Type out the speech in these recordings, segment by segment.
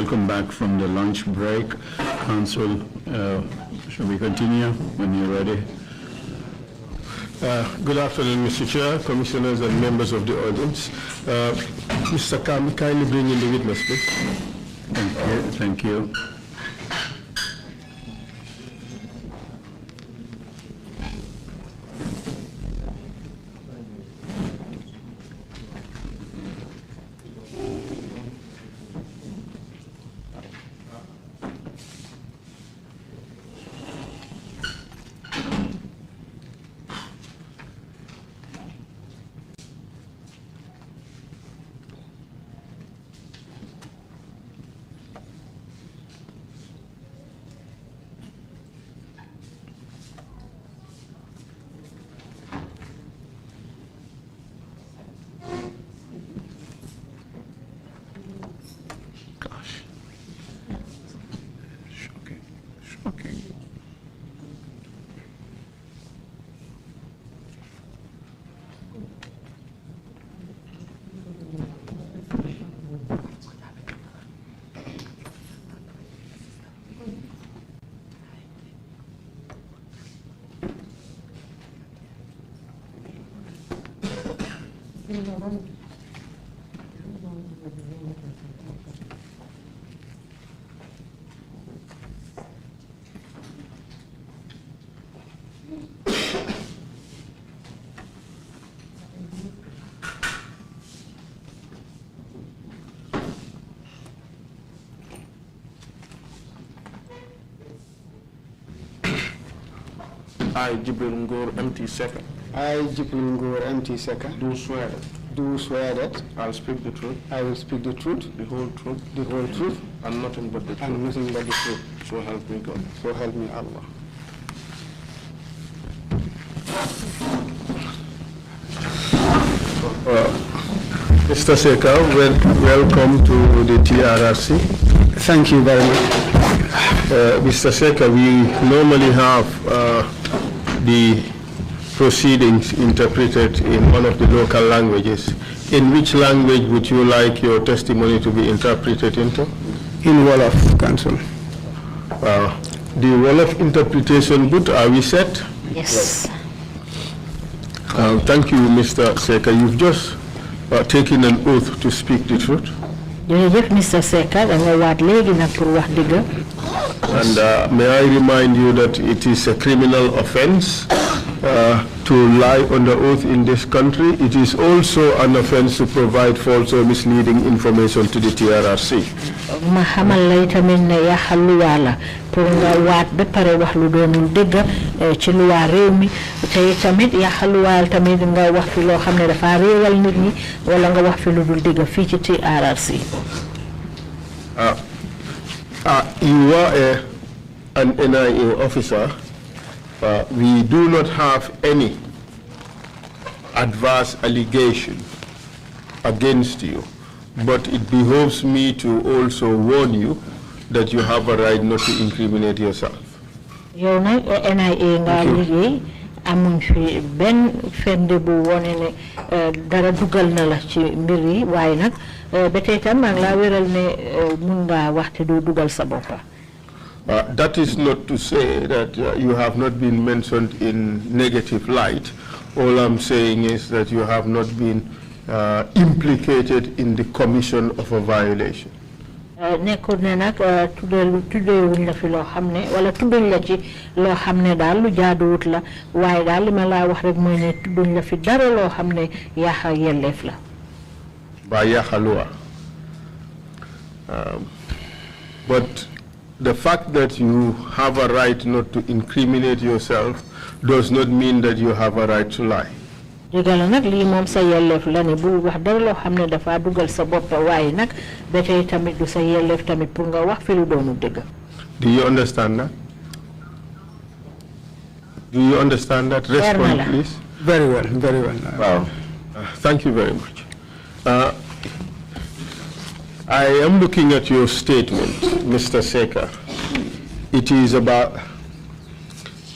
Welcome back from the lunch break. Council, shall we continue when you're ready? Good afternoon, Mr. Chair, Commissioners and members of the audience. Mr. Kam, kindly bring in the witness, please. Thank you. Thank you. I, GIBRIL NGORR SECKA. I, GIBRIL NGORR SECKA. Do swear that. Do swear that. I will speak the truth. I will speak the truth. The whole truth. The whole truth. And nothing but the truth. And nothing but the truth. So help me God. So help me Allah. Mr. Secka, welcome to the TRRC. Thank you very much. Mr. Secka, we normally have the proceedings interpreted in one of the local languages. In which language would you like your testimony to be interpreted into? In Wolof, Council. The Wolof interpretation book, are we set? Yes. Thank you, Mr. Secka. You've just taken an oath to speak the truth. Mr. Secka, and may I remind you that it is a criminal offense to lie under oath in this country. It is also an offense to provide false or misleading information to the TRRC. You are an NIA officer. We do not have any adverse allegation against you, but it behoves me to also warn you that you have a right not to incriminate yourself. amuñ fi benn fende bu wone ne dara dugal na la ci mbir yi waaye nag ba tey tam maa ngi laa wéral ne mun ngaa waxte doo dugal sa boppa. That is not to say that you have not been mentioned in negative light. All I'm saying is that you have not been implicated in the commission of a violation. Nekkul ne nag tuddewuñ la fi loo xam ne wala tudduñ la ci loo xam ne daal lu jaaduwut la waaye daal li ma laa wax rek mooy ne tudduñ la fi dara loo xam ne yaaxa yelleef la. Ba yaaxa luwa. But the fact that you have a right not to incriminate yourself does not mean that you have a right to lie. Degala nak li mom sa yelleef la ne bul wax dara loo xam ne dafa dugal sa bopp waaye nag ba tey tamit du sa yelleef tamit pour nga wax fi lu doonu dëgg. Do you understand that? Do you understand that? Respond, please. Very well, very well. Wow. Thank you very much. I am looking at your statement, Mr. Secka. It is about,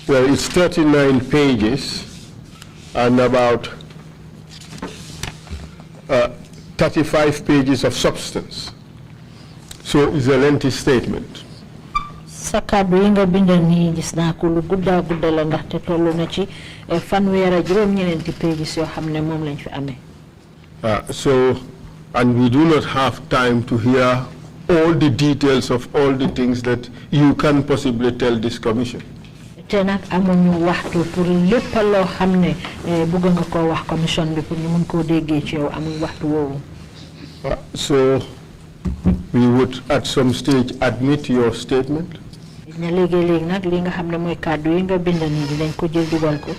well, it's 39 pages and about 35 pages of substance. So So it's a lengthy statement. sa kàddu yi nga bindal nii gis naa ko lu gudda gudda la ndaxte tollu na ci fanweer ak juróom-ñeneenti pages yoo xam ne moom lañ fi amee. So, and we do not have time to hear all the details of all the things that you can possibly tell this commission. te nag amuñu waxtu pour lépp loo xam ne bëgg nga koo wax commission bi pour ñu mun koo déggee ci yow amuñ waxtu woowu. So we would at some stage admit your statement. ne léegi-léegi nag li nga xam ne mooy kàddu yi nga bind nii dinañ ko jël dugal ko.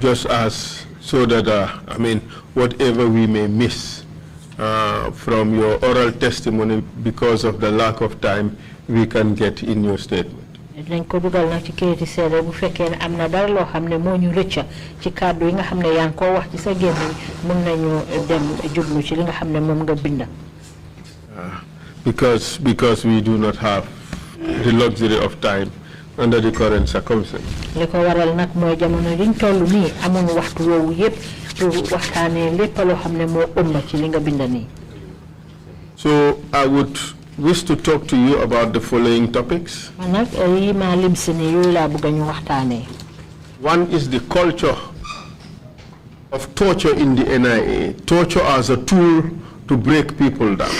Just as so that I mean whatever we may miss from your oral testimony because of the lack of time we can get in your statement. dinañ ko dugal nag ci kayiti seede bu fekkee ne am na dara loo xam ne moo ñu rëcca ci kàddu yi nga xam ne yaa ngi koo wax ci sa gémmiñ mun nañu dem jublu ci li nga xam ne moom nga binda. Because we do not have the luxury of time under the current circumstances. li ko waral nag mooy jamono liñ toll nii amuñu waxtu woowu yëpp pour waxtaanee lépp loo xam ne moo ëmb ci li nga binda nii. So I would wish to talk to you about the following topics. man nag yi maa lim si nii yooyu laa bëgg ñu waxtaanee. One is the culture of torture in the NIA, torture as a tool to break people down.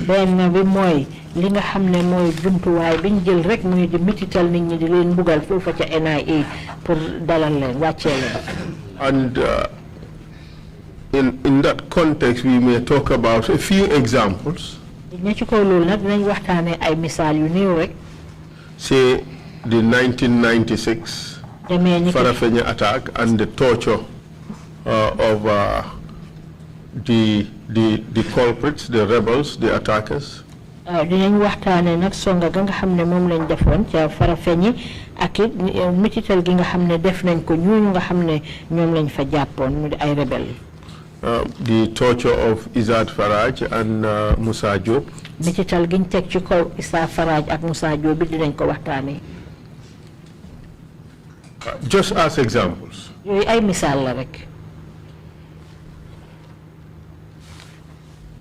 benn bi mooy li nga xam ne mooy jumtuwaay biñ jël rek muy di mitital nit ñi di leen mbugal foofa ca NIA pour dalal leen wàccee leen. And in that context we may talk about a few examples. ña ci kaw loolu nag dinañ waxtaanee ay misaal yu néew rek. Say the 1996 Farafenni attack and the torture of the culprits, the rebels, the attackers. dinañ waxtaanee nag songa ga nga xam ne moom lañ defoon ca Farafenni ak it mitital gi nga xam ne def nañ ko ñooñu nga xam ne ñoom lañ fa jàppoon mu di ay rebel. The torture of Izad Faraj and Musa Diop. mitital giñ teg ci kaw Issa Faraj ak Musa Diop bi dinañ ko waxtaanee. Just as examples. yooyu ay misaal la rek.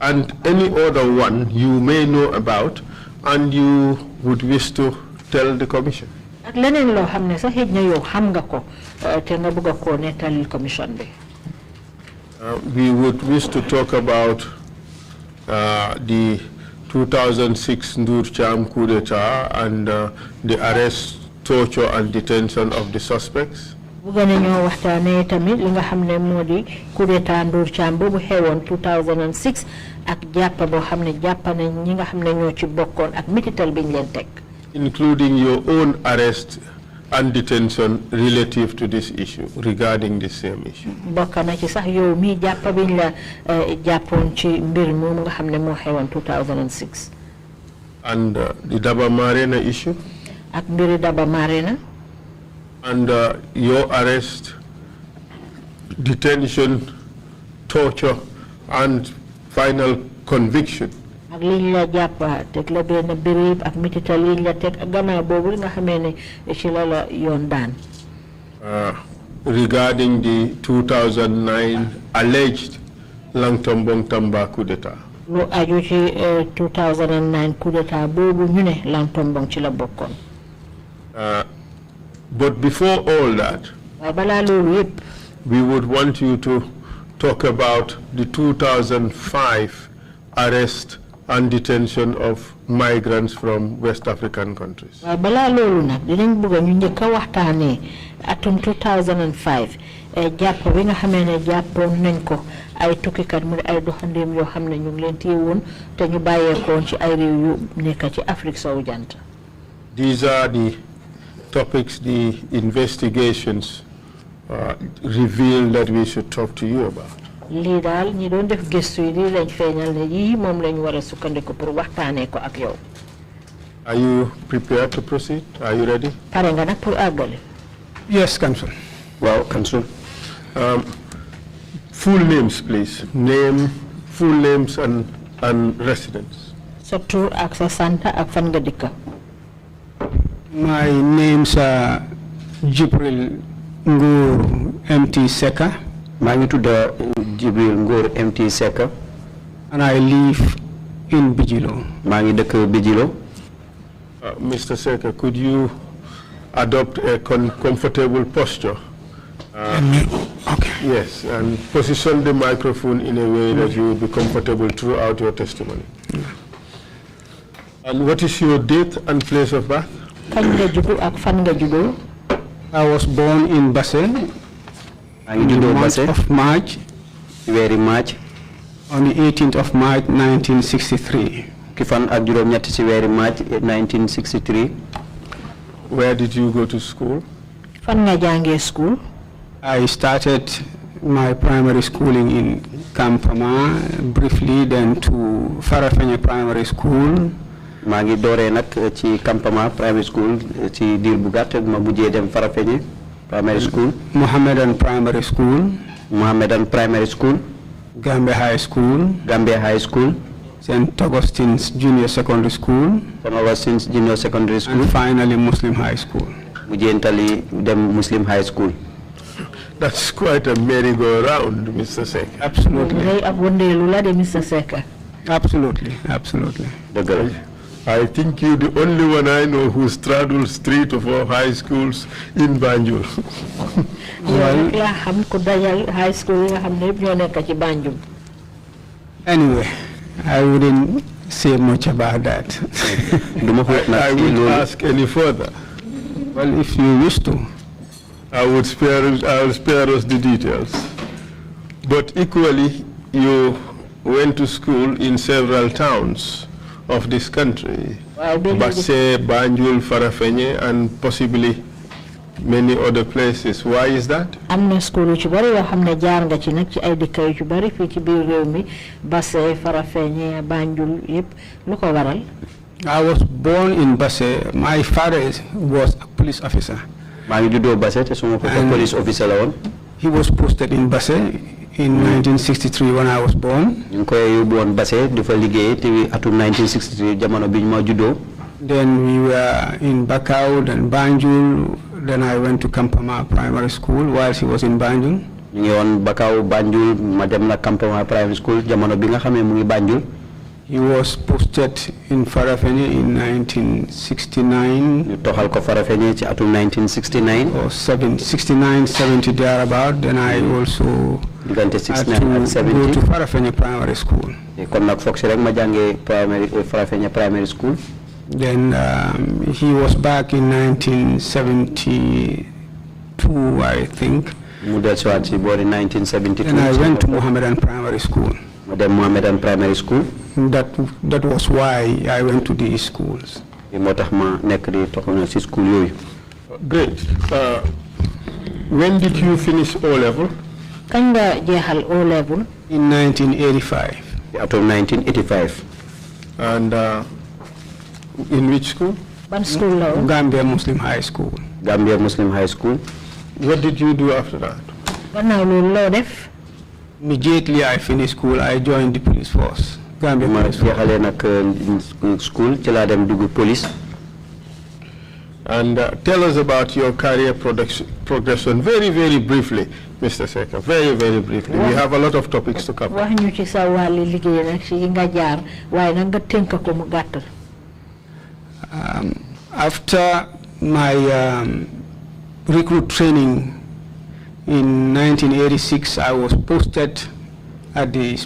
And any other one you may know about and you would wish to tell the commission. ak leneen loo xam ne sax xëj na yow xam nga ko te nga bëgg koo nettalil commission bi. We would wish to talk about the 2006 Ndur Cham coup d'etat and the arrest, torture and detention of the suspects. bëgg nañoo waxtaanee tamit li nga xam ne moo di coup d'état Ndur Cham boobu xewoon 2006 ak jàpp boo xam ne jàpp nañ ñi nga xam ne ñoo ci bokkoon ak mitital biñ leen teg. Including your own arrest and detention relative to this issue, regarding the same issue. bokk na ci sax yow mii jàpp biñ la jàppoon ci mbir moomu nga xam ne moo xewoon 2006. And the Daba Marena issue. ak mbiri Daba Marena. And your arrest, detention, torture, and final conviction. ak liñ la jàpp teg la benn béréb ak mitital liñ la teg gannaaw boobu nga xamee ne ci la la yoon daan. Regarding the 2009 alleged Langtombong Tamba coup d'etat. lu aju ci 2009 coup d'état boobu ñu ne Langtombong ci la bokkoon. But before all that, we would want you to talk about the 2005 arrest and detention of migrants from West African countries. Bala lolu nak dinañ bëgg ñu ñëk waxtané atum 2005 japp bi nga xamé né jappon nañ ko ay tukki kat mu ay doxandem yo xamné ñu ngi leen téwon té ñu bayé ko ci ay réew yu nekk ci Afrique sowu jant. These are the topics, the investigations reveal that we should talk to you about. Li dal ñi doon def gëstu yi li lañ feñal né yi mom lañ wara sukkandiku pour waxtané ko ak yow. Are you prepared to proceed? Are you ready? Paré nga nak pour agalé. Yes, Council. Well, Council. Full names, please. Name, full names and residence. Sa tour ak sa santa ak fan nga dikka. My names are GIBRIL NGORR SECKA. maa ngi tudd GIBRIL NGORR SECKA. And I live in Bijilo. maa ngi dëkk Bijilo. Mr. Secka, could you adopt a comfortable posture? Okay. Yes, and position the microphone in a way that you will be comfortable throughout your testimony. And what is your date and place of birth? kañ nga juddu ak fan nga juddoo? I was born in Basse maa ngi in the juddoo month Basse of March, weeri March on the 18th of March 1963. ki fan ak juróom-ñett ci weeri March 1963. Where did you go to school? fan nga jàngee school? I started my primary schooling in Kampama briefly, then to Farafenni Primary School. maa ngi dooree nag ci Kampama primary school ci diir bu gàtt ma mujjee dem Farafenni primary school. Mohammedan Primary School. Mohammedan primary school. Gambia High School. Gambia High School. St. Augustine's Junior Secondary School. St. Augustine's Junior Secondary School. And finally Muslim High School. mujjentali dem Muslim High School. That's quite a merry-go-round, Mr. Secka. Absolutely. Mr. Secka. Absolutely, absolutely. I think you're the only one I know who straddles 3 to 4 high schools in Banjul. high school Anyway, I wouldn't say much about that. I won't ask any further. Well, if you wish to. I will spare us the details. But equally, you went to school in several towns of this country. Basse, Banjul, Farafenni, and possibly many other places. Why is that? Amna school ci bari yo xamne jaar nga ci nak ci ay dëkk yu bari fi ci biir réew mi Basse, Farafenni, Banjul yépp lu ko waral? I was born in Basse. My father was a police officer. maa ngi juddoo Basse te suma papa police officer la woon. He was posted in Basse in 1963 when I was born. ñu koy yóbbu woon Basse di fa liggéey te atum 1963 jamono bi ñu ma juddoo. Then we were in Bakau, then Banjul. Then I went to Kampama Primary School while he was in Banjul. ñu ngi woon Bakau Banjul ma dem na Kampama Primary School jamono bi nga xamee mu ngi Banjul. He was posted in Farafenni in 1969. ñu toxal ko Farafenni ci atum 1969. Or 69, 70 thereabout. Then I also diggante had 69 ak to 70. go to Farafenni Primary School. kon nag foog si rek ma jàngee Farafenni Primary School. Then he was back in 1972, I think. mu dellusiwaat ci boori 1972. Then I went to Mohammedan Primary School. ma dem Mohammedan Primary School. That was why I went to these schools. moo tax ma nekk di toxal ci school yooyu. Great. When did you finish O-level? Kañ nga jeexal O-level? In 1985. atum 1985. And in which school? Ban school la woon? Gambia Muslim High School. Gambia Muslim High School. What did you do after that? Gannaaw loolu loo def? Immediately I finished school, I joined the police force. Gambia ma Police Force. jeexalee nag school ci laa dem dugg police. And tell us about your career progression very, very briefly, Mr. Secka. Very, very briefly. We have a lot of topics to cover. wax ñu ci sa wàlli liggéey nag ci nga jaar waaye nag nga tënk ko mu gàttal. After my recruit training in 1986, I was posted at the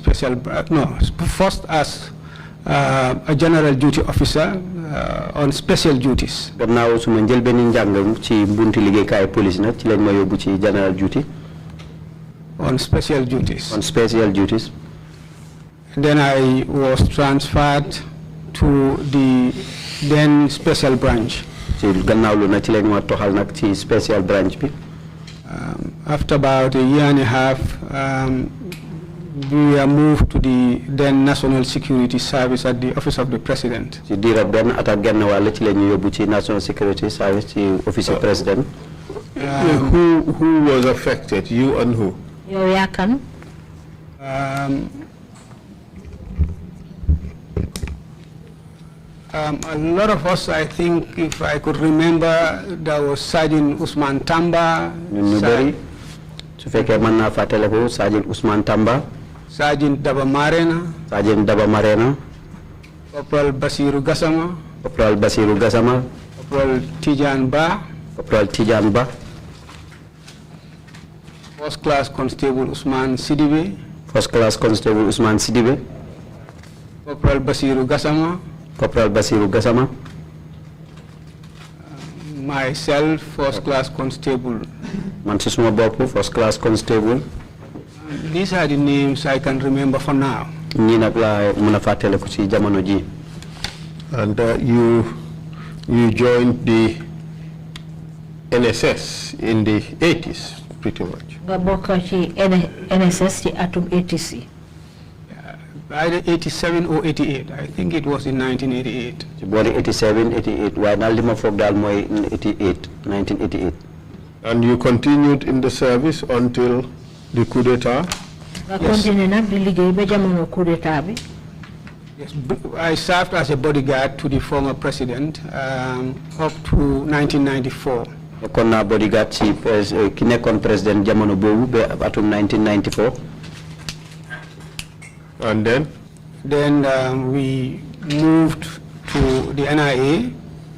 first as a general duty officer on special duties. gannaaw suma njëlbéenu njàng ci bunti liggéeykaay police nag ci lañ ma yóbbu ci general duty. On special duties. on special duties. Then I was transferred to the then special branch. ci gannaaw lu nag ci lañ ma toxal nag ci special branch bi. After about a year and a half, we were moved to the then National Security Service at the Office of the President. ci diirab benn at ak genn wàll ci la ñu yóbbu ci National Security Service ci Office of President. Who was affected, you and who? yow yaa kan? A lot of us, I think, if I could remember, there was Sergeant Usman Tamba, ñun ñu bëri su fekkee mën naa fàttaliku Sergeant Ousmane Tamba. Sergeant Daba Marena, Sergeant Daba Marena. Corporal Basiru Gassama, Corporal Basiru Gassama, Corporal Tijan Ba, Corporal Tijan Ba, First Class Constable Usman Sidibe, First Class Constable Usman Sidibe, Corporal Basiru Gassama, Corporal Basiru Gassama, myself, First Class Constable. Mansusuma Bopu, First Class Constable. These are the names I can remember for now. Ñi nak la mëna fatale ko ci jamono ji. And you joined the NSS in the 80s, pretty much. Nga bokk ci NSS ci atum 80s. Either 87 or 88. I think it was in 1988. Ci boori 87, 88, waaye daal li ma foog daal mooy 88, 1988. And you continued in the service until the coup d'etat? Nga continue nag di liggéey ba jamono coup d'etat bi. Yes, I served as a bodyguard to the former president up to 1994. Nekkoon naa bodyguard ci ki nekkoon président jamono boobu ba atum 1994. And then? Then we moved to the NIA.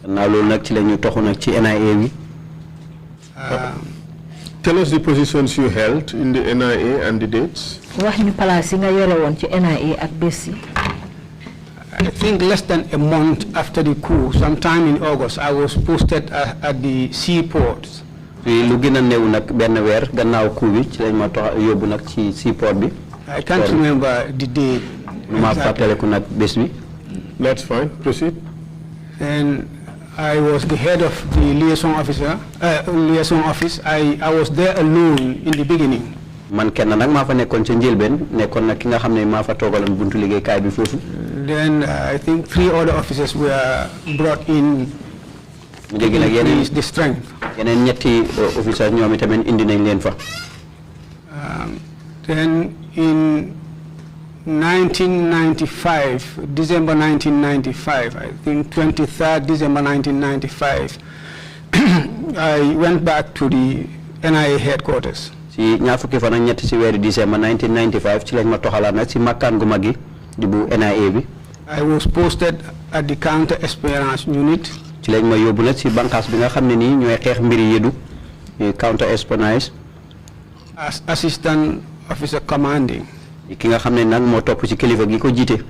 Naa loolu nag ci la ñu toxu nag ci NIA bi. Tell us the positions you held in the NIA and the dates. Wax ñu place yi nga yore woon ci NIA ak bés yi. I think less than a month after the coup, sometime in August, I was posted at the seaport. Lu gën a néew nag benn weer gannaaw coup bi ci lañ ma yóbbu nag ci seaport bi. I can't remember the day. Ma fàttaliku nag bés bi. That's fine. Proceed. And I was the head of the liaison office. I was there alone in the beginning. Man kenn nag maa fa nekkoon ca njëlbeen nekkoon nag ki nga xam ne maa fa toogaloon buntu liggéeykaay bi foofu. Then I think 3 other officers were brought in to increase the strength. Yeneen ñetti officers ñoom itamit indi nañ leen fa. Then in 1995, December 1995, I think 23rd December 1995, I went back to the NIA headquarters. Ci ñaar fukki fan ak ñett ci weeru December 1995 ci lañ ma toxalaat nag ci makkaan gu mag gi di bu NIA bi. I was posted at the counter espionage unit. Ci lañ ma yóbbu nag ci bànqaas bi nga xam ne nii ñooy xeex mbiri yëdu counter espionage. As assistant officer commanding. Ki nga xam ne nag moo topp ci kilifa gi ko jiite.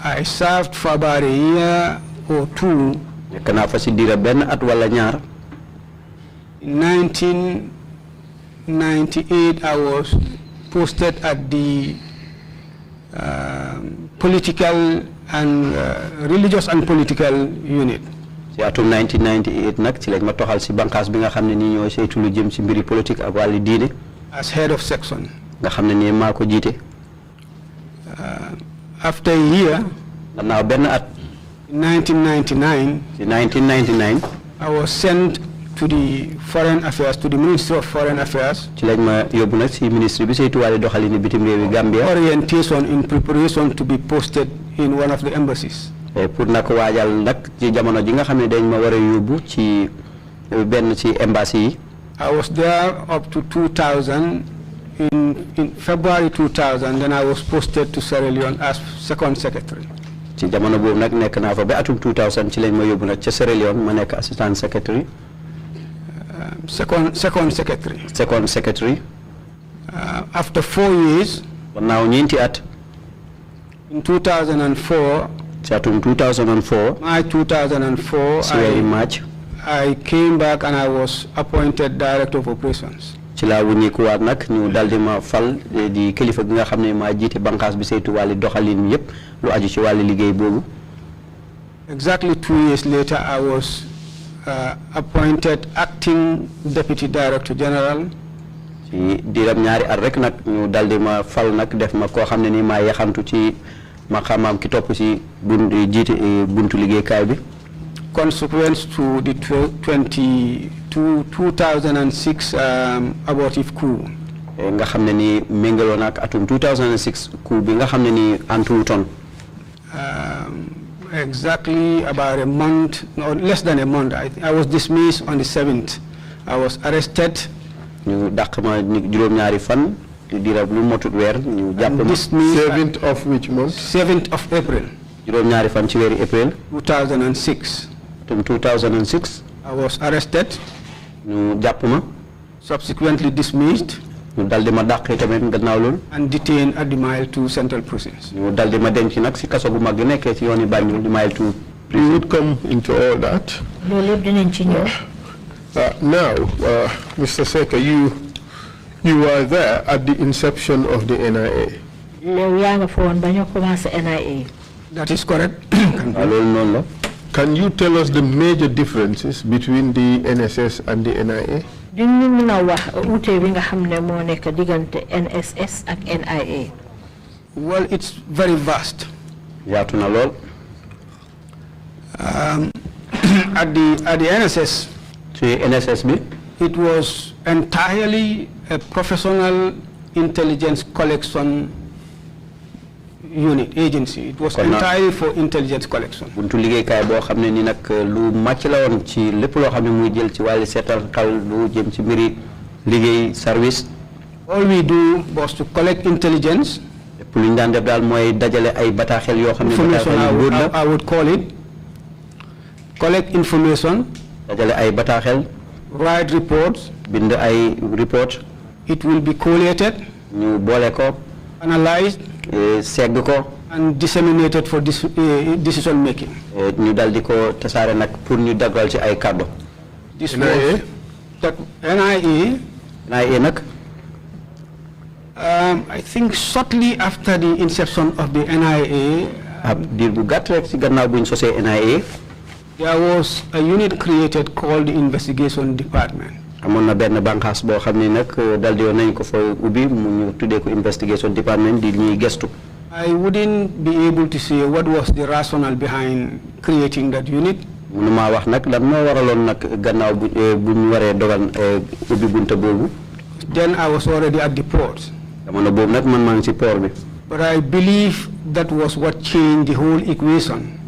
I served for about a year or 2. Nekk naa fa ci diira benn at wala ñaar. In 1998, I was posted at the political and religious and political unit. Ci atum 1998 nag ci lañ ma toxal ci bànqaas bi nga xam ne nii ñooy saytu lu jëm ci mbiri politique ak wàllu diine. As head of section. Nga xam ne nii maa ko jiite. After a year. Gannaaw benn at. In 1999. Ci 1999. I was sent to the Foreign Affairs, to the Ministry of Foreign Affairs. Ci lañ ma yóbbu nag ci ministre bi saytu wàllu doxalini bitim réewi Gambia. Orientation in preparation to be posted in one of the embassies. Pour nag waajal nag ci jamono ji nga xam ne dañ ma war a yóbbu ci benn ci embassy yi. I was there up to 2000. In February 2000, then I was posted to Sierra Leone as second secretary. Ci jamono boobu nag nekk naa fa ba atum 2000 ci lañ ma yóbbu nag ca Sierra Leone ma nekk assistant secretary. Second secretary. Second secretary. After 4 years. Gannaaw ñeenti at. In 2004. Ci atum 2004. March 2004. Ci weeru March. I came back and I was appointed director of operations. Ci laa wuññeekuwaat nag ñu daldi ma fal di kilifa gi nga xam ne maa jiite bànqaas bi saytu wàllu doxalin yépp lu aju ci wàllu liggéey boobu. Exactly 2 years later, I was appointed acting deputy director general. Ci diiram ñaari at rek nag ñu daldi ma fal nag def ma koo xam ne ni maa yaxantu ci ma xamaam ki topp ci jiite buntu liggéeykaay bi. Consequence to the 2006 abortive coup. Nga xam ne ni méngaloo nag atum 2006 coup bi nga xam ne ni antuwutoon. Exactly about a month, or less than a month. I was dismissed on the 7th. I was arrested. Ñu dàq ma juróom-ñaari fan diirab lu motut weer ñu jàpp ma. This means 7th of which month? 7th of April, juróom-ñaari fan ci weeru April 2006. 2006 I was arrested, ñu jàpp ma subsequently dismissed, ñu daldi ma dàq tamit gannaaw loolu and detained at the Mile 2 Central Prisons. ñu daldi ma denc nag si kaso bu mag gi nekkee ci yooni Banjul di Mile 2 We would come into all that. loolu yëpp dinañ ci ñëw. Now, Mr. Secka, you were there at the inception of the NIA. léew yaa nga fa woon ba ñu commencé NIA. That is correct. waaw loolu noonu la. Can you tell us the major differences between the NSS and the NIA? di ñu mën a wax uute bi nga xam ne moo nekk diggante NSS ak NIA. Well, it's very vast. yaatu na lool. At the NSS, ci NSS bi it was entirely a professional intelligence collection unit, agency. It was entirely for intelligence collection. buntu liggéeykaay boo xam ne ni nag lu màcc la woon ci lépp loo xam ne muy jël ci wàllu seetal xal lu jëm ci mbiri liggéey service. All we do was to collect intelligence, lépp lu ñu daan def daal mooy dajale ay bataaxel yoo xam ne information, bataaxel yu wóor la. I would call it, collect information, dajale ay bataaxel. write reports. bind ay report. It will be collated, ñu boole ko. analyzed, segg ko. and disseminated for decision making. ñu dal di ko tasaare nag pour ñu daggal ci ay kàddu. This was that NIA. NIA nag. I think shortly after the inception of the NIA, ab diir bu gàtt rek ci gannaaw buñ sosee NIA. there was a unit created called the Investigation Department. amoon na benn bànqaas boo xam ne nag dal di woon nañ ko fa ubbi mu ñu tuddee ko Investigation Department di ñuy gestu. I wouldn't be able to say what was the rationale behind creating that unit. mënuma wax nag lan moo waraloon nag gannaaw bu ñu waree dogal ubbi bunta boobu. Then I was already at the port. jamono boobu nag man maa ngi ci port bi. But I believe that was what changed the whole equation.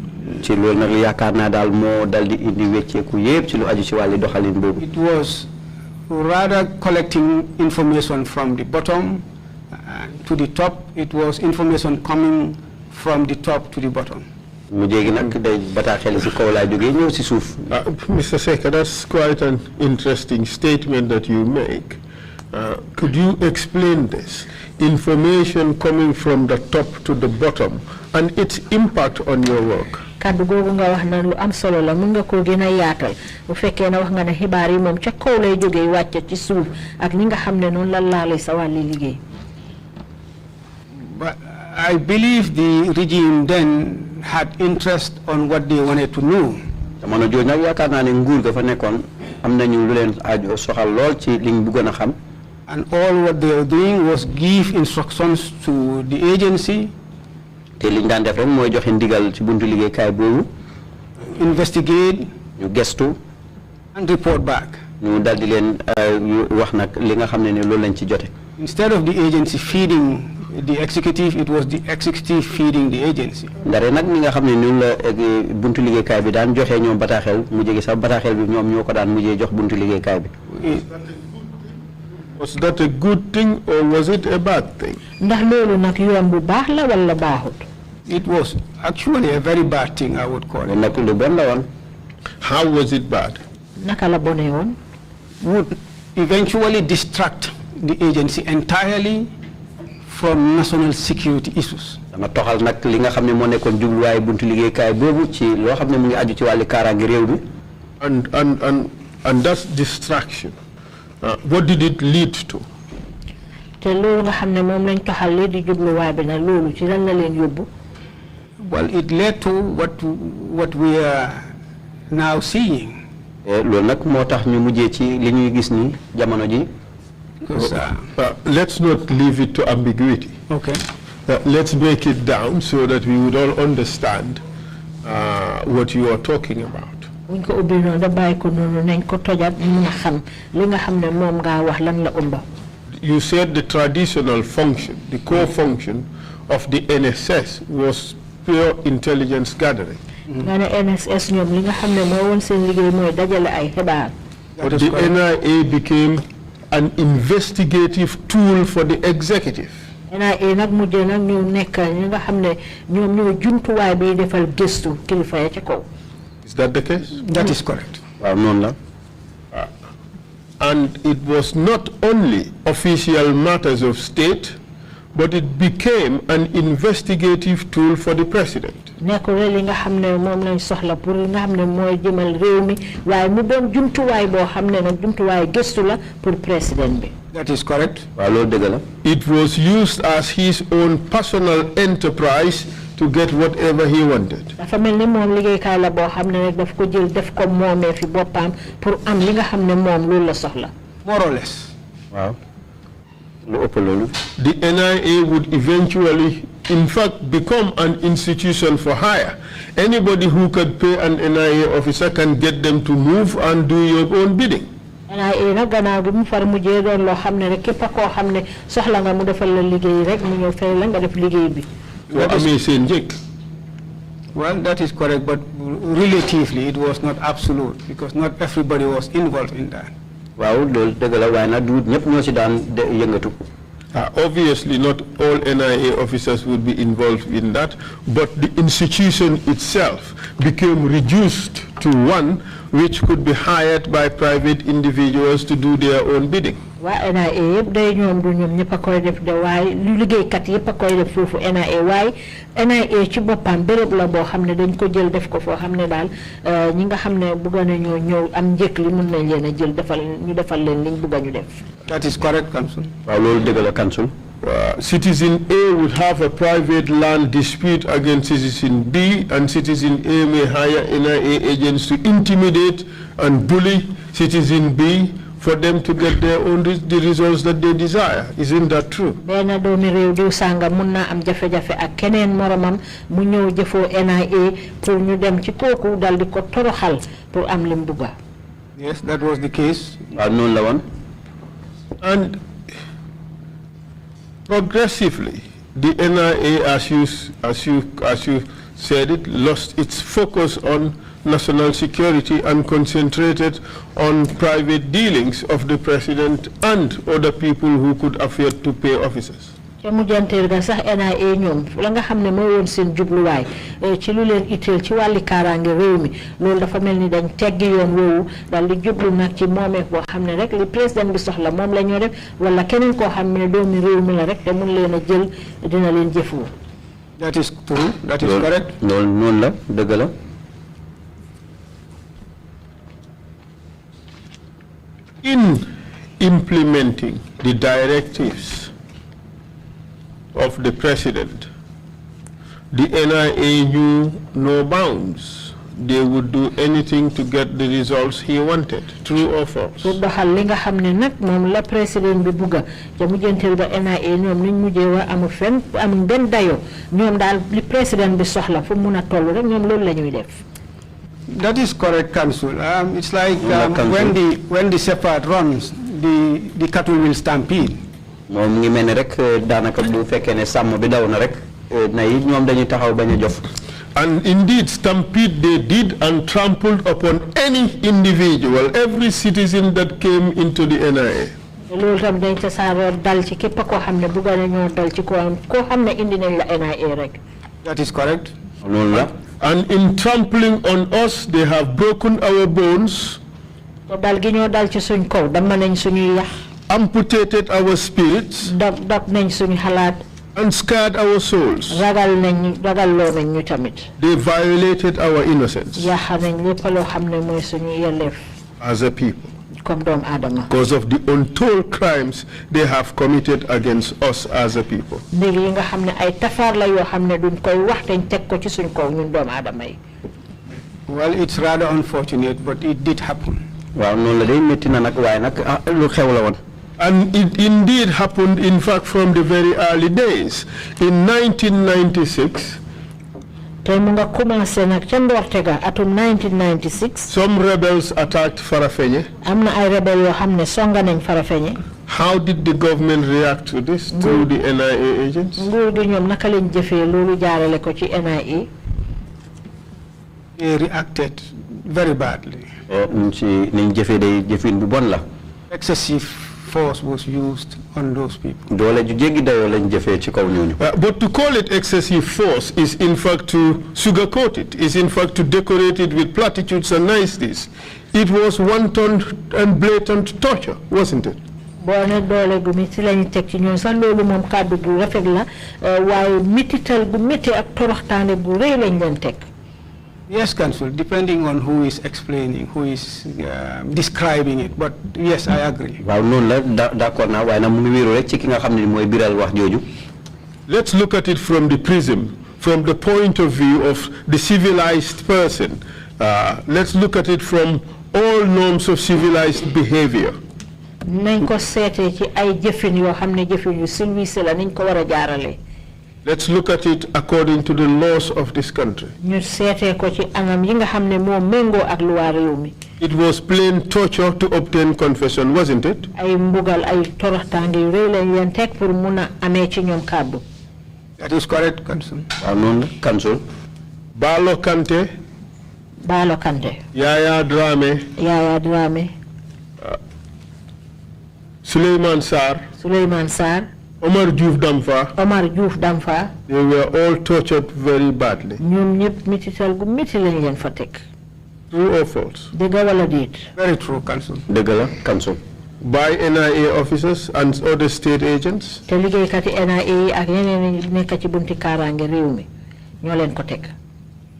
ci loolu nag yaakaar naa daal moo dal di indi wecceeku yépp ci lu aju ci wàlli doxalin boobu. It was rather collecting information from the bottom to the top. It was information coming from the top to the bottom. mu jéegi nag day bataaxel ci kaw laa jógee ñëw ci suuf. Mr. Secka, that's quite an interesting statement that you make. Could you explain this? Information coming from the top to the bottom and its impact on your work. kaddu googu nga wax na lu am solo la mun nga koo gën a yaatal bu fekkee na wax nga ne xibaar yi moom ca kaw lay jógee wàcce ci suuf ak li nga xam ne noonu la laalee sa wàlli liggéey. But I believe the regime then had interest on what they wanted to know. jamono jooju nag yaakaar naa ne nguur ga fa nekkoon am nañu lu leen aajo soxal lool ci liñ bëggoon a xam. And all what they were doing was give instructions to the agency, te liñ daan def rek mooy joxe ndigal ci buntu liggéeykaay boobu. investigate, ñu gestu. and report back. ñu dal di leen wax nag li nga xam ne loolu lañ ci jote. Instead of the agency feeding the executive, it was the executive feeding the agency. ndare nag ñi nga xam ne noonu la buntu liggéeykaay bi daan joxe ñoom bataaxel mu jege sax bataaxel bi ñoom ñoo ko daan mujjee jox buntu liggéeykaay bi. Was that a good thing or was it a bad thing? ndax loolu nag yoon bu baax la wala baaxut. It was actually a very bad thing, I would call it. nag lu bon la woon. How was it bad? naka la bonee woon. Would eventually distract the agency entirely from national security issues. dama toxal nag li nga xam ne moo nekkoon jubluwaay buntu liggéeykaay boobu ci loo xam ne mu ngi aju ci wàllu kaaraange réew mi. And that distraction, what did it lead to? te loolu nga xam ne moom lañ toxal lii di jubluwaay bi nag loolu ci lan la leen yóbbu. Well, it led to what we are now seeing. loolu nag moo tax ñu mujjee ci li ñuy gis ni jamono ji. Let's not leave it to ambiguity. Okay. Let's break it down so that we would all understand what you are talking about. buñ ko ubbi noonu da bàyyi ko noonu nañ ko tojat ñu mun a xam li nga xam ne moom ngaa wax lan la ëmba. You said the traditional function, the core function of the NSS was pure intelligence gathering. nga ne NSS ñoom li nga xam ne moo woon seen liggéey mooy dajale ay xibaar. But the NIA became an investigative tool for the executive. NIA nag mujjee nag ñu nekk ñi nga xam ne ñoom ñoo jumtuwaay bi defal gëstu kilifa ya ca kaw. Is that the case? That is correct. waaw noonu la. And it was not only official matters of state, but it became an investigative tool for the president. nekkul rek li nga xam ne moom lañ soxla pour nga xam ne mooy jëmal réew mi waaye mu doon jumtuwaay boo xam ne nag jumtuwaay gëstu la pour président bi. That is correct. waaw loolu dëgg la. It was used as his own personal enterprise to get whatever he wanted. dafa mel ni moom liggéeykaay la boo xam ne rek daf ko jël def ko moomee fi boppam pour am li nga xam ne moom loolu la soxla. More or less. waaw lu ëpp loolu. The NIA would eventually, in fact, become an institution for hire. Anybody who could pay an NIA officer can get them to move and do your own bidding. NIA nag gannaaw gi mu far mujjee doon loo xam ne rek képp koo xam ne soxla nga mu defal la liggéey rek mu ñëw fay la nga def liggéey bi. Well, that is correct, but relatively it was not absolute because not everybody was involved in that. waaw loolu dëgg la waaye nag du ñëpp ñoo ci daan yëngatu. Obviously, not all NIA officers would be involved in that, but the institution itself became reduced to one which could be hired by private individuals to do their own bidding. waa NIA yëpp day ñoom du ñoom ñëpp a koy def de waaye lu liggéeykat yëpp a koy def foofu NIA waaye NIA ci boppam béréb la boo xam ne dañ ko jël def ko foo xam ne daal ñi nga xam ne bëgg nañoo ñëw am njëkk li mën nañ leen a jël defal ñu defal leen liñ bëgg ñu def. That is correct, Council. waaw loolu dëgg la Council. Citizen A would have a private land dispute against Citizen B, and Citizen A may hire NIA agents to intimidate and bully Citizen B for them to get their own the results that they desire. Isn't that true? benn doomi réew diw sànga mun naa am jafe-jafe ak keneen moromam mu ñëw jëfoo NIA pour ñu dem ci kooku dal di ko toroxal pour am lim bugga. Yes, that was the case. waaw noonu la woon. And progressively, the NIA, as you said it, lost its focus on national security and concentrated on private dealings of the president and other people who could afford to pay officers. ca mujjanteel ga sax NIA ñoom la nga xam ne moo woon seen jubluwaay ci lu leen itteel ci wàlli kaaraange réew mi loolu dafa mel ni dañ teggi yoon woowu daal di jublu nag ci moomeef boo xam ne rek li président bi soxla moom la ñoo def wala keneen koo xam ne doomi réew mi la rek te mun leen a jël dina leen jëfoo. That is true. That is correct. loolu noonu la dëgg la. In implementing the directives of the president, the NIA knew no bounds. They would do anything to get the results he wanted, true or false. pour doxal li nga xam ne nag moom la président bi bugga ca mujjanteel ba NIA ñoom niñ mujjee wa amul fenn amul benn dayoo ñoom daal li président bi soxla fu mun a toll rek ñoom loolu la ñuy def. That is correct, Council. It's like when the shepherd runs, the cattle will stampede. moom ngi mel ni rek daanaka bu fekkee ne sàmm bi daw na rek na yi ñoom dañuy taxaw bañ a jof. And indeed, stampede they did and trampled upon any individual, every citizen that came into the NIA. loolu tam dañ ca saaroo dal ci képp koo xam ne bugga nañoo dal ci koo xam ne indi nañ la NIA rek. That is correct. noonu la. And in trampling on us, they have broken our bones, dal gi ñoo dal ci suñ kaw dama nañ suñuy yax. amputated our spirits, dog nañ suñu xalaat. and scarred our souls. ragalloo nañ ñu tamit. They violated our innocence yaaxa nañ lépp loo xam ne mooy suñu yelleef. as a people comme doomu aadama. because of the untold crimes they have committed against us as a people. ndég yi nga xam ne ay tafaar la yoo xam ne duñ koy wax dañ teg ko ci suñ kaw ñun doomu aadama yi. Well, it's rather unfortunate, but it did happen. waaw noonu la day métti na nag waaye nag lu xew la woon. And it indeed happened, in fact, from the very early days. In 1996, atum 1996. some rebels attacked Farafenye. How did the government react to this through the NIA agents? They reacted very badly. Excessive force was used on those people. doole ju jéggi dayoo lañ jëfee ci kaw ñooñu. But to call it excessive force is in fact to sugarcoat it, is in fact to decorate it with platitudes and niceties. It was wanton and blatant torture, wasn't it? boo ne doole gu métti lañu teg ci ñoom sax loolu moom kàddu gu rafet la waaye métital gu métti ak toroxtaane gu rëy lañ leen teg. Yes, Council, depending on who is explaining, who is describing it, but yes, I agree. waaw noonu la d'accord naa waaye nag mu ngi wéeru rek ci ki nga xam ne mooy biral wax jooju. Let's look at it from the prism, from the point of view of the civilized person. Let's look at it from all norms of civilized behavior. nañ ko seetee ci ay jëfin yoo xam ne jëfin yu civilisé la niñ ko war a jaarale. Let's look at it according to the laws of this country. ñu seetee ko ci anam yi nga xam ne moo méngoo ak luwaa réew mi. It was plain torture to obtain confession, wasn't it? ay mbugal ay toroxtaange yu rëy lañ leen teg pour mun a amee ci ñoom kàddu. That is correct, Council. waaw noonu la Council. Balo Kante, Baalo Kante. Yaya Drame, Yaya Drame. Suleiman Sarr, Souleymane Sarr. Omar Diouf Damfa, Omar Diouf Damfa. they were all tortured very badly. ñoom ñëpp mitital gu miti lañ leen fa teg. True or false? dëgg wala déet. Very true, Council. dëgg la Council. By NIA officers and other state agents. te liggéeykati NIA yi ak yeneen yi nekk ci bunti kaaraange réew mi ñoo leen ko teg.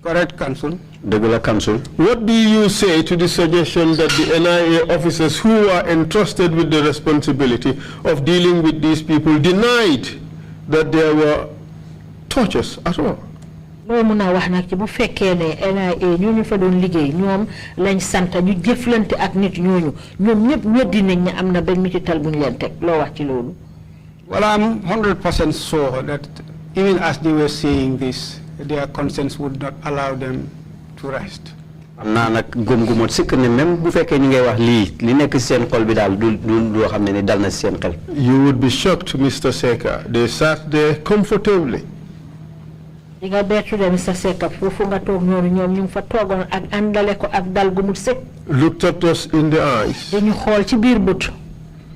Correct, Council. dëgg la Council. What do you say to the suggestion that the NIA officers who are entrusted with the responsibility of dealing with these people denied that there were tortures at all? loolu mun naa wax nag ci bu fekkee ne NIA ñooñu fa doon liggéey ñoom lañ sant ñu jëflante ak nit ñooñu ñoom ñëpp weddi nañ ne am na benn mitital bu ñu leen teg loo wax ci loolu. Well, I'm 100% sure that even as they were saying this, their conscience would not allow them to rest. am naa nag gëm gu mot sikk ne même bu fekkee ñu ngay wax lii li nekk si seen xol bi daal du loo xam ne ni dal na si seen xel. You would be shocked, Mr. Secka. They sat there comfortably. di nga bettu de Mr. Secka foofu nga toog ñooñu ñoom ñu ngi fa toogoon ak àndale ko ak dal gu mut sëkk. Looked at us in the eyes, dañu xool ci biir bët.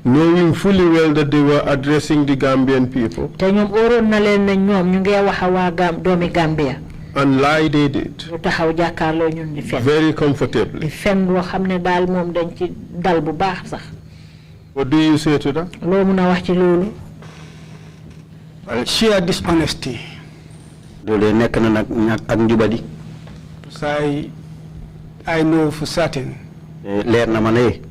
knowing fully well that they were addressing the Gambian people. te ñoom óoroon na leen ne ñoom ñu ngi wax a waa doomi Gambia. And lie they did. ñu taxaw jàkkaarloo ñun di fen. Very comfortably. di fen loo xam ne daal moom dañ ci dal bu baax sax. What do you say to that? loo mun a wax ci loolu. Well, sheer dishonesty. loolu nekk na nag ñàkk ak njubadi. So I know for certain leer na ma ne.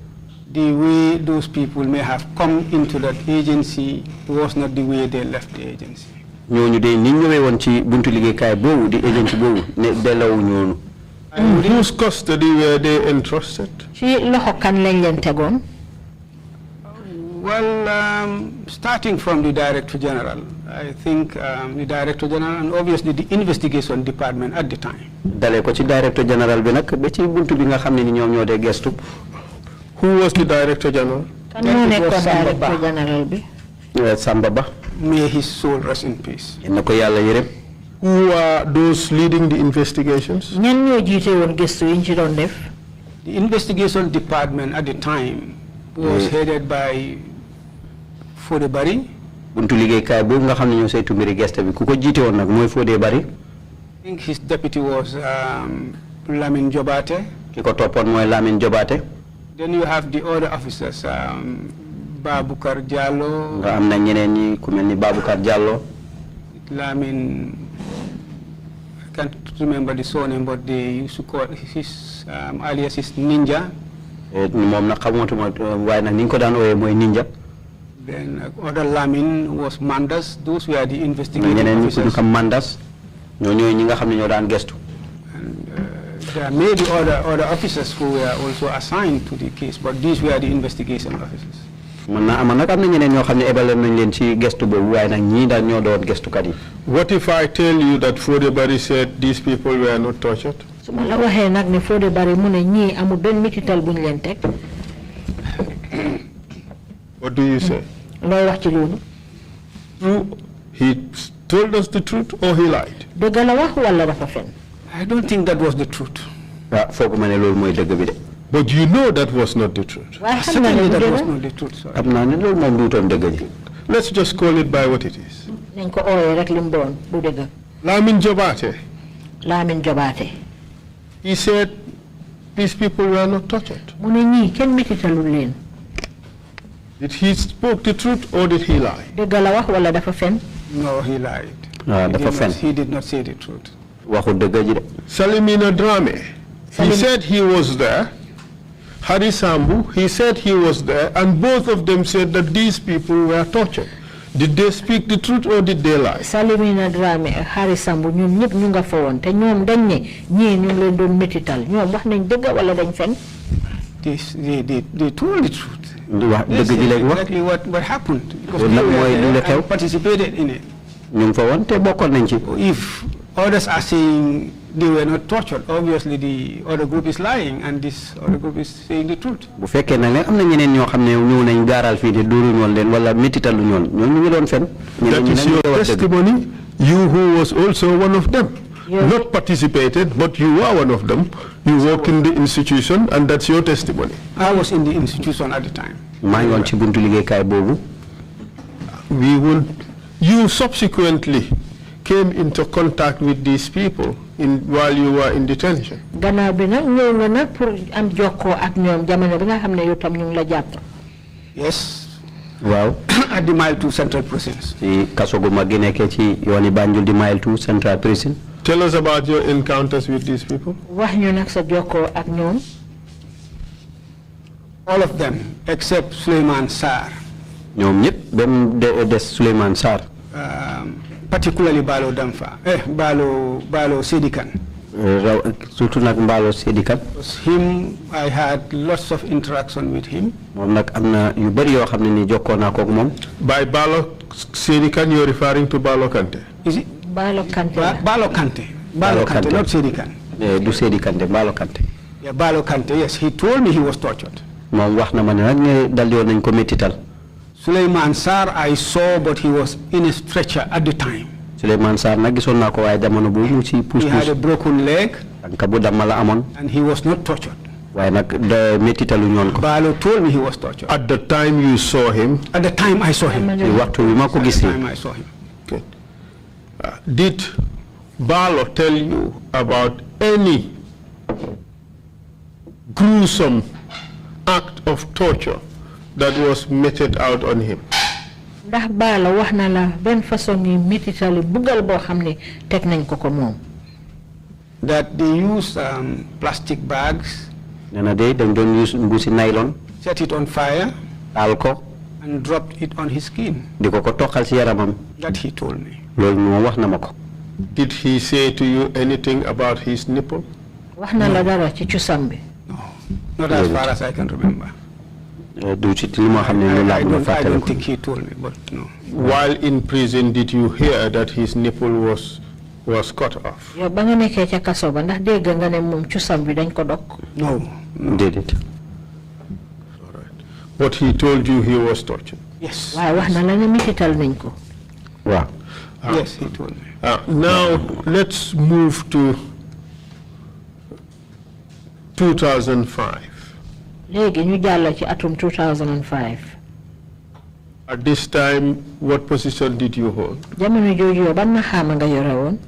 the way those people may have come into that agency was not the way they left the agency. ñooñu de ni ñëwee woon ci buntu liggéeykaay boobu di agency boobu ne delloo ñooñu. Whose custody were they entrusted? ci loxo kan lañ leen tegoon. Well, starting from the Director General, I think the Director General and obviously the investigation department at the time. dalee ko ci directeur général bi nag ba ci buntu bi nga xam ne ni ñoom ñoo dee gestu. Who was the Director General? kan moo nekkoon directeur général bi. Samba Ba. May his soul rest in peace. na ko yàlla yërëm. Who are those leading the investigations? ñan ñoo jiite woon gëstu yi ñu ci doon def. The investigation department at the time was headed by Fodé Barry. buntu liggéeykaay boobu nga xam ne ñoo saytu mbiri geste bi ku ko jiite woon nag mooy Fodé Barry. I think his deputy was Lamine Jobate. ki ko toppoon mooy Lamine Jobaate. Then you have the other officers, Babukar Diallo. nga am na ñeneen ñi ku mel ni Baboucar Diallo. Lamine, I can't remember the surname, but they used to call his alias is Ninja. moom nag xamatuma waaye nag ni ñu ko daan ooyee mooy Ninja. Then other Lamine was Mandas. Those were the investigating ñeneen ñi ku ñu officers. xam Mandas ñoo ñooy ñi nga xam ne ñoo daan gestu. And there may be other officers who were also assigned to the case, but these were the investigation officers. mën naa am nag am na ñeneen ñoo xam ne ebal nañ leen ci gestu boobu waaye nag ñii daal ñoo doon gestukat yi. What if I tell you that Fodé Barry said these people were not tortured? su ma la waxee nag ne Fodé Barry mu ne ñii amul benn mitital bu ñu leen teg. What do you say? looy wax ci loolu. True, he told us the truth or he lied? dëgg la wax wala dafa fen. I don't think that was the truth. waaw fooguma ne loolu mooy dëgg bi de. But you know that was not the truth. waaye xam nga ne Certainly du that was dëgg not the truth, sorry. xam naa ne loolu moom duutoon dëgg ji. Let's just call it by what it is. nañ ko ooyee rek li mu doon du dëgg. Lamin Jobate, Lamin Jobaate he said these people were not tortured. mu ne ñii kenn metitalul leen. Did he spoke the truth or did he lie? dëgg la wax wala dafa fen. No, he lied. dafa fen. He did not say the truth. waxu dëgg ji de. Salimina Drame, he said he was there. Hari Sambu, he said he was there, and both of them said that these people were tortured. Did they speak the truth or did they lie? Salimina Dramé ak Hari Sambu ñoom ñëpp ñu nga fa woon te ñoom dañ ne ñii ñu ngi leen doon métital ñoom wax nañ dëgg wala dañ fen. They told the truth. wax dëgg ji lañ wax. Exactly what happened. Because Loolu nag mooy li la they xew. participated in it. ñu ngi fa woon te bokkoon nañ ci. If others are saying they were not tortured, obviously the other group is lying and this other group is saying the truth. bu fekkee nag ne am na ñeneen ñoo xam ne ñëw nañ gaaral fii de dóoruñu woon leen wala métitalu ñoon ñoom ñu ngi doon fen. That is your testimony, you who was also one of them. Not participated, but you are one of them. You work in the institution and that's your testimony. I was in the institution at the time. maa ngi woon ci buntu liggéeykaay boobu. You subsequently came into contact with these people while you were in detention. gannaaw bi nag ñëw nga nag pour am jokkoo ak ñoom jamono bi nga xam ne yow tam ñu ngi la jàpp. Yes. waaw. At the Mile 2 Central Prisons. ci kaso gu mag gi nekkee ci yooni Banjul di Mile 2 Central Prison. Tell us about your encounters with these people. wax ñu nag sa jokkoo ak ñoom. All of them except Suleiman Sarr. ñoom ñëpp ba mu des Suleiman Sarr. Particularly Balo Damfa, Balo Sedikan. Surtout nag Mballo Sedikan. Him, I had lots of interaction with him. moom nag am na yu bëri yoo xam ne nii jokkoo naa koog moom. By Balo Sedikan, you're referring to Balo Kante? Is it? Balo Kante. Balo Kante. Balo Kante, not Sedikan. du Sedikan de Balo Kante. Yeah, Balo Kante, yes. He told me he was tortured. moom wax na ma ne nag ne daldi woon nañ ko méttital. Suleiman Sarr I saw, but he was in a stretcher at the time. Suleiman Sarr nag gisoon naa ko waaye jamono boobu mu ci pousse He had a broken leg. tànk bu damm la amoon. And he was not tortured. waaye nag méttitalu ñoon ko. Balo told me he was tortured. At the time you saw him? At the time I saw him. ci waxtu bi ma ko At the gisee. time I saw him. Okay. Did Balo tell you about any gruesome act of torture that was meted out on him? ndax Balo wax na la benn façon yi métitali bugal boo xam ne teg nañ ko ko moom. That they used plastic bags. nee na de dañ doon use mbuusi nylon. Set it on fire. taal ko. And dropped it on his skin. di ko toqal ci yaramam. That he told me. loolu moom wax na ma ko. Did he say to you anything about his nipple? wax na la dara ci cosam bi. No, not as far as I can remember. du ci li ma xam ne loolu laa mën a I fàttaliku. don't think he told me, but no. While in prison, did you hear that his nipple was cut off? yow ba nga nekkee ca kaso ba ndax dégg nga ne moom cosam bi dañ ko dog. No. déedéet. All right. But he told you he was tortured? Yes. waaye wax na la ne métital nañ ko. waaw. Yes, he told me. Now, let's move to 2005. léegi ñu jàll ci atum 2005. At this time, what position did you hold? jamono jooju yow ban na xaama nga yore woon.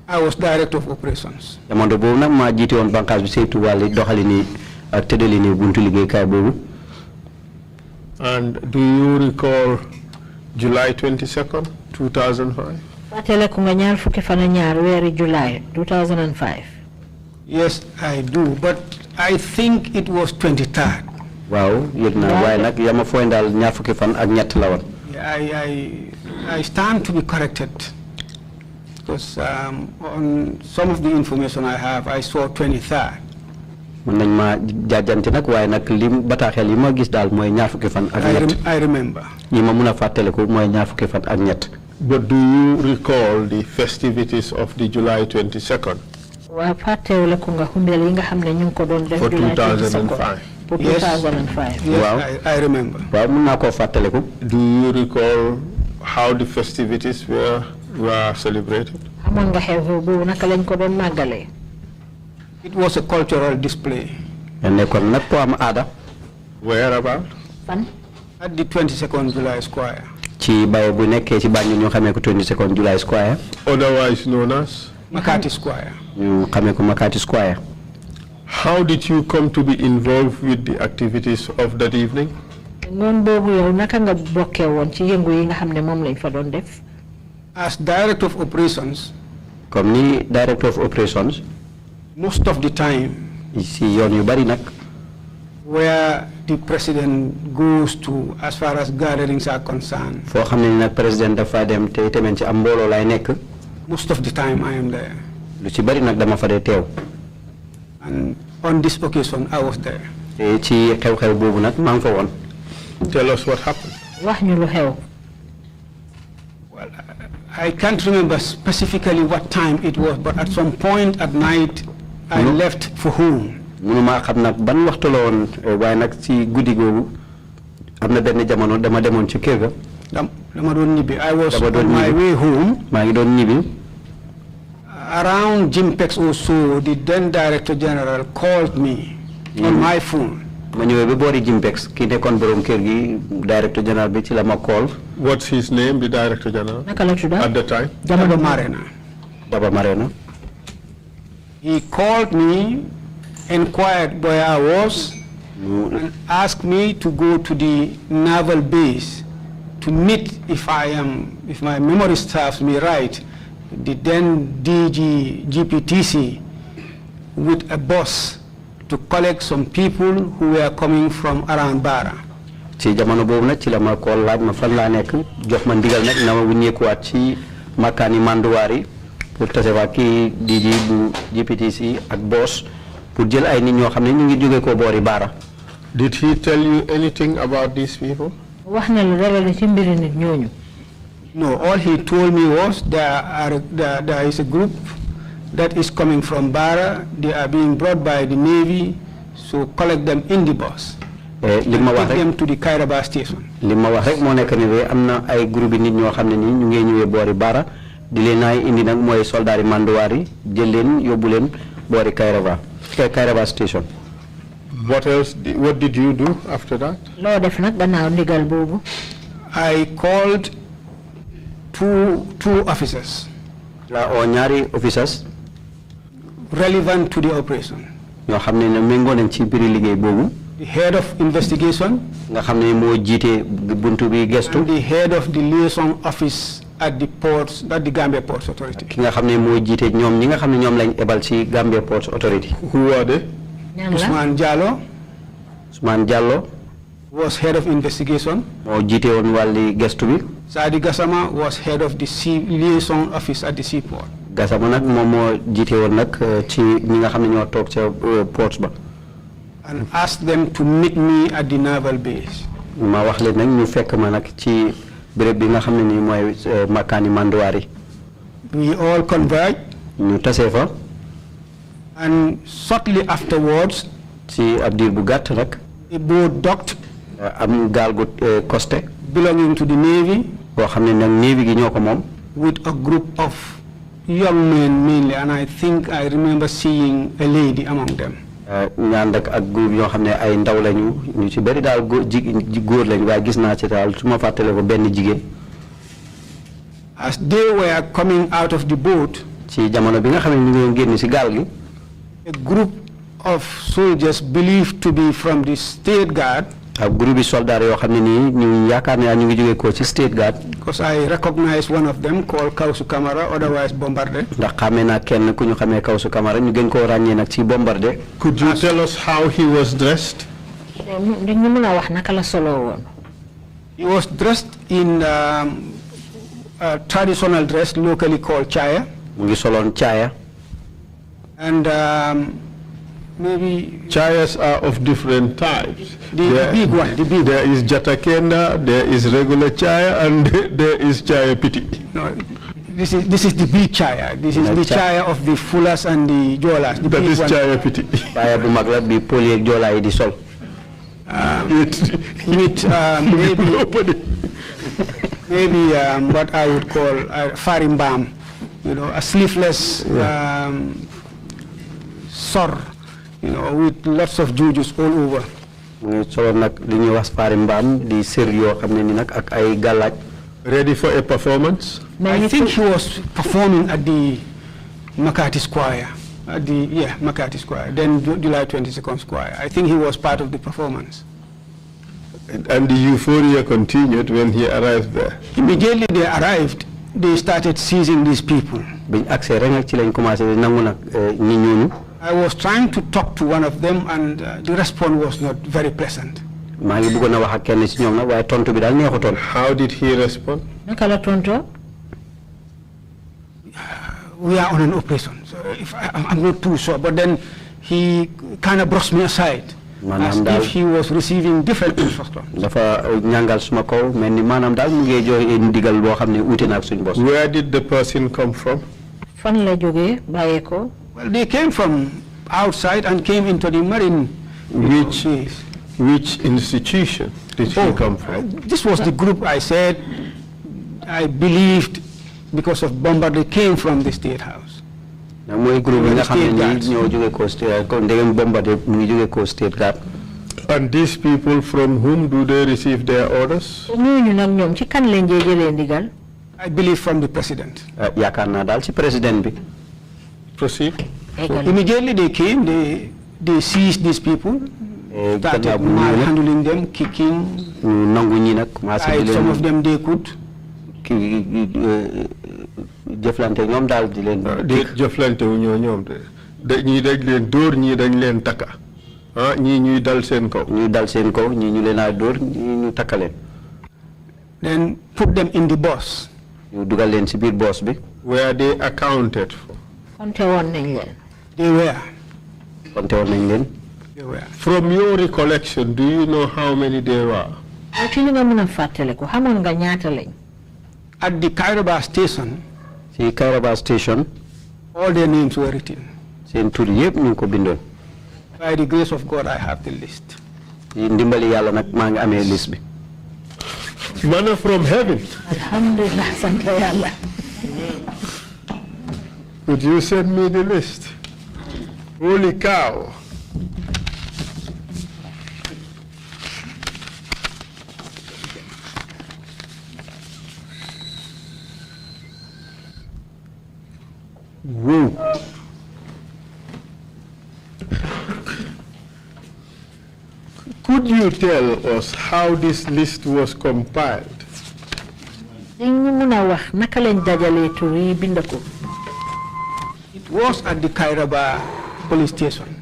I was director of operations. jamono boobu nag maa jiite woon bànqaas bi saytu wàllu doxalini ak tëddalini buntu liggéeykaay boobu. And do you recall July 22nd, 2005? fàttaleku nga ñaar fukki fan ak ñaar weeri July 2005. Yes, I do, but I think it was 23rd. waaw yëg naa waaye nag yama fooy daal ñaar fukki fan ak ñett la woon. I stand to be corrected because on some of the information I have, I saw 23rd. mën nañ ma jaajante nag waaye nag lim bataaxel yi ma gis daal mooy ñaar fukki fan ak ñett. I remember. yi ma mun a fàttaliku mooy ñaar fukki fan ak ñett. But do you recall the festivities of the July 22nd? waaw fàttewaleku nga xumbeel yi nga xam ne ñu ngi ko doon def. For July 2005. pour Yes. 2005. Wow. Yes, I remember. waaw mun naa koo fàttaliku. Do you recall how the festivities were celebrated? xamoon nga xew-xew boobu naka lañ ko doon màggalee. It was a cultural display. nekkoon nag po am aada. Where about? fan. At the 22nd July Square. ci baye bu nekkee ci Banjul ñu xamee ko 22nd July Square. Otherwise known as? Makati Square. ñu xamee ko Makati Square. How did you come to be involved with the activities of that evening? ngoon boobu yow naka nga bokkee woon ci yëngu yi nga xam ne moom lañ fa doon def. As Director of Operations. comme ni Director of Operations. Most of the time. si yoon yu bari nag. where the president goes to as far as gatherings are concerned. foo xam ne nag président dafa dem te tamit ci am mbooloo lay nekk. Most of the time I am there. lu ci bari nag dama fa dee teew. And on this occasion I was there. te ci xew-xew boobu nag maa ngi fa woon. Tell us what happened. wax ñu lu xew. Well, I can't remember specifically what time it was, but at some point at night I left for home. mënuma xam nag ban waxtu la woon waaye nag ci guddi googu am na benn jamono dama demoon ci kër ga. dama doon ñibbi. I was on my way home. maa ngi doon ñibbi. Around Jimpex or so, the then Director General called me on my phone. ma ñëwee ba boori Jimpex ki nekkoon borom kër gi Director General bi ci la ma call. What's his name, the Director General? naka la tudda At the time? Daba Marena. Daba Marena. He called me, inquired where I was, and asked me to go to the naval base to meet, if my memory serves me right, the then DG GPTC with a bus to collect some people who were coming from around Bara. ci jamono boobu nag ci la ma call laaj ma fan laa nekk jox ma ndigal nag na ma wuññeekuwaat ci makkaani manduwaari pour tasewaat kii DG bu GPTC ak boss pour jël ay nit ñoo xam ne ñu ngi jóge ko boori Bara. Did he tell you anything about these people? wax na lu dara ci mbiri nit ñooñu. No, all he told me was there is a group that is coming from Bara. They are being brought by the Navy, so collect them in the bus. Take them to the Kairaba station. li ma wax rek moo nekk ne de am na ay groupe nit ñoo xam ne nii ñu ngi ñëwee boori Bara di leen ay indi nag mooy soldat yi manduwaar yi jël leen yóbbu leen boori Kairaba station. What else? What did you do after that? loo def nag gannaaw ndigal boobu. I called two officers. la oo ñaari officers. relevant to the operation. ñoo xam ne méngoo nañ ci biir liggéey boobu. The head of investigation. nga xam ne moo jiite buntu bi gestu. And the head of the liaison office at the ports, at the Gambia Ports Authority. ki nga xam ne moo jiite ñoom ñi nga xam ne ñoom lañ ebal ci Gambia Ports Authority. Who are they? Ousmane Diallo. Ousmane Diallo. was head of investigation. moo jiite woon wàlli gestu bi. Sadi Gassama was head of the liaison office at the seaport. Gassama nag moom moo jiite woon nag ci ñi nga xam ne ñoo toog ca ports ba. And asked them to meet me at the naval base. ma wax leen nag ñu fekk ma nag ci béréb bi nga xam ne nii mooy makkaani manduwaari. We all converged. ñu tasee fa. And shortly afterwards, ci ab diir bu gàtt nag. a boat docked. am gaal gu costé. belonging to the Navy. boo xam ne nag Navy gi ñoo ko moom. with a group of young men mainly, and I think I remember seeing a lady among them. ñaan ak groupe yoo xam ne ay ndaw lañu ñu ci bëri daal góor lañu waaye gis naa ci daal su ma fàttale ko benn jigéen. As they were coming out of the boat, ci jamono bi nga xam ne ñu ngi génn ci gaal gi. a group of soldiers believed to be from the State Guard. ab groupe bi soldat yoo xam ne nii ñu yaakaar ne ñu ngi jógee ko ci State Guard. Because I recognize one of them called Kausu Kamara, otherwise Bombarde. ndax xamee naa kenn ku ñu xamee Kausu Kamara ñu gën koo ràññee nag ci Bombarde. Could you tell us how he was dressed? dañu mën a wax naka la solo woon. He was dressed in a traditional dress locally called chaya. mu ngi soloon caaya. And maybe Chayas are of different types. the big one, the big There is Jatakenda, there is regular chaya, and there is chaya piti. No, this is the big chaya. This is the chaya of the Fullers and the Jolas. The That big is one. chaya piti. caaya bu mag la bi poli ak joolaa yi di sol. With maybe what I would call farimbam, a sleeveless sor, you know, with lots of jujus all over. Ready for a performance? I think he was performing at the Makati Square, Makati Square, then July 22nd Square. I think he was part of the performance. And the euphoria continued when he arrived there. Immediately they arrived, they started seizing these people. I was trying to talk to one of them, and the response was not very pleasant. How did he respond? We are on an operation, so I'm not too sure, but then he kind of brushed me aside, as if he was receiving different instructions. Where did the person come from? Well, they came from outside and came into the marine. Which institution did he come from? This was the group I said I believed, because of bombardment, came from the State House. And these people, from whom do they receive their orders? I believe from the president. Proceed. So immediately they came, they seized these people, started handling them, kicking. Some of them they could. Jëflante ñoom daal di leen jëflante wu ñoom ñii dañ leen dóor ñii dañ leen takka ñii ñuy dal seen kaw ñii ñu leen a dóor ñii ñu takka leen. Then put them in the bus. ñu dugal leen ci biir bus bi. Were they accounted for? Konte woon nañ leen. They were. Konte woon nañ leen. They were. From your recollection, do you know how many there were? Ci li nga mën a fàttaliku xamoon nga ñaata lañ. At the Kairaba station, all their names were written. By the grace of God, I have the list. Manna from heaven. Alhamdulillah, Could you send me the list? Holy cow. Whoa. Could you tell us how this list was compiled? It was at the Kairaba police station.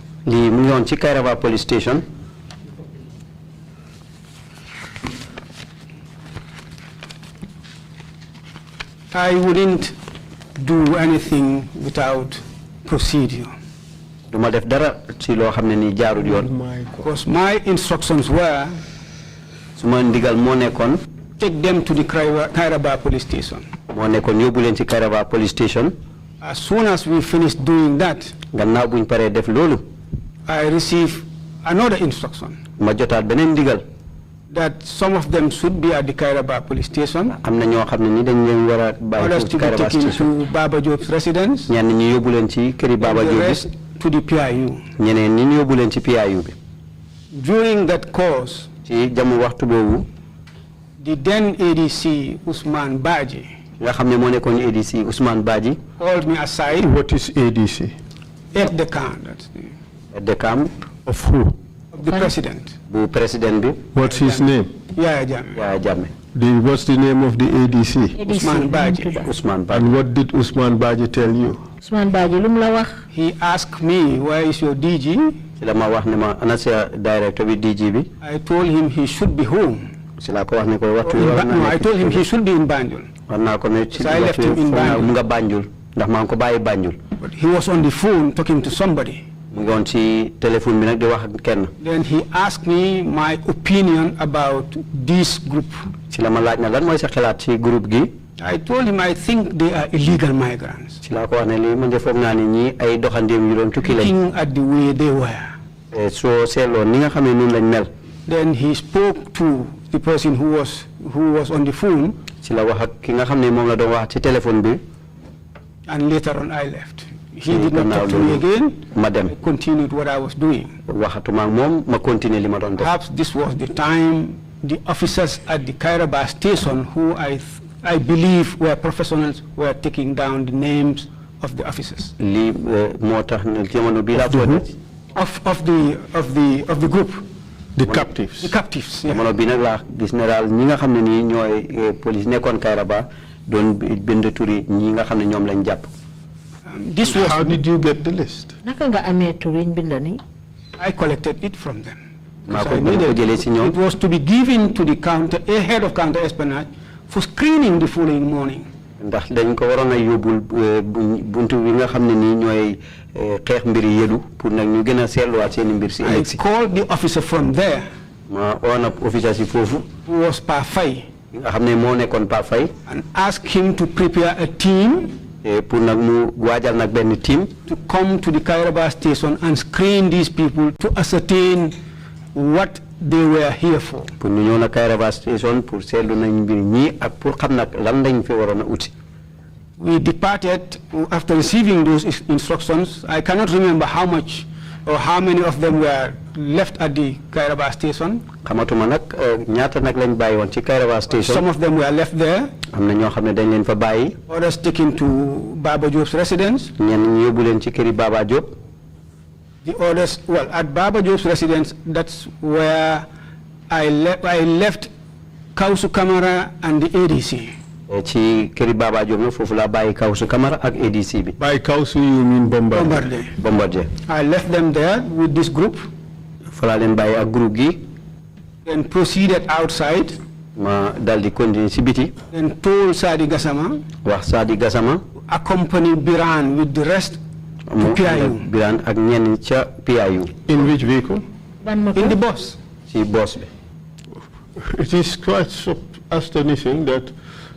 Police station. I wouldn't do anything without procedure. Because my instructions were take them to the Kairaba police station. As soon as we finished doing that, I received another instruction that some of them should be at the Kairaba police station, others to be taken to Baba Job's residence, and the rest to the PIU. During that course, the then ADC Usman Baji called me aside. What is ADC? At the camp. That's the camp of who? Of the president. What's his name? Yaya Jammeh. What's the name of the ADC? Usman Baji. And what did Usman Baji tell you? Usman Baji he asked me, where is your DG? I told him he should be home. No, I told him he should be in Banjul. So I left him in Banjul. But he was on the phone talking to somebody. Then he asked me my opinion about this group. I told him I think they are illegal migrants. Looking at the way they were. Then he spoke to the person who was on the phone. And later on I left. He did not talk to me again. ma dem I continued what I was doing. waxatuma ak moom ma continuer li ma doon def. Perhaps this was the time the officers at the Kairaba station, who I believe were professionals, were taking down the names of the officers. lii moo tax ne jamono bii laa foog Of the group. The captives. The captives. Yeah. jamono bii nag laa gis ne daal ñi nga xam ne nii ñooy police nekkoon Kairaba doon bind turi ñi nga xam ne ñoom lañ jàpp. This was. How did you get the list? naka nga amee turi ñu bind nii. I collected it from them. maa So ko jëlee si ñoom. it was to be given to the head of counter espionage for screening the following morning. ndax dañ ko waroon a yóbbul buntu bi nga xam ne nii ñooy xeex mbiri yëdu pour nag ñu gën a seetluwaat seen mbir si I ëllëg si. called the officer from there, ma oon ab officier si foofu who was Pa Fay, nga xam ne moo nekkoon Pa Fay and asked him to prepare a team pour nag mu waajal nag benn team to come to the Kairaba station and screen these people to ascertain what they were here for. pour ñu ñëw na Kairaba station pour seetlu nañ mbir ñii ak pour xam nag lan lañ fi waroon a uti. We departed after receiving those instructions. I cannot remember how much or how many of them were left at the Kairaba station. xamatuma nag ñaata nag lañ bàyyi woon ci Kairaba station. Some of them were left there. am na ñoo xam ne dañ leen fa bàyyi. Others taken to Baba Job's residence. ñenn ñi yóbbu leen ci këri Baba Job. The others, well, at Baba Job's residence, that's where I left Kausu Kamara and the ADC. ci këri Baba Job na foofu laa bàyyi Kawsu Kamara ak ADC bi. By Kausu, you mean Bombardier? Bombardier. I left them there with this group. fa laa leen bàyyi ak groupe gi. Then proceeded outside. ma dal di continuer si biti. Then told Sadi Gassama. wax Sadi Gassama. Accompany Biran with the rest to PIU. Biran ak ñenn ca PIU. In which vehicle? In the bus. ci boss bi. It is quite astonishing that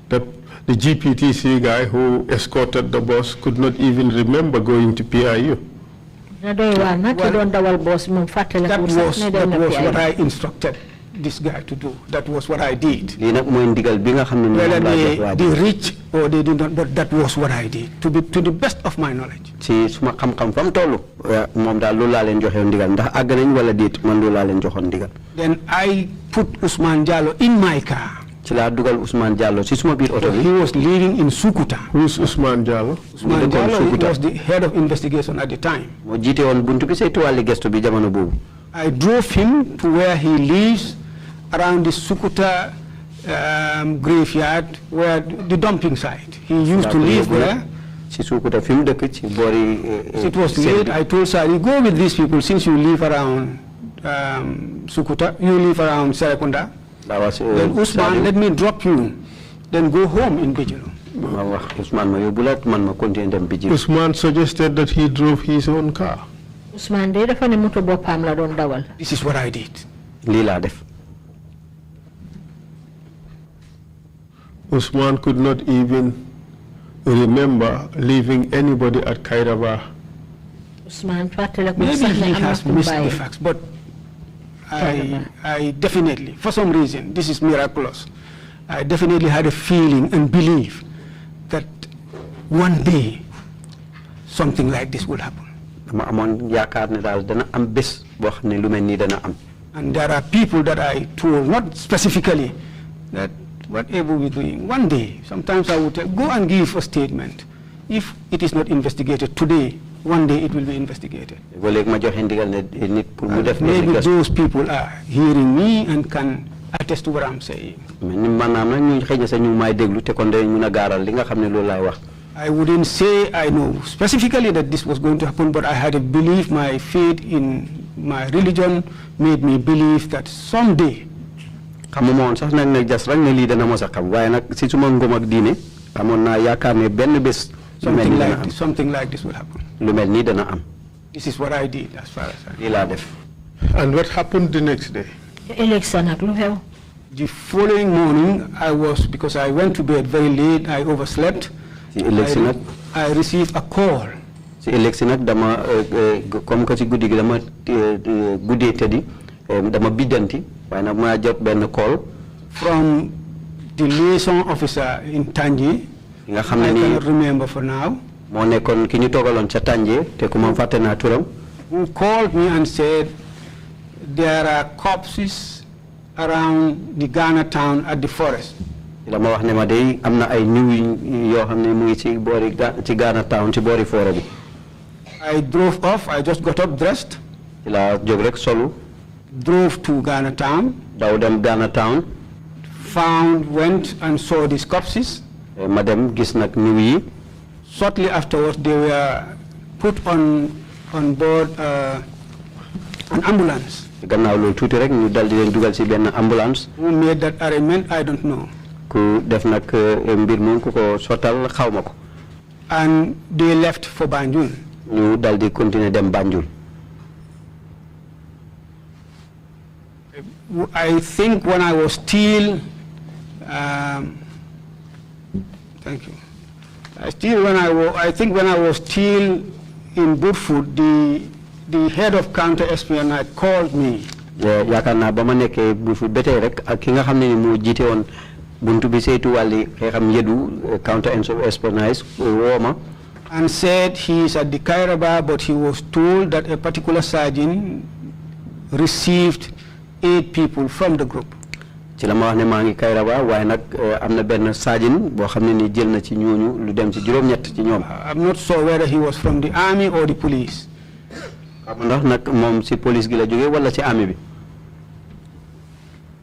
the GPTC guy who escorted the bus could not even remember going to PIU. That was what I instructed this guy to do. That was what I did. Whether they reach or they did not, but that was what I did, to the best of my knowledge. Then I put Usman Jallo in my car. He was living in Sukuta. Who's Usman Jallo? Usman Jallo was the head of investigation at the time. I drove him to where he lives, around the Sukuta graveyard, where the dumping site. He used to live there. It was late. I told Sari, go with these people since you live around Sukuta, you live around Serekunda. Then Usman, let me drop you. Then go home in Bijilo. Usman suggested that he drove his own car. Usman de dafa ne moto bopam la don dawal. This is what I did. Lila def. Usman could not even remember leaving anybody at Kairaba. Usman fatale ko maybe he has missed the facts, but I definitely, for some reason, this is miraculous, I definitely had a feeling and belief that one day something like this will happen. And there are people that I told, not specifically, that whatever we're doing, one day, sometimes I would go and give a statement. If it is not investigated today, one day it will be investigated. Maybe those people are hearing me and can attest to what I'm saying. I wouldn't say I know specifically that this was going to happen, but I had a belief, my faith in my religion made me believe that someday something like this will happen. This is what I did as far as I know. And what happened the next day? The following morning, because I went to bed very late, I overslept. I received a call. From the liaison officer in Tangi. I cannot remember for now. moo nekkoon ki ñu toogaloon ca Tànje te ku ma fàtte naa turam. who called me and said there are corpses around the Ghana town at the forest. la ma wax ne ma day am na ay ñiw yoo xam ne mu ngi ci boori ci Ghana town ci boori foore bi. I drove off. I just got up, dressed. la jóg rek solu. Drove to Ghana town. daw dem Ghana town. Went and saw these corpses. ma dem gis nag ñiw yi. Shortly afterwards, they were put on board an ambulance. gannaaw loolu tuuti rek ñu dal di leen dugal ci benn ambulance. Who made that arrangement, I don't know. ku def nag mbir moom ku ko sottal xaw ma ko. And they left for Banjul. ñu dal di continuer dem Banjul. I think when I was still, thank you. I think when I was still in Budford, the head of counter-espionage called me. yaakaar naa ba ma nekkee Budford ba tey rek ak ki nga xam ne ni moo jiite woon buntu bi saytu wàlli xeexam yëdu counter-espionage woo ma. And said he is at the Kairaba, but he was told that a particular sergeant received 8 people from the group. ci la ma wax ne maa ngi Kairaba waaye nag am na benn sergeant boo xam ne ni jël na ci ñooñu lu dem ci juróom-ñett ci ñoom. I'm not sure whether he was from the army or the police. xam ndax nag moom ci police gi la jógee wala ci army bi.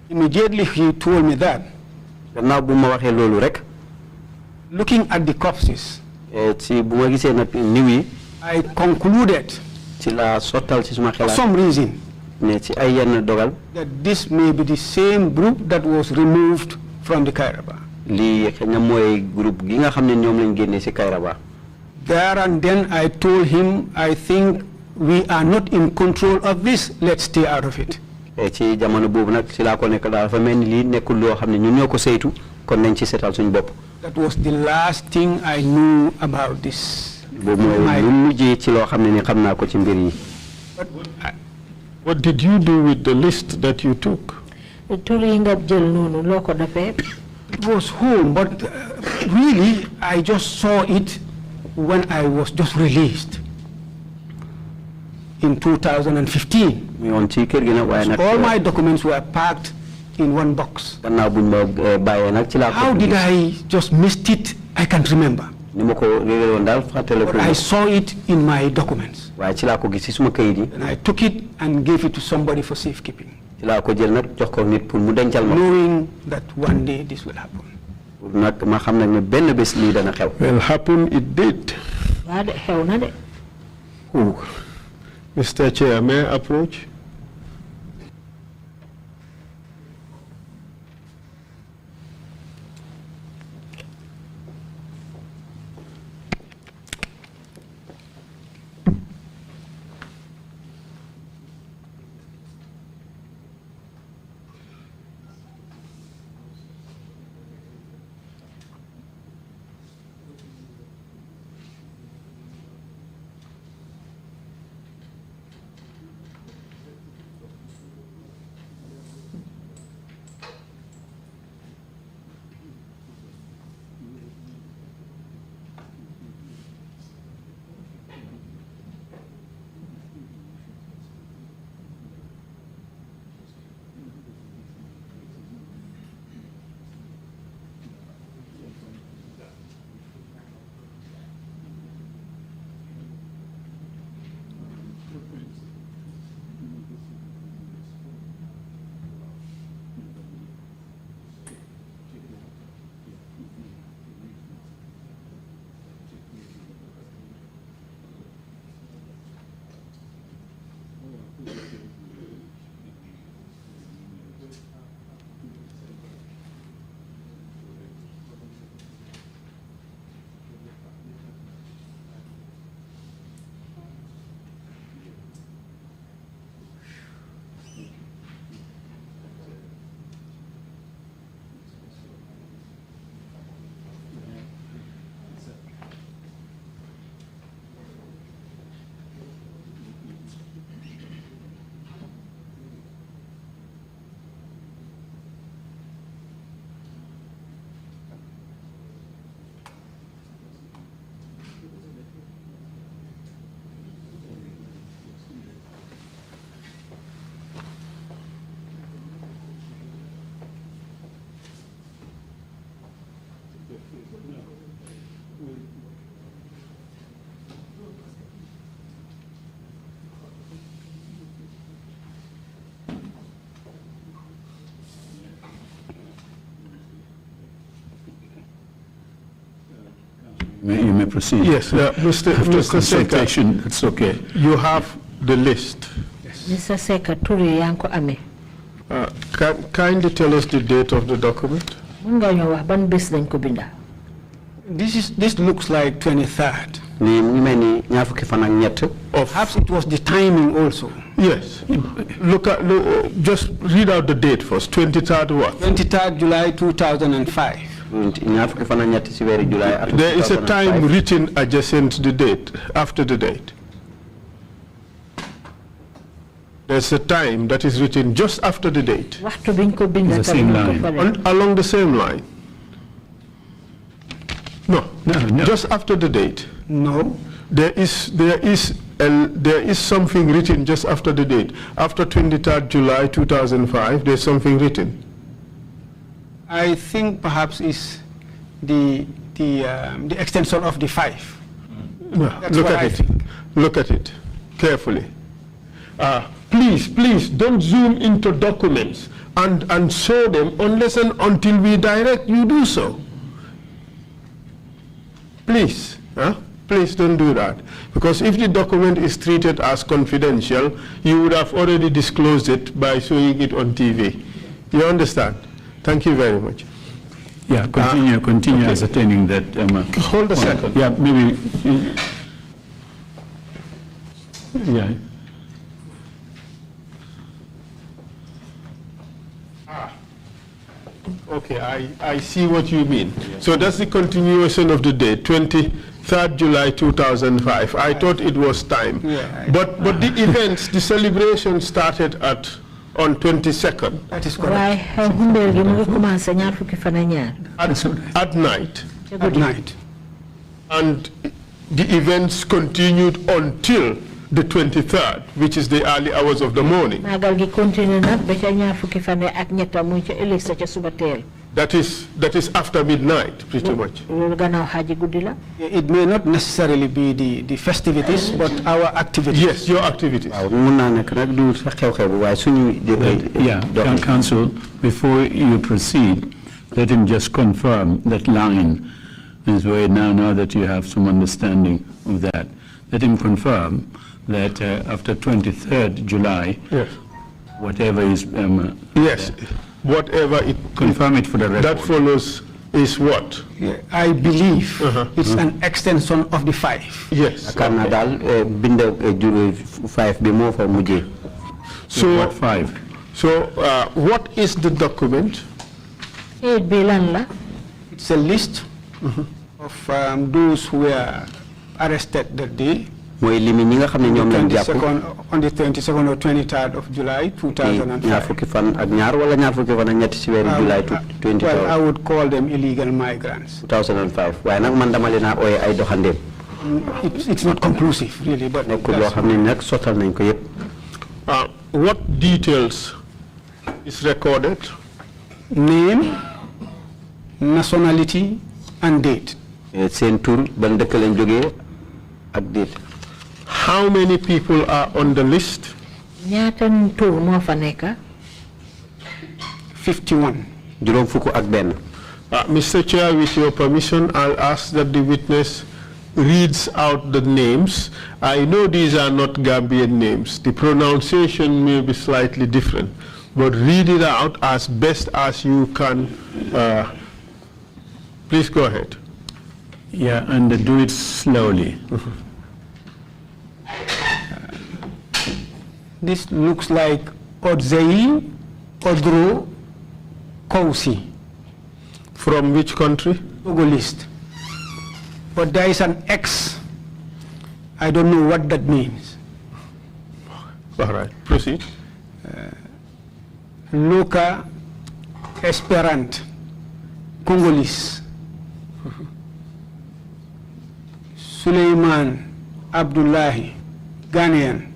Immediately he told me that. gannaaw bu ma waxee loolu rek. Looking at the corpses. ci bu ma gisee nag niw yi. I concluded. ci la sottal ci suma xelaat. For some reason. ne ci ay yenn dogal. That this may be the same group that was removed from the Kairaba. lii xëy na mooy groupe gi nga xam ne ñoom lañ génnee ci Kairaba. There and then I told him, I think we are not in control of this. Let's stay out of it. ci jamono boobu nag ci laa ko nekk daal dafa mel ni lii nekkul loo xam ne ñun ñoo ko saytu kon nañ ci seetal suñu bopp. That was the last thing I knew about this. boobu mooy lu mujjee ci loo xam ne ni xam naa ko ci mbir yi. What did you do with the list that you took? It was home, but really I just saw it when I was just released in 2015. All my documents were packed in one box. How did I just miss it? I can't remember. But I saw it in my documents. And I took it and gave it to somebody for safekeeping, knowing that one day this will happen. Well, happen it did. Mr. Chair, may I approach? You may proceed. Yes, Mr. After Secka, consultation, it's okay. you have the list. Mr. Secka turi yanko ame. Kindly tell us the date of the document. Mun nga ñoo wax ban bés lañ ko binda. This looks like 23rd. Perhaps it was the timing also. Yes. Just read out the date first. 23rd what? 23rd July 2005. There is a time written adjacent the date, after the date. There's a time that is written just after the date. The same line. Along the same line. No, just after the date. No. There is something written just after the date. After 23rd July 2005, there's something written. I think perhaps it's the extension of the 5. No, look at it. Look at it carefully. Please, don't zoom into documents and show them unless and until we direct you do so. Please, please don't do that. Because if the document is treated as confidential, you would have already disclosed it by showing it on TV. You understand? Thank you very much. Yeah, continue okay. ascertaining that. Hold a second. Yeah, maybe. Yeah. Okay, I see what you mean. So that's the continuation of the date, 23rd July 2005. I thought it was time. Yeah, but the events, the celebration started on 22nd. That is correct. At night. At night. And the events continued until the 23rd, which is the early hours of the morning. That is after midnight, pretty much. It may not necessarily be the festivities, but our activities. Yes, your activities. Yeah, Council, before you proceed, let him just confirm that line is where now that you have some understanding of that. Let him confirm that after 23rd July, yes, whatever is... yes, whatever it... Confirm it for the record. That follows is what? Yeah, I believe it's an extension of the 5. Yes. So what 5? So what is the document? It's a list of those who were arrested that day. On the 22nd or 23rd of July 2005. Well, I would call them illegal migrants. 2005. It's not conclusive, really, but what details is recorded? Name, nationality, and date. How many people are on the list? 51. Mr. Chair, with your permission, I'll ask that the witness reads out the names. I know these are not Gambian names. The pronunciation may be slightly different, but read it out as best as you can. Please go ahead. Yeah, and do it slowly. This looks like Odzei Odro Kousi. From which country? Togo list. But there is an X. I don't know what that means. All right, proceed. Luca Esperant, Congolese. Suleiman Abdullahi, Ghanaian.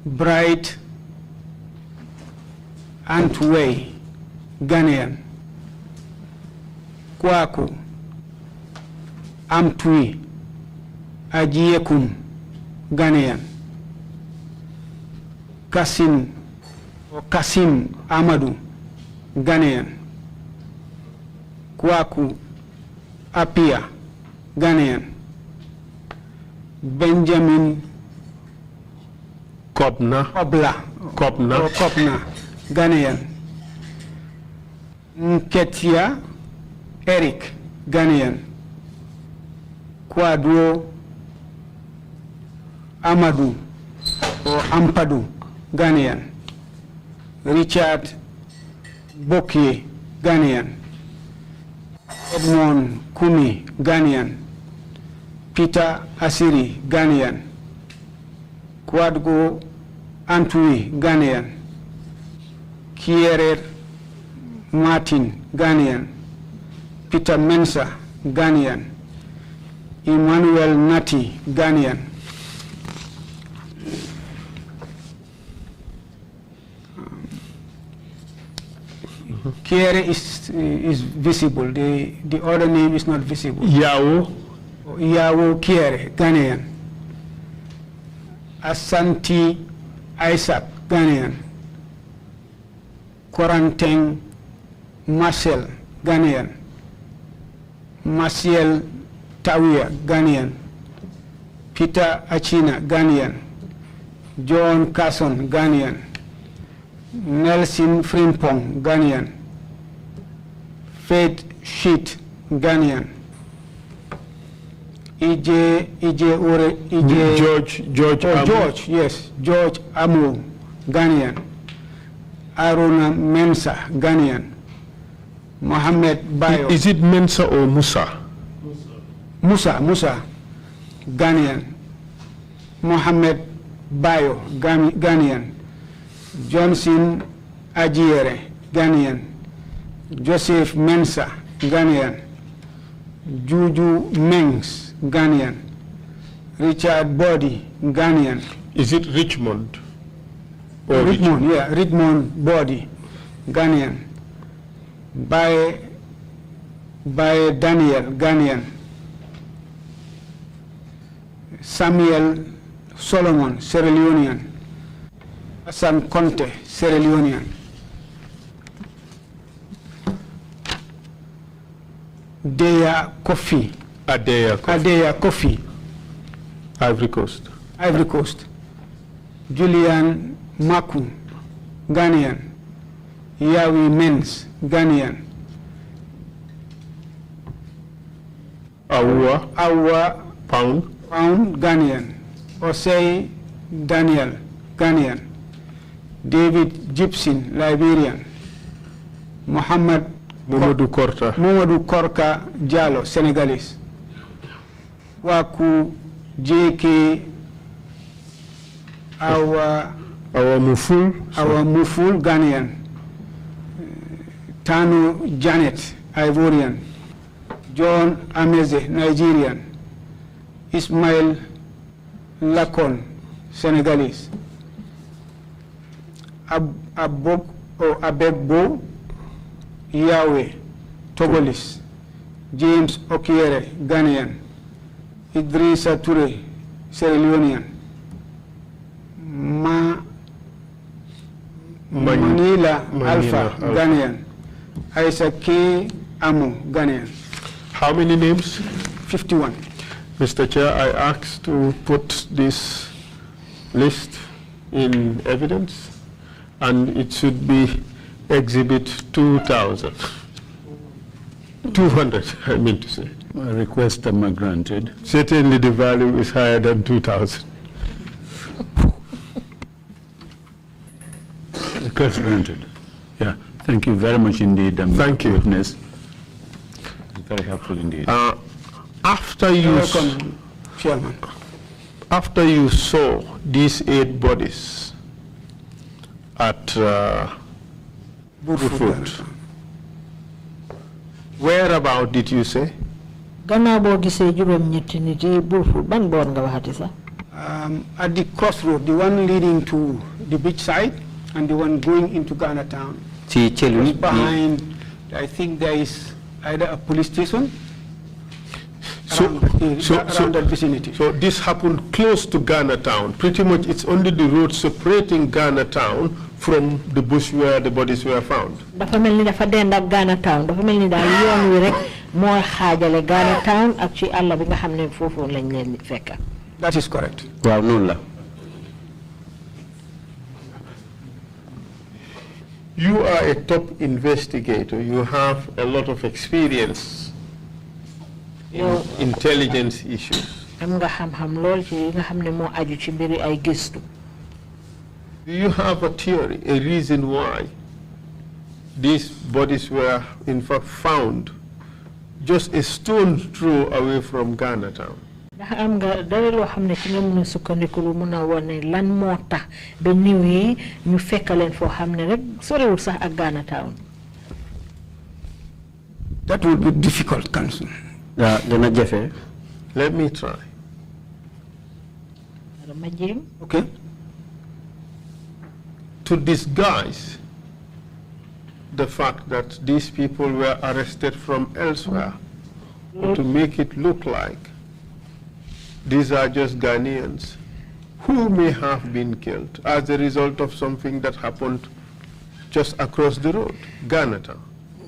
Bright Antway, Ghanaian. Kwaku Amtui Ajiekum, Ghanaian. Kasim Amadou, Ghanaian. Kwaku Apia, Ghanaian. Benjamin Kobna, Kopna, Ghanaian. Nketia Eric, Ghanaian. Kwadwo Amadou or Ampadu, Ghanaian. Richard Bokie, Ghanaian. Edmond Kumi, Ghanaian. Peter Asiri, Ghanaian. Kwadgo Antwi, Ghanaian. Kiere Martin, Ghanaian. Peter Mensa, Ghanaian. Emmanuel Nati, Ghanaian. Kiere is visible. The other name is not visible. Yawo Kiere, Ghanaian. Asanti Isaac, Ghanaian. Koranteng Marcel, Ghanaian. Marciel Tawia, Ghanaian. Peter Achina, Ghanaian. John Carson, Ghanaian. Nelson Frimpong, Ghanaian. Faith Sheet, Ghanaian. George Amo, Ghanaian. Aruna Mensa, Ghanaian. Mohammed Bayo. Is it Mensa or Musa? Musa, Ghanaian. Mohammed Bayo, Ghanaian. Johnson Ajiere, Ghanaian. Joseph Mensa, Ghanaian. Juju Mengs, Ghanaian. Richard Body, Ghanaian. Is it Richmond? Richmond Body, Ghanaian. By Daniel, Ghanaian. Samuel Solomon, Sierra Leonean. Hassan Conte, Sierra Leonean. Adeya Kofi, Ivory Coast. Julian Maku, Ghanaian. Yawi Mens, Ghanaian. Awa Pound, Ghanaian. Osei Daniel, Ghanaian. David Gibson, Liberian. Mamadou Korka Diallo, Senegalese. Waku JK Awa Muful, Ghanaian. Tanu Janet, Ivorian. John Ameze, Nigerian. Ismail Lakon, Senegalese. Abegbo Yahweh, Togolese. James Okiere, Ghanaian. Idrissa Toure, Sierra Leonean. Manila Alpha, Ghanaian. Isaac K. Amo, Ghanaian. How many names? 51. Mr. Chair, I ask to put this list in evidence, and it should be Exhibit 2,000. 200, I mean to say. A request granted. Certainly the value is higher than 2,000. Request granted. Yeah, thank you very much indeed. Thank you. Witness. Very helpful indeed. After you Welcome, Chairman. After you saw these 8 bodies at Burfoot, whereabout did you say? Gannaaw boo gisee juróom-ñetti nit yi Burfoot ban boor nga waxati sax? At the crossroad, the one leading to the beach side and the one going into Ghana town. Behind, I think there is either a police station around that vicinity. So this happened close to Ghana town. Pretty much it's only the road separating Ghana town from the bush where the bodies were found. dafa melni dafa dend ak Ghana Town dafa melni daal yoon wi rek moo xaajale Ghana Town ak ci àll bi nga xam ne foofu lañ leen fekk. That is correct. waaw noonu la. You are a top investigator. You have a lot of experience in intelligence issues. am nga xam-xam lool ci nga xam ne moo aju ci mbiri ay gëstu. Do you have a theory, a reason why these bodies were in fact found just a stone's throw away from Ghana Town? ndax am nga dara loo xam ne ci nga mën a sukkandiku lu mën a wane lan moo tax ba niw yi ñu fekk leen foo xam ne rek sorewul sax ak Ghana Town. That would be difficult, Council. dana jafe. Let me try. ma jéem. Okay. To disguise the fact that these people were arrested from elsewhere, to make it look like these are just Ghanaians who may have been killed as a result of something that happened just across the road, Ghana Town.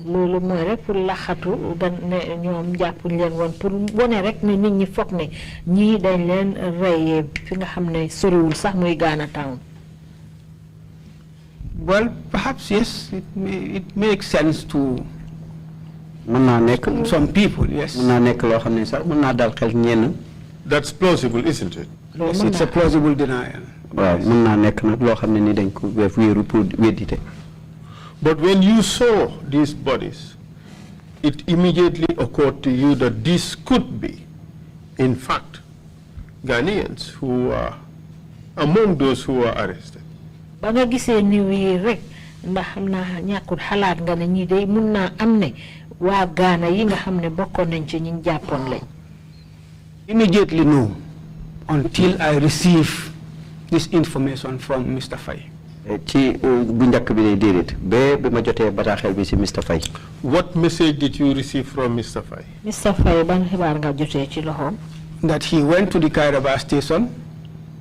loolu mooy rek pour laxatu dañ ne ñoom jàppuñ leen woon pour wane rek ne nit ñi foog ne ñii dañ leen reyee fi nga xam ne soriwul sax muy Ghana Town. Well, perhaps yes, it makes sense to mën naa nekk some people, yes. mën naa nekk loo xam ne sax mën naa dal xel ñenn. That's plausible, isn't it? Yes, it's a plausible denial. waaw mën naa nekk nag loo xam ne ni dañ ko wéeru pour weddite. But when you saw these bodies, it immediately occurred to you that these could be, in fact, Ghanaians who are among those who were arrested. ba nga gisee niw yi rek ndax xam naa ñàkkul xalaat nga ne ñii day mun naa am ne waa Ghana yi nga xam ne bokkoon nañ ci ñi jàppoon lañ. Immediately no, until I receive this information from Mr. Faye. ci bu njëkk bi lay déedéet ba bi ma jotee bataaxel bi si Mr. Faye. What message did you receive from Mr. Faye? Mr. Faye ban xibaar nga jotee ci loxoom. That he went to the Kairaba station.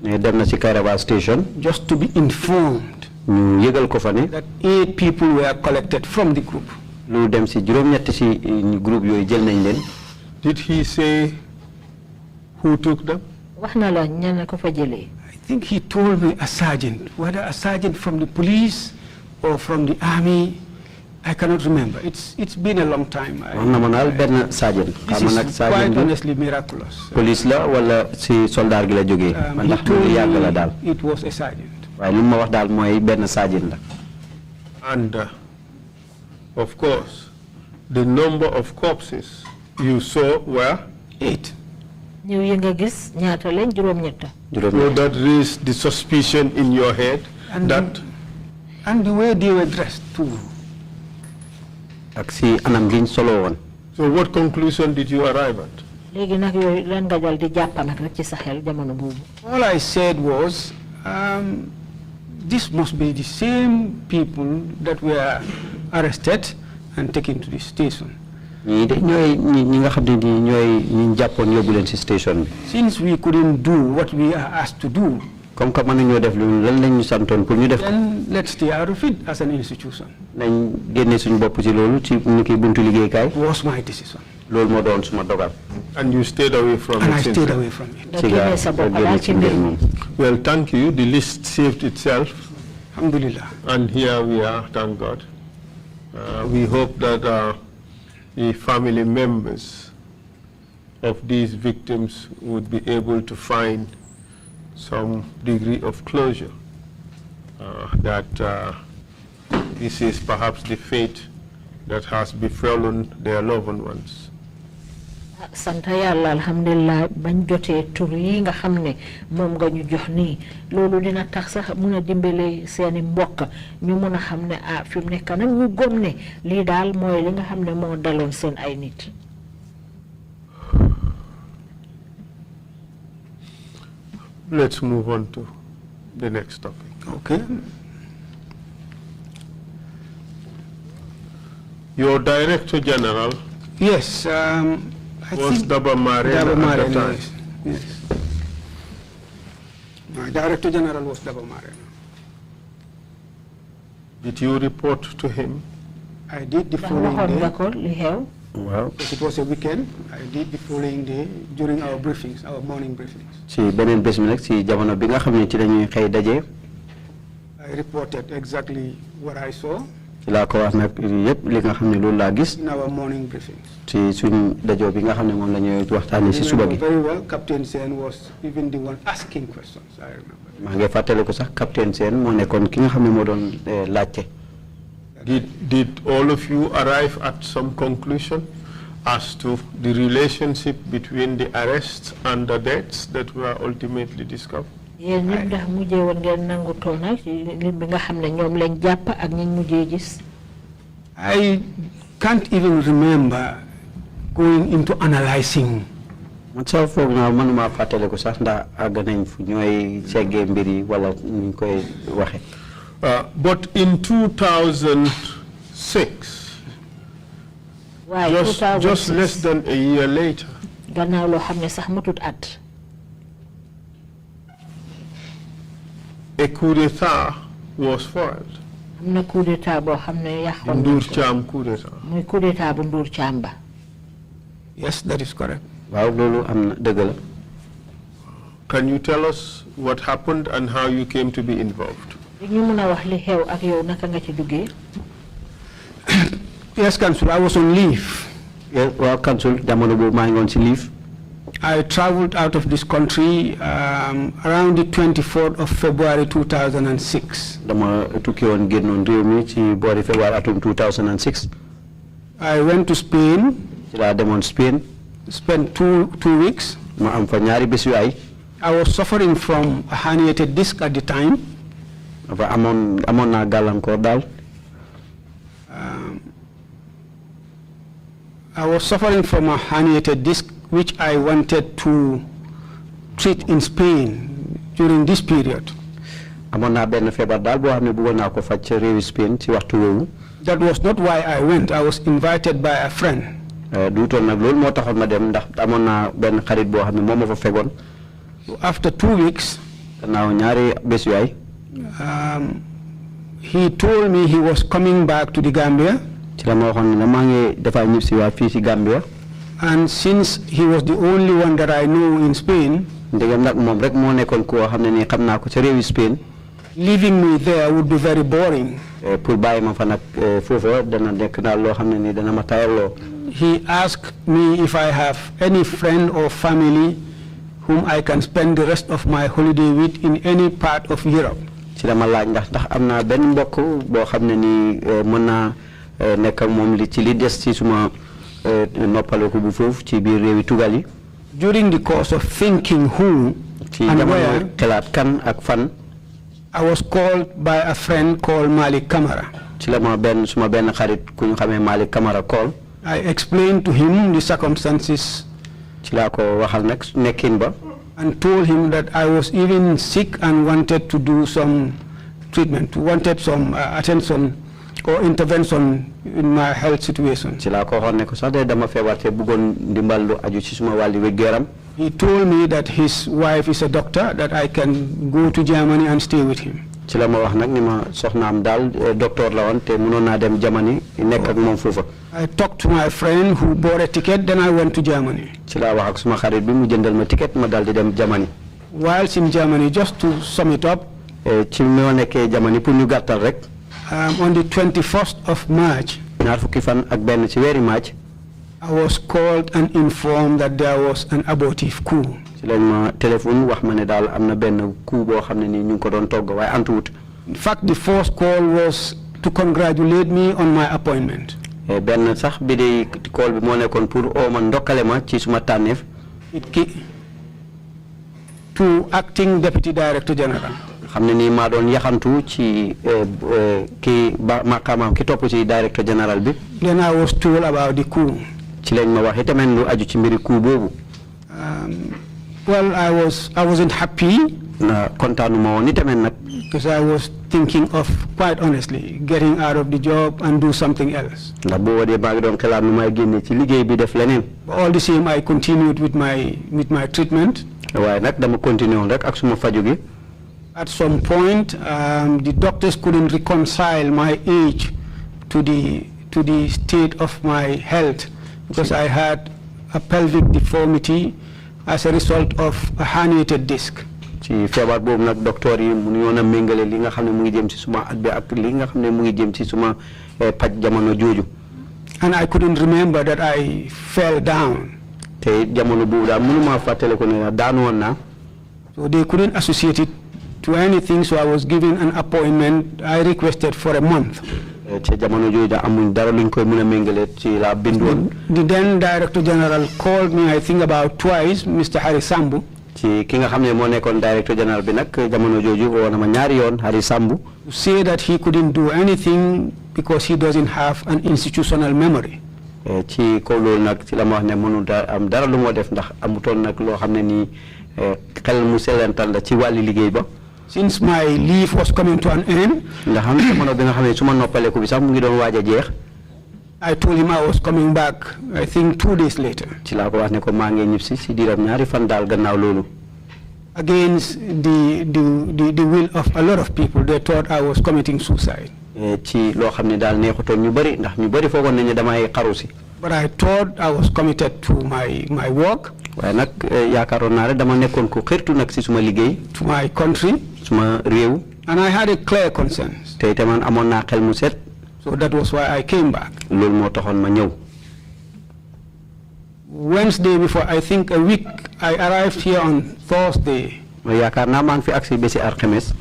dem na ci Kairaba station. Just to be informed. ñu yëgal ko fa ne. That 8 people were collected from the group. lu dem si juróom-ñett si groupe yooyu jël nañ leen. Did he say who took them? wax na la ñan ko fa jëlee. I think he told me a sergeant, whether a sergeant from the police or from the army, I cannot remember. It's been a long time. wax na ma naal benn sergeant. This is quite honestly miraculous. Police la wala si soldat gi la jógee. He told me it was a sergeant. waaye li ma wax daal mooy benn sergeant la. And of course, the number of corpses you saw were 8. ñëw yi nga gis ñaata lañ juróom-ñett. So that raised the suspicion in your head and the way they were dressed too. ak si anam giñ solo woon. So what conclusion did you arrive at? léegi nag yooyu lan nga dal di jàpp nag rek ci sa xel jamono boobu. All I said was, this must be the same people that were arrested and taken to the station. ñii de ñooy ñi nga xam ne ñooy ñi jàppoon yóbbu leen si station bi. Since we couldn't do what we are asked to do, comme que mënuñoo def lu lan lañ ñu santoon pour ñu def. then let's stay out of it as an institution. nañ génne suñu bopp ci loolu ci ni ki buntu liggéeykaay. Was my decision. loolu moo doon suma dogal. And you stayed away from And it. I since stayed then. away from it. nga génne sa bopp daal ci mbir mi. Well, thank you. The list saved itself. Alhamdulillah. And here we are, thank God. We hope that the family members of these victims would be able to find some degree of closure, that this is perhaps the fate that has befallen their loved ones. sant yàlla alhamdulilah bañ jotee tur yi nga xam ne moom nga ñu jox nii loolu dina tax sax mun a dimbale seeni mbokk ñu mun a xam ne fi mu nekk nag ñu gëm ne lii daal mooy li nga xam ne moo daloon seen ay nit. Let's move on to the next topic. Okay. Your Director General Yes. I was think Daba Marena Daba at the Marena, time. yes. My Director General was Daba Marena. Did you report to him? I did the ndax following waxoon nga day. ko li xew. waaw Because it was a weekend, I did the following day during our briefings, our morning briefings. ci beneen bés mi nag ci jamono bi nga xam ne ci dañuy xëy daje. I reported exactly what I saw ci laa ko wax nag yëpp li nga xam ne loolu laa gis in our morning briefings. ci suñ dajoo bi nga xam ne moom la ñuy waxtaanee ci suba gi. Very well, Captain Sen was even the one asking questions, I remember. maa ngi fàttaliku sax capitaine Sène moo nekkoon ki nga xam ne moo doon laajte. Did all of you arrive at some conclusion as to the relationship between the arrests and the deaths that were ultimately discovered? yéen ñëpp ndax mujjee woon ngeen nangu toog nag ci li bi nga xam ne ñoom lañ jàpp ak ñi mujjee gis. I can't even remember going into analyzing. man sax foog naa mënuma fàttaliku sax ndax àgg nañ fu ñooy seggee mbir yi wala ñu koy waxe. But in 2006, waaye just less than a year later, gannaaw loo xam ne sax matut at. a coup d'etat was foiled. am na coup d'état boo xam ne yàqoon nañ Ndour ko. Cham coup d'etat. muy coup d'état bu Ndour Cham ba. Yes, that is correct. waaw loolu am na dëgg la. Can you tell us what happened and how you came to be involved? ñu mën a wax li xew ak yow naka nga ci duggee. Yes, Council, I was on leave. waaw council jamono boobu maa ngi woon ci leave. I traveled out of this country around the 24th of February 2006. dama tukki woon génnoon réew mi ci boori février atum 2006. I went to Spain, ci laa demoon Spain. spent two weeks. ma am fa ñaari bés yu ay. I was suffering from a herniated disc at the time. dafa amoon naa gàllankoor daal. I was suffering from a herniated disc which I wanted to treat in Spain during this period. amoon naa benn feebar daal boo xam ne bëggoon naa ko faj ca réewi Spain ci waxtu woowu. That was not why I went. I was invited by a friend. duutoon nag loolu moo taxoon ma dem ndax amoon naa benn xarit boo xam ne moom ma fa fegoon. After 2 weeks, gannaaw ñaari bés yu ay. he told me he was coming back to the Gambia. ci la ma waxoon ne maa ngi dafa ñib si waa fii si Gambia. And since he was the only one that I know in Spain, ndegam nag moom rek moo nekkoon koo xam ne nii xam naa ko ca réewi Spain. leaving me there would be very boring. pour bàyyi ma fa nag foofa dana nekk daal loo xam ne nii dana ma tayaloo. He asked me if I have any friend or family whom I can spend the rest of my holiday with in any part of Europe. ci la ma laaj ndax am naa benn mbokk boo xam ne nii mën naa nekk ak moom li ci li des ci suma noppaleku bu foofu ci biir réewi tugal yi. During the course of thinking who ci and jamono where, xalaat kan ak fan. I was called by a friend called Malik Kamara. ci la ma suma benn xarit ku ñu xamee Malik Kamara call. I explained to him the circumstances ci laa ko waxal nag nekkin ba. and told him that I was even sick and wanted to do some treatment, wanted some attention or intervention in my health situation. ci laa ko waxoon ne ko sax de dama feebar te bëggoon ndimbal lu aju ci suma wàlli wér-gu-yaram. He told me that his wife is a doctor, that I can go to Germany and stay with him. ci la ma wax nag ni ma soxnaam daal docteur la woon te mënoon naa dem Germany nekk ak moom foofa. I talked to my friend who bought a ticket, then I went to Germany. ci laa wax ak suma xarit bi mu jëndal ma ticket ma daal di dem Germany. Whilst in Germany, just to sum it up, ci moo nekkee Germany pour ñu gàttal rek. on the 21st of March, ñaar fukki fan ak benn ci weeri March. I was called and informed that there was an abortive coup. ci lañ ma téléphone wax ma ne daal am na benn coup boo xam ne nii ñu ngi ko doon togg waaye antuwut. In fact, the first call was to congratulate me on my appointment. benn sax bi de call bi moo nekkoon pour oo ma ndokkale ma ci suma tànneef. To acting Deputy Director General. xam ne nii maa doon yaxantu ci kii maqaamaam ki topp ci directeur général bi. Then I was told about the coup. ci lañ ma wax itamit lu aju ci mbiri coup boobu. Well, I wasn't happy. na kontaanuma woon itamit nag. Because I was thinking of, quite honestly, getting out of the job and do something else. ndax boo wadee maa ngi doon xalaat nu may génne ci liggéey bi def leneen. All the same, I continued with my treatment. waaye nag dama continué woon rek ak suma faju gi. At some point, the doctors couldn't reconcile my age to the state of my health because I had a pelvic deformity as a result of a herniated disc. ci feebar boobu nag docteur yi mënu yoon a méngale li nga xam ne mu ngi jëm ci suma at bi ak li nga xam ne mu ngi jëm ci suma paj jamono jooju. And I couldn't remember that I fell down. te jamono boobu daal mënuma fàttale ko ne daanu woon naa. So they couldn't associate it to anything, so I was given an appointment. I requested for a month. ci jamono jooju da amuñ dara luñ koy mën a méngale ci la bindoon. The then Director General called me, I think about twice, Mr. Hari Sambu. ci ki nga xam ne moo nekkoon Director General bi nag jamono jooju woo na ma ñaari yoon Hari Sambu. To say that he couldn't do anything because he doesn't have an institutional memory. ci kaw loolu nag ci la ma wax ne mënu am dara lu moo def ndax amutoon nag loo xam ne nii xel mu selental la ci wàlli liggéey ba. Since my leave was coming to an end, ndax xam nga jamono bi nga xam ne su ma noppaleku bi sax mu ngi doon waaj a jeex. I told him I was coming back, I think 2 days later. ci laa ko wax ne ko maa ngi ñibbisi si diiram ñaari fan daal gannaaw loolu. Against the will of a lot of people, they thought I was committing suicide. ci loo xam ne daal neexutoon ñu bëri ndax ñu bëri foogoon nañu damay xaru si. But I thought I was committed to my work. waaye nag yaakaaroon naa rek dama nekkoon ko xirtu nag si suma liggéey. To my country. suma réew. And I had a clear conscience. te itam man amoon naa xel mu set. So that was why I came back. loolu moo taxoon ma ñëw. Wednesday before, I think a week, I arrived here on Thursday. yaakaar naa maa ngi fi agsi bési alxames.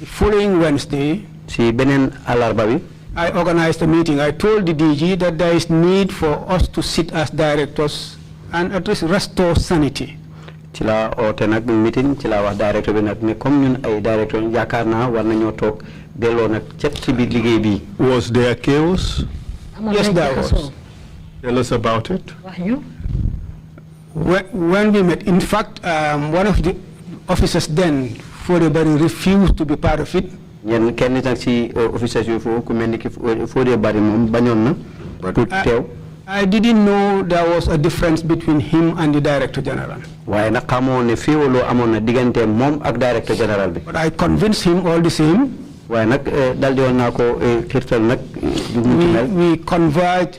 The following Wednesday, si beneen alarba bi. I organized a meeting. I told the DG that there is need for us to sit as directors and at least restore sanity. ci la oote nag meeting ci la wax directeur bi nag ne comme ñun ay directeur yaakaar naa war nañoo toog delloo nag cet ci biir liggéey bi. Was there chaos? Yes, there was. Tell us about it. When we met, in fact, one of the officers then, Fodebari, refused to be part of it. ñenn kenn nag ci officers yu foofu ku mel ni ki Fodebari moom bañoon na. pour teew. I didn't know there was a difference between him and the Director General. waaye nag xamoo ne féewaloo amoon na diggante moom ak Director General bi. But I convinced him all the same. waaye nag daldi woon naa ko xirtal nag. We converged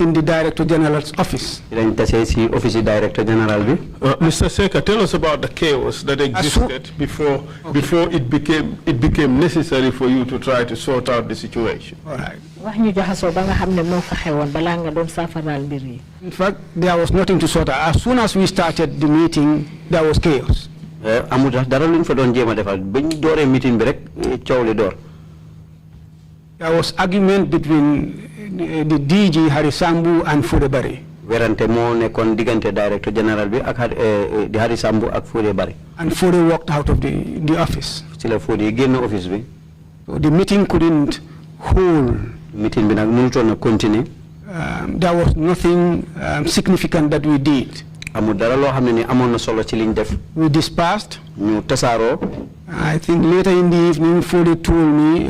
in the Director General's office. dañ tasee ci office Director General bi. Mr. Secka, tell us about the chaos that existed before it became necessary for you to try to sort out the situation. All right. wax ñu jaxasoo ba nga xam ne moo fa xewoon balaa nga doon saafaraal mbir yi. In fact, there was nothing to sort out. As soon as we started the meeting, there was chaos. amul tax dara luñ fa doon jéem a defal bañ dooree meeting bi rek coow li door. There was argument between the DG Hari Sambu and Fodebari. werante moo nekkoon diggante Director General bi ak di Hari Sambu ak Fodebari. And Fode walked out of the office. ci la Fode génn office bi. So the meeting couldn't hold. meeting bi nag mënutoon a continuer. There was nothing significant that we did. amul dara loo xam ne ni amoon na solo ci liñ def. We dispersed. ñu tasaaroo. I think later in the evening, Fode told me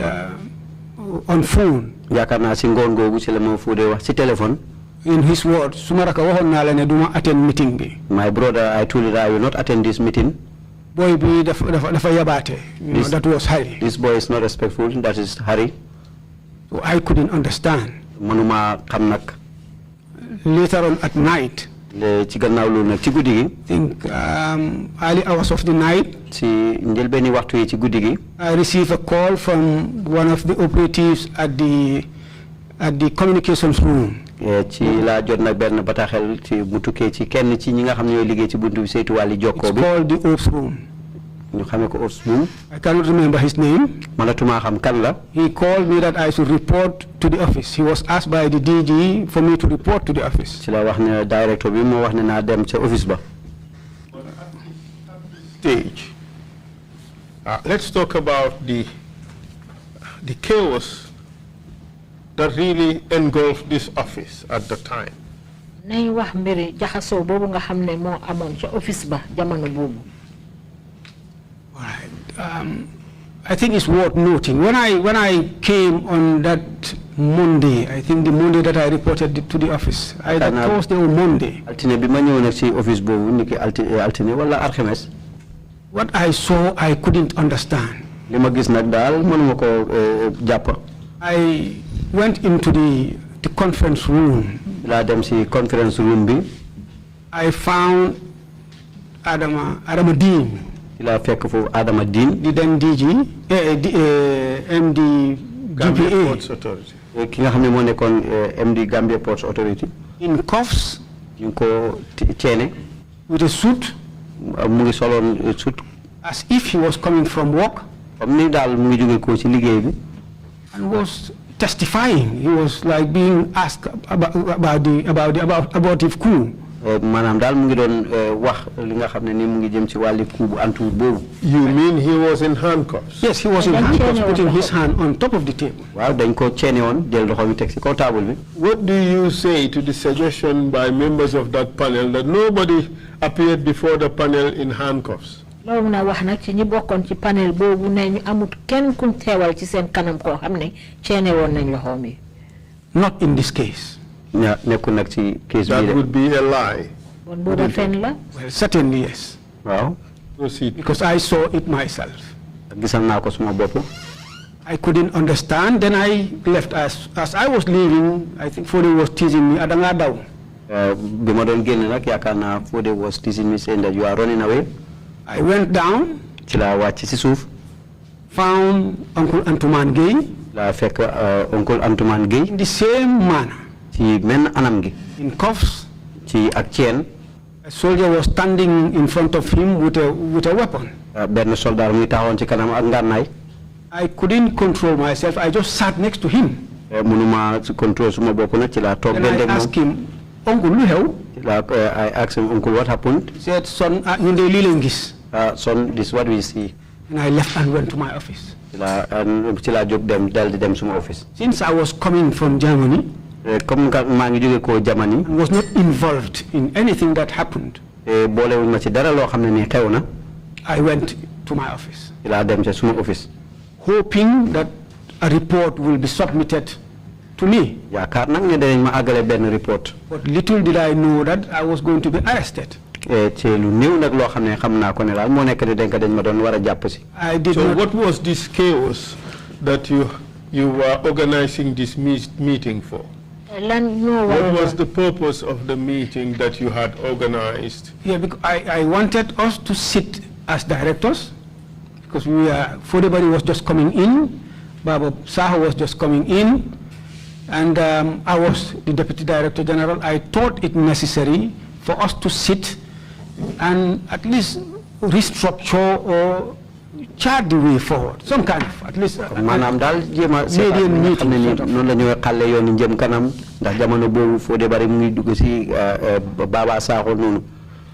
on phone. yaakaar naa si ngoon googu ci la ma Fode wax ci téléphone. In his words, sumaraka waxoon naa la ne duma attend meeting bi. My brother, I told you that I will not attend this meeting. Boy bi dafa yabaate. That was Hari. This boy is not respectful. That is Hari. So I couldn't understand. Manuma xam nag. Later on at night. ci gannaaw loolu nag ci guddi gi. I think early hours of the night. ci njëlbeeni waxtu yi ci guddi gi. I received a call from one of the operatives at the communications room. ci laa jot nag benn bataaxel ci mu tukkee ci kenn ci ñi nga xam ne ñooy liggéey ci buntu bi saytu wàlli jokkoo bi. It's called the ops room. ñu xamee ko ops room. I cannot remember his name. Manatuma xam kan la. He called me that I should report to the office. He was asked by the DG for me to report to the office. ci la wax ne directeur bi moo wax ne naa dem ca office ba. Stage. Let's talk about the chaos that really engulfed this office at the time. nañ wax mbiri jaxasoo boobu nga xam ne moo amoon ca office ba jamono boobu. I think it's worth noting. When I came on that Monday, I think the Monday that I reported to the office, either Thursday or Monday. altine bi ma ñëw nag ci office boobu niki altine wala alxames. What I saw, I couldn't understand. li ma gis nag daal mënuma ko jàpp. I went into the conference room. laa dem si conference room bi. I found Adama Dean. laa fekk foofu Adama Dean. the then MD Gambia GPA. Ports Authority. ki nga xam ne moo nekkoon MD Gambia Ports Authority. In cuffs. ñu ngi ko ceene. With a suit. mu ngi soloon suit. As if he was coming from work. comme ni daal mu ngi jóge ko ci liggéey bi. And was testifying. He was like being asked about his coup. maanaam daal mu ngi doon wax li nga xam ne ni mu ngi jëm ci wàlli coup bu antuwut boobu. You mean he was in handcuffs? Yes, he was in handcuffs, putting his hand on top of the table. waaw dañ ko ceene woon jël loxo mi teg ci kaw table bi. What do you say to the suggestion by members of that panel that nobody appeared before the panel in handcuffs? loolu mun a wax nag ci ñi bokkoon ci panel boobu ne ñu amut kenn kuñ teewal ci seen kanam koo xam ne ceene woon nañ loxoom yi. Not in this case. nekkul nag ci case bi That de. would be a lie. bon booba fen la. Well, certainly yes. waaw. Proceed. Because I saw it myself. gisal naa ko suma bopp. I couldn't understand. Then I left. As I was leaving, I think Fode was teasing me. Adanga daw. bi ma doon génn nag yaakaar naa Fode was teasing me saying that you are running away. I went down. ci laa wàcc ci suuf. Found Uncle Antuman Gay. laa fekk oncle Antoumane Gueye. In the same manner. ci men anam gi. In cuffs. ci ak ceen. A soldier was standing in front of him with a weapon. benn soldat muy taxawoon ci kanam ak ngànnaay. I couldn't control myself. I just sat next to him. mënuma control suma bopp nag ci laa toog. Then I asked him, Uncle, lu xew? ci laa I asked him, uncle, what happened? He said, son, ñun de lii lañ gis. Son, this is what we see. And I left and went to my office. ci laa jóg dem dal di dem suma office. Since I was coming from Germany, comme maa ngi jóge ko Germany. and was not involved in anything that happened, boolewuñ ma ci dara loo xam ne nii xew na. I went to my office, ci laa dem ca suma office. hoping that a report will be submitted to me. yaakaar nag ne danañ ma àggale benn report. But little did I know that I was going to be arrested. ci lu néew nag loo xam ne xam naa ko ne daal moo nekk ne dañ ma doon war a jàpp si. I did So not. what was this chaos that you were organizing this meeting for? lan ñoo What war was the purpose of the meeting that you had organized? Yeah, because I wanted us to sit as directors, because Fodebari was just coming in, Baba Saho was just coming in, and I was the Deputy Director General. I thought it necessary for us to sit and at least restructure or chart the way forward, some kind of, at least. maanaam daal jéem a median nga xam ne ni meeting, noonu la ñuy xàlle yoonu njëm kanam ndax jamono boobu Fodebari mu ngi dugg si Baba Sakho noonu.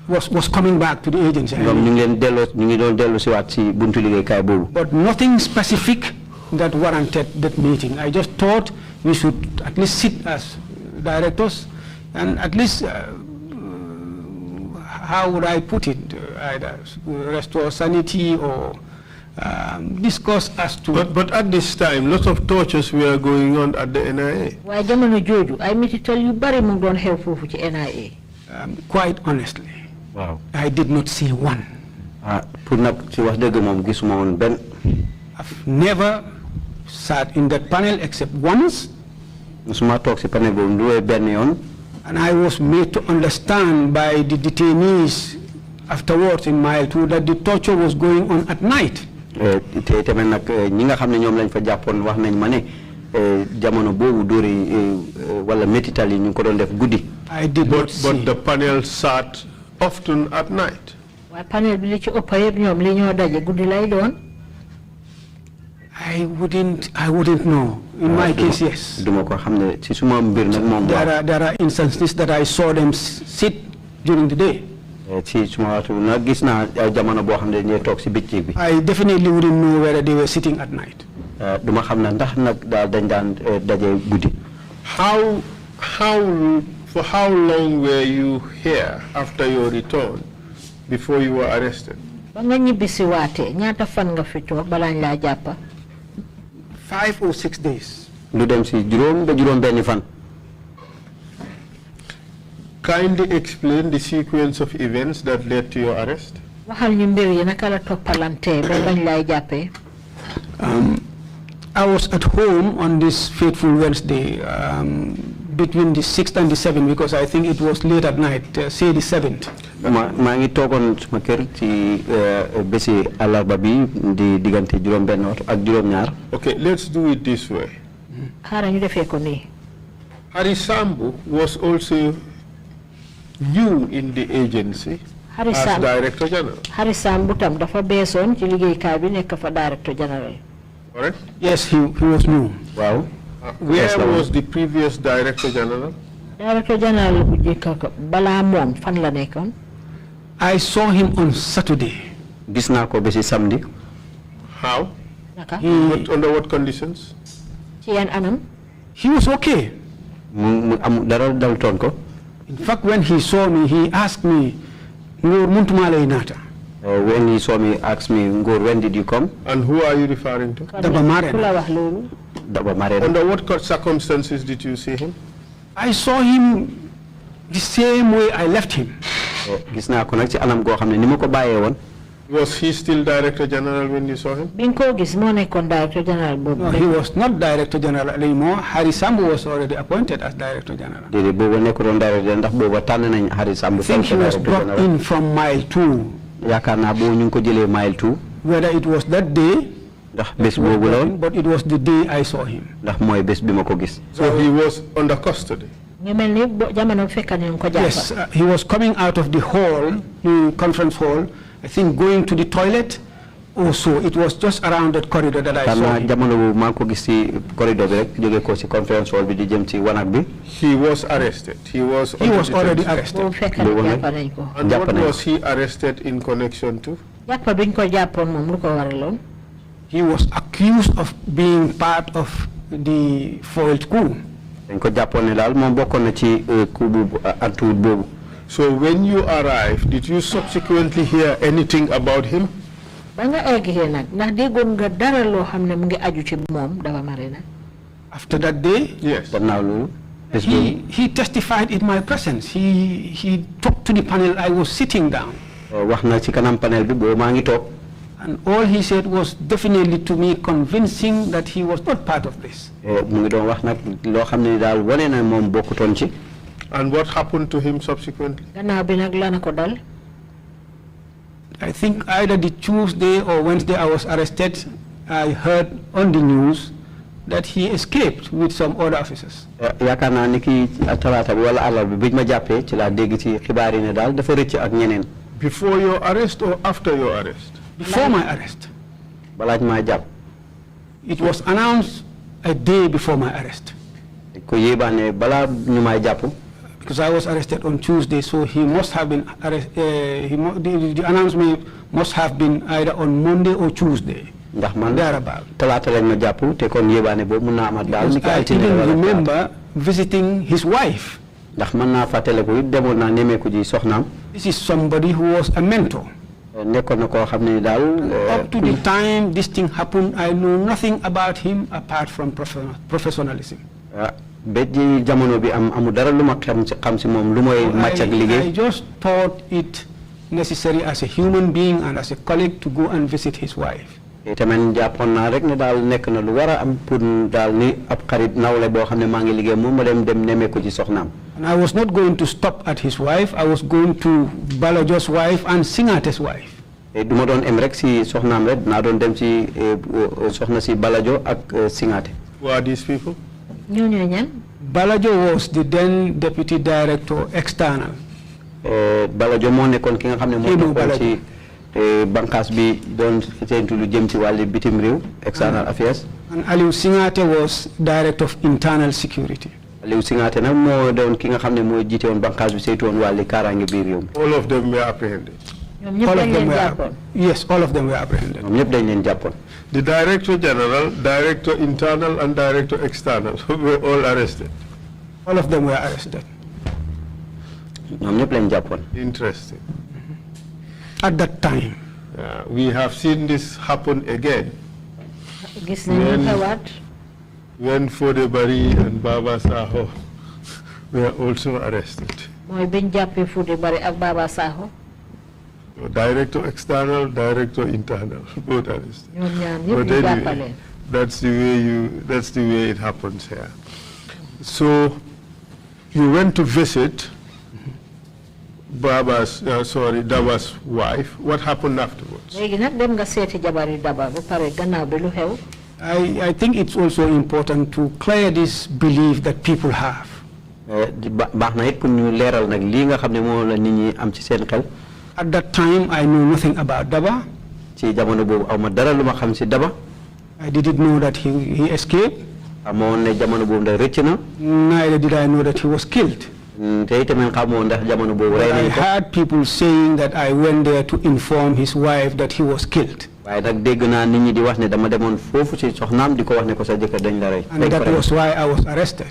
was coming back to the agency. ñoom ñu ngi leen delloo ñu ngi doon dellu si waat si buntu liggéeykaay boobu. But nothing specific that warranted that meeting. I just thought we should at least sit as directors and at least, how would I put it, either restore sanity or discuss as to... But at this time, lots of tortures were going on at the NIA. waaye jamono jooju ay metital yu bari mu doon xew foofu ci NIA. Quite honestly, waaw. I did not see one. pour nag ci wax dëgg moom gisuma woon benn. I've never sat in that panel except once. musuma toog si panel boobu lu benn yoon. And I was made to understand by the detainees afterwards in Mile 2 that the torture was going on at night. te tamit nag ñi nga xam ne ñoom lañ fa jàppoon wax nañ ma ne jamono boobu dóori wala métital yi ñu ngi ko doon def guddi. I did not see. But the panel sat often at night. waaye panel bi li ci ëpp yëpp ñoom li ñoo daje guddi lay doon. I wouldn't know. In my case, yes. duma ko xam ne ci suma mbir nag moom There are instances that I saw them sit during the day. ci suma waxtu nag gis naa jamono boo xam ne dañuy toog si bëccëg bi. I definitely wouldn't know whether they were sitting at night. duma xam ne ndax nag daal dañ daan daje guddi. For how long were you here after your return before you were arrested? ba nga ñibbisi waatee ñaata fan nga fi toog balaañ laa jàppa. 5 or 6 days. lu dem si juróom ba juróom benni fan. Kindly explain the sequence of events that led to your arrest. waxal ñu mbir yi naka la toppalante ba bañ lay jàppee. I was at home on this fateful Wednesday between the 6th and the 7th because I think it was late at night, say the 7th. maa ngi toogoon suma kër ci bési àllarba bi di diggante juróom-benn waxtu ak juróom-ñaar. Okay, let's do it this way. xaaral ñu defee ko nii. Harry Sambu was also new in the agency as Director General. Harry Sambu tam dafa beesoon ci liggéeykaay bi nekk fa Director General. Correct? Yes, he was new. Wow. Where was the previous Director General? Director General bu jëkk balaa moom fan la nekkoon. I saw him on Saturday. Gis naa ko bési samedi. How? Naka. Under what conditions? ci yan anam. He was okay. Am dara dal toon ko. In fact, when he saw me, he asked me, "Ngor muntuma lay nata." When he saw me, asked me, Ngor, when did you come? And who are you referring to? Daba Maren. ku la wax loolu. Daba Maren. Under what circumstances did you see him? I saw him the same way I left him. Gis naa ko nag ci anam goo xam ne ni ma ko bàyyee woon. Was he still Director General when you saw him? bi nga ko gis moo nekkoon Director General boobu. No, he was not Director General anymore. Harry Sambu was already appointed as Director General. Déedéet booba nekkuloon Director ndax booba tànn nañ Harry Sambu. I think he was brought in from mile 2. yaakaar naa boobu ñu ngi ko jëlee mile 2. Whether it was that day, ndax bés boobu la woon. but it was the day I saw him. ndax mooy bés bi ma ko gis. So he was under custody? ñu mel ni jamono fekk nañu ko jàpp. Yes, he was coming out of the hall, the conference hall, I think going to the toilet or so. It was just around that corridor that I saw him. jamono boobu maa ngi ko gis ci corridor bi rek jógee ko ci conference hall bi di jëm ci wanag bi. He was arrested. He was already arrested. boobu fekk na jàpp nañ ko. And what was he arrested in connection to? jàpp biñ ko jàppoon moom lu ko waraloon. He was accused of being part of the foiled coup. dañ ko jàppoon ne daal moom bokkoon na ci coup bu antuwut boobu. So when you arrived, did you subsequently hear anything about him? ba nga egg nag ndax déggoon nga dara loo xam ne mu ngi aju ci moom Daba Marina. After that day, yes, gannaaw loolu. he testified in my presence. He talked to the panel. I was sitting down. wax na ci kanam panel bi boobu maa ngi toog. And all he said was definitely to me convincing that he was not part of this. mu ngi doon wax nag loo xam ne daal wane na moom bokkutoon ci. And what happened to him subsequently? gannaaw bi nag la na ko dal. I think either the Tuesday or Wednesday I was arrested, I heard on the news that he escaped with some other officers. yaakaar naa ni ki talaata bi wala àllarba bi biñ ma jàppee ci laa dégg ci xibaar yi ne daal dafa rëcc ak ñeneen. Before your arrest or after your arrest? Before my arrest. balaaj maa jàpp. It was announced a day before my arrest. ko yéebaane balaa ñu may jàpp. Because I was arrested on Tuesday, so he must have been the announcement must have been either on Monday or Tuesday. ndax man thereabout. talaata lañ ma jàpp te kon yéebaane boobu mun naa amaat daal. I even remember visiting his wife. ndax mën naa fàttaliku it demoon naa nemmeeku ji soxnaam. This is somebody who was a mentor. nekkoon na koo xam ne daal. Up to the time this thing happened, I knew nothing about him apart from professionalism. ba ji jamono bi amu dara lu ma xam si moom lu mooy màcc ak liggéey. I just thought it necessary as a human being and as a colleague to go and visit his wife. tamit jàppoon naa rek ne daal nekk na lu war a am pour daal ni ab xarit nawle boo xam ne maa ngi liggéey moom ma dem nemmeeku ci soxnaam. And I was not going to stop at his wife. I was going to Balajo's wife and Singate's wife. du ma doon em rek si soxnaam rek naa doon dem si soxna si Balajo ak Singate. Who are these people? Balajo was the then deputy director external. Balajo moo nekkoon ki nga xam ne moo nekkoon ci bànqaas bi doon séntu lu jëm ci wàllu bitim réew external affairs. And Aliou Singate was director of internal security. Aliou Singate nag moo doon ki nga xam ne moo jiite woon bànqaas bi saytu woon wàllu kaaraange biir réew mi. All of them were apprehended. All of them were, yes, all of them were apprehended. ñëpp dañ leen jàppoon. The Director General, Director Internal and Director External were all arrested. All of them were arrested. ñoom ñëpp lañ jàppoon. Interesting. At that time. We have seen this happen again. When Fode Bari and Baba Saho were also arrested. Director external, director internal, both are listed. ñoom ñaar ñëpp But ñu anyway, jàppale. that's the way it happens here. So you went to visit Daba's wife. What happened afterwards? léegi nag dem nga seeti jabari Daba ba pare gannaaw bi lu xew. I think it's also important to clear this belief that people have. baax na it pour ñu leeral nag lii nga xam ne moom la nit ñi am ci seen xel. At that time, I knew nothing about Daba. ci jamono boobu aw ma dara lu ma xam si Daba. I didn't know that he escaped. amoon ne jamono boobu ndax rëcc na. Neither did I know that he was killed. te itamit xamoo ndax jamono boobu rey I nañ ko. heard people saying that I went there to inform his wife that he was killed. waaye nag dégg naa nit ñi di wax ne dama demoon foofu si soxnaam di ko wax ne ko sa jëkkër dañ la rey. And that was why I was arrested.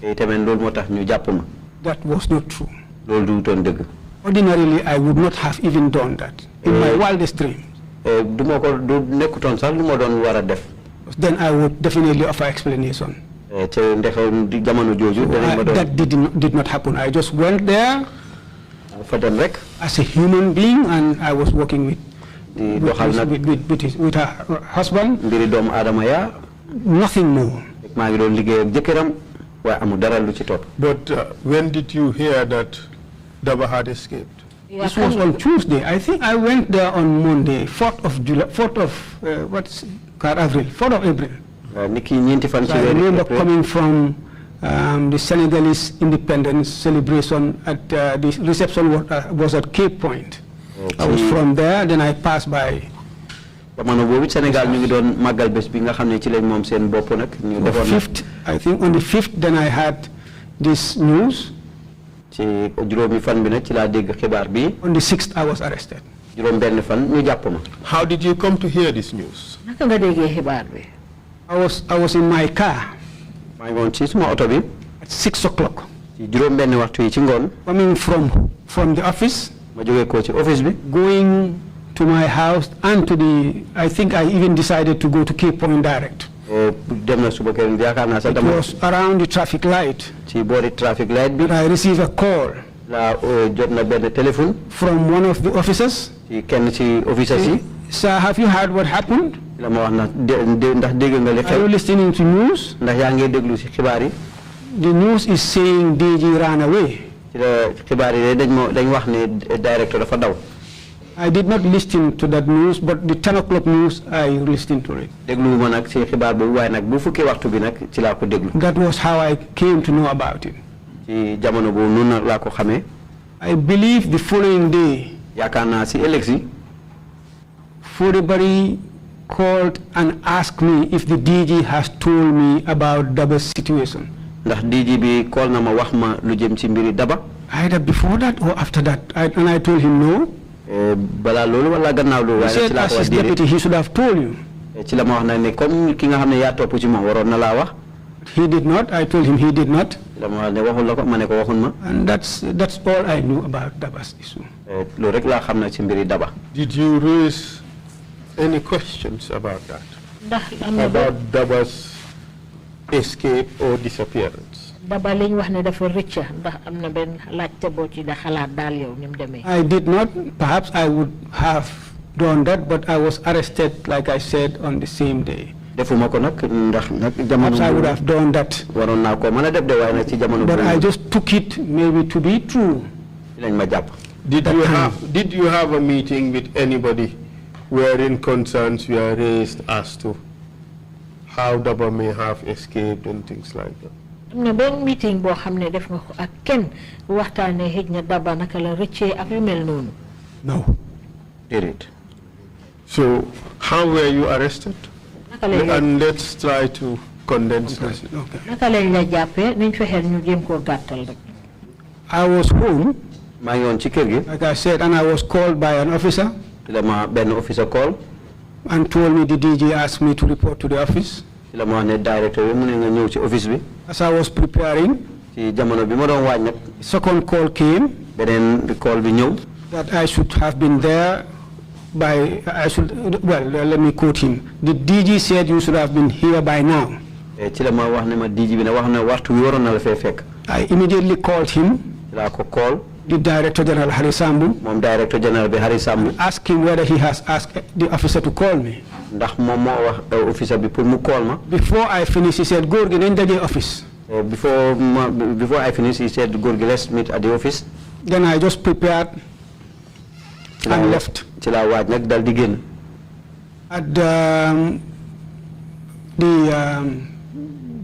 te itamit loolu moo tax ñu jàpp ma. That was not true. loolu du toon dëgg. Ordinarily, I would not have even done that in my wildest dreams. du ma ko du nekkutoon sax lu ma doon war a def. Then I would definitely offer explanation. te ndexe jamono jooju danañ ma doon. That did not happen. I just went there fa dem rek. as a human being, and I was working with her husband. mbiri doomu aadama yaa. Nothing more. maa ngi doon liggéey ak jëkkëram waaye amul dara lu ci topp. But when did you hear that Daba had escaped? This was on Tuesday. I think I went there on Monday, 4th of July, 4th of April. niki ñeenti fan ci I weeru remember April. coming from the Senegalese independence celebration at the reception was at Cape Point. I was from there, then I passed by. jamono boobu Sénégal ñu ngi doon màggal bés bi nga xam ne ci lañ moom seen bopp nag. ñu defoon nag 5th, I think on the 5th, then I had this news. ci juróomi fan bi nag ci laa dégg xibaar bi. On the 6th, I was arrested. juróom benn fan ñu jàpp ma. How did you come to hear this news? naka nga déggee xibaar bi. I was in my car maa ngi woon ci suma oto bi. at 6 o'clock, ci juróom benn waxtu yi ci ngoon. coming from the office, ma jógee ko ci office bi. going to my house and to I think I even decided to go to Cape Point direct. dem na suba kër yaakaar naa sax It dama. was around the traffic light ci boori traffic light bi. that I received a call la jot na benn téléphone. from one of the officers. ci kenn ci officers yi. Sir, have you heard what happened? la ma wax na ndax dégg nga li Are you xew. listening to news? ndax yaa ngi déglu ci xibaar yi. The news is saying DG ran away. ci la xibaar yi dañ wax ne directeur dafa daw. I did not listen to that news, but the 10 o'clock news, I listened to it. déglu ma nag ci xibaar boobu waaye nag bu fukki waxtu bi nag ci laa ko déglu. That was how I came to know about it. ci jamono boobu noonu laa ko xamee. I believe the following day, yaakaar naa si ëllëg si. Fodebari called and asked me if the DG has told me about Daba's situation. ndax DG bi call na ma wax ma lu jëm ci mbiri Daba. Either before that or after that. And I told him no. balaa loolu wala gannaaw loolu. He waaye said ci laa as ko wax his deputy, he should have told you. ci la ma wax nag ne comme ki nga xam ne yaa topp ci moom waroon na laa wax. He did not. I told him he did not. ci la ma wax ne waxul la ko ma ne ko waxul ma. And that's all I knew about Daba's issue. loolu rek laa xam na ci mbiri Daba. Did you raise any questions about that? ndax am na About Daba's escape or disappearance? Daba liñ wax ne dafa rëcca ndax am na benn laajte boo ci da xalaat daal yow ni mu demee. I did not. Perhaps I would have done that, but I was arrested, like I said, on the same day. defuma ko nag ndax nag jamono. Perhaps I would have done that. waroon naa ko mën a def de waaye nag ci jamono. But I just took it maybe to be true. ci lañ ma jàpp. Did you have a meeting with anybody wherein concerns were raised as to how Daba may have escaped and things like that? am na benn meeting boo xam ne def nga ko ak kenn waxtaanee xëj na Daba naka la rëccee ak yu mel noonu. No. déedéet. So how were you arrested? naka lañ la And let's try to condense that. Okay. naka lañ la jàppee nañ fexeel ñu jéem koo gàttal rek. I was home, maa ngi woon ci kër gi. like I said, and I was called by an officer ci la ma benn officer call. and told me the DG asked me to report to the office. ci la ma wax ne directeur bi mu ne nga ñëw ci office bi. As I was preparing, ci jamono bi ma doon waaj nag. second call came beneen call bi ñëw. that I should have been there let me quote him. The DG said you should have been here by now. ci la ma wax ne ma DG bi ne wax na waxtu wi waroon na la fee fekk. I immediately called him ci laa ko call. the Director General Harry Sambu, moom Director General bi Harry Sambu. ask him whether he has asked the officer to call me. Ndax moom moo wax officer bi pour mu call ma. Before I finish, he said, "Góor gi nañ daje office." Before I finish, he said, "Góor gi, let's meet at the office." Then I just prepared and left. Ci laa waaj nag dal di génn. At the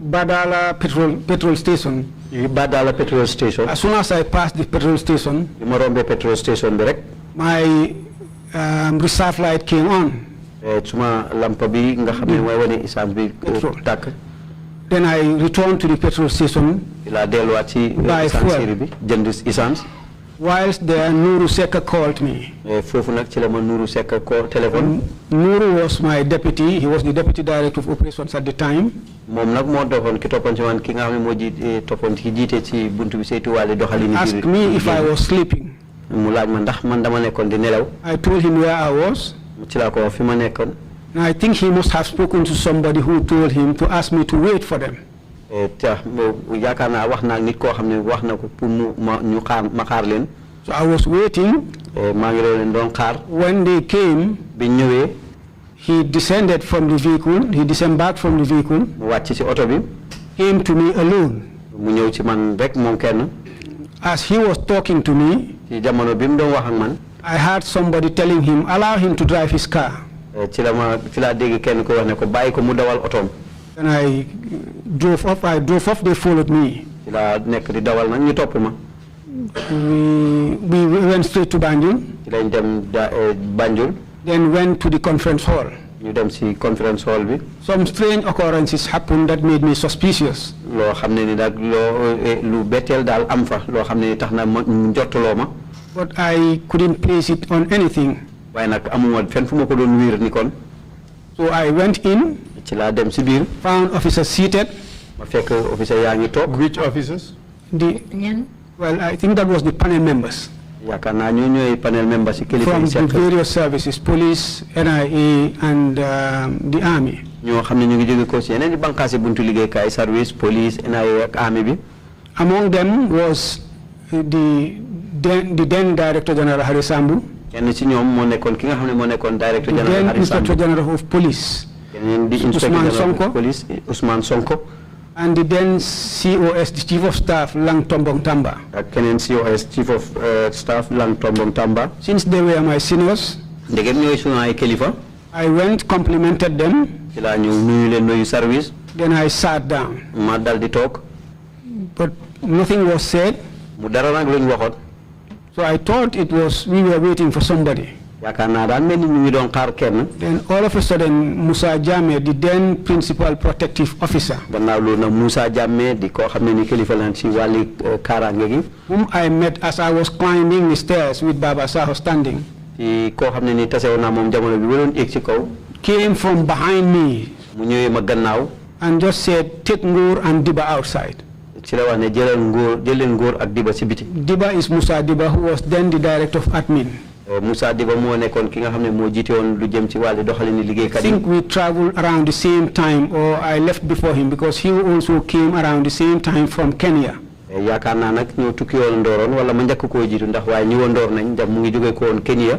Badala petrol station. Badala petrol station. As soon as I passed the petrol station, bi ma rombee petrol station bi rek. my reserve light came on. Suma lampa bi nga xam ne mooy wane essence bi tàkk. Then I returned to the petrol station. La delluwaat ci essence bi jënd essence. Whilst there, NGORR SECKA called me. Foofu nag ci la ma NGORR SECKA call téléphone. NGORR was my deputy. He was the deputy director of operations at the time. Moom nag moo doxoon ki toppoon ci man ki nga xam ne moo toppoon ki jiite ci buntu bi saytuwaale doxalin. Asked me if I was sleeping. Mu laaj ma ndax man dama nekkoon di nelaw. I told him where I was. Ci laa ko wax fi ma nekkoon. I think he must have spoken to somebody who told him to ask me to wait for them. Yaakaar naa wax naa nit koo xam ne wax na ko pour ma xaar leen. So I was waiting. maa ngi leen doon xaar. When they came, bi ñëwee. he descended from the vehicle. He disembarked from the vehicle. Mu wàcc ci oto bi. Came to me alone. Mu ñëw ci man rek moom kenn. As he was talking to me, ci jamono bi mu doon wax ak man. I heard somebody telling him, allow him to drive his car. ci laa dégg kenn ko wax ne ko bàyyi ko mu dawal otoom. And I drove off, they followed me. ci laa nekk di dawal nag ñu topp ma. We went straight to Banjul. ci lañ dem Banjul. Then went to the conference hall. ñu dem ci conference hall bi. Some strange occurrences happened that made me suspicious. loo xam ne ni nag lu betteel daal am fa loo xam ne ni tax na ma njortaloo ma. But I couldn't place it on anything. waaye nag amuma fenn fu ma ko doon wiir ni kon. So I went in. ci laa dem ci biir. Found officers seated. ma fekk officer yaa ngi toog. Which officers? Well, I think that was the panel members. yaakaar naa ñoo ñooy panel members ci kilifa From yi the various services, police, NIA, and the army. ñoo xam ne ñu ngi jóge ko ci yeneen i bànqaasi buntu liggéeykaay service police NIA ak army bi. Among them was the then Director General Harry Sambu. kenn ci ñoom moo nekkoon ki nga xam ne moo nekkoon Director The General then Harry Sambu. Inspector General of Police. keneen di Inspector General of Police Ousmane Sonko. And the then COS, the Chief of Staff, Lang Tombong Tamba. ak keneen COS Chief of Staff Lang Tombong Tamba. Since they were my seniors, ndegem ñooy sunu ay kilifa. I went, complimented them. ci laa ñëw nuyu leen nuyu service. Then I sat down. ma dal di toog. But nothing was said. mu dara nag luñ waxoon. So I thought we were waiting for somebody. yaakaar naa daan mel ni ñu ngi doon xaar kenn. Then all of a sudden, Musa Jammeh, the then Principal Protective Officer, gannaaw loolu nag Musa Jammeh di koo xam ne ni kilifa lan ci wàlli kaaraange gi. whom I met as I was climbing the stairs with Baba Saho standing, ci koo xam ne ni tasewoon naa moom jamono bi waroon egg ci kaw. came from behind me mu ñëwee ma gannaaw. and just said, take NGORR and Diba outside. ci la wax ne jël leen Ngor ak Diba ci biti. Diba is Musa Diba, who was then the Director of Admin. Musa Diba moo nekkoon ki nga xam ne moo jiite woon lu jëm ci wàllu doxalin liggéeykat I yi. think we traveled around the same time, or I left before him, because he also came around the same time from Kenya. yaakaar naa nag ñoo tukki woon ndooroon wala ma njëkk koo jiitu ndax waaye ñi woon ndoor nañ ndax mu ngi jógee ko woon Kenya.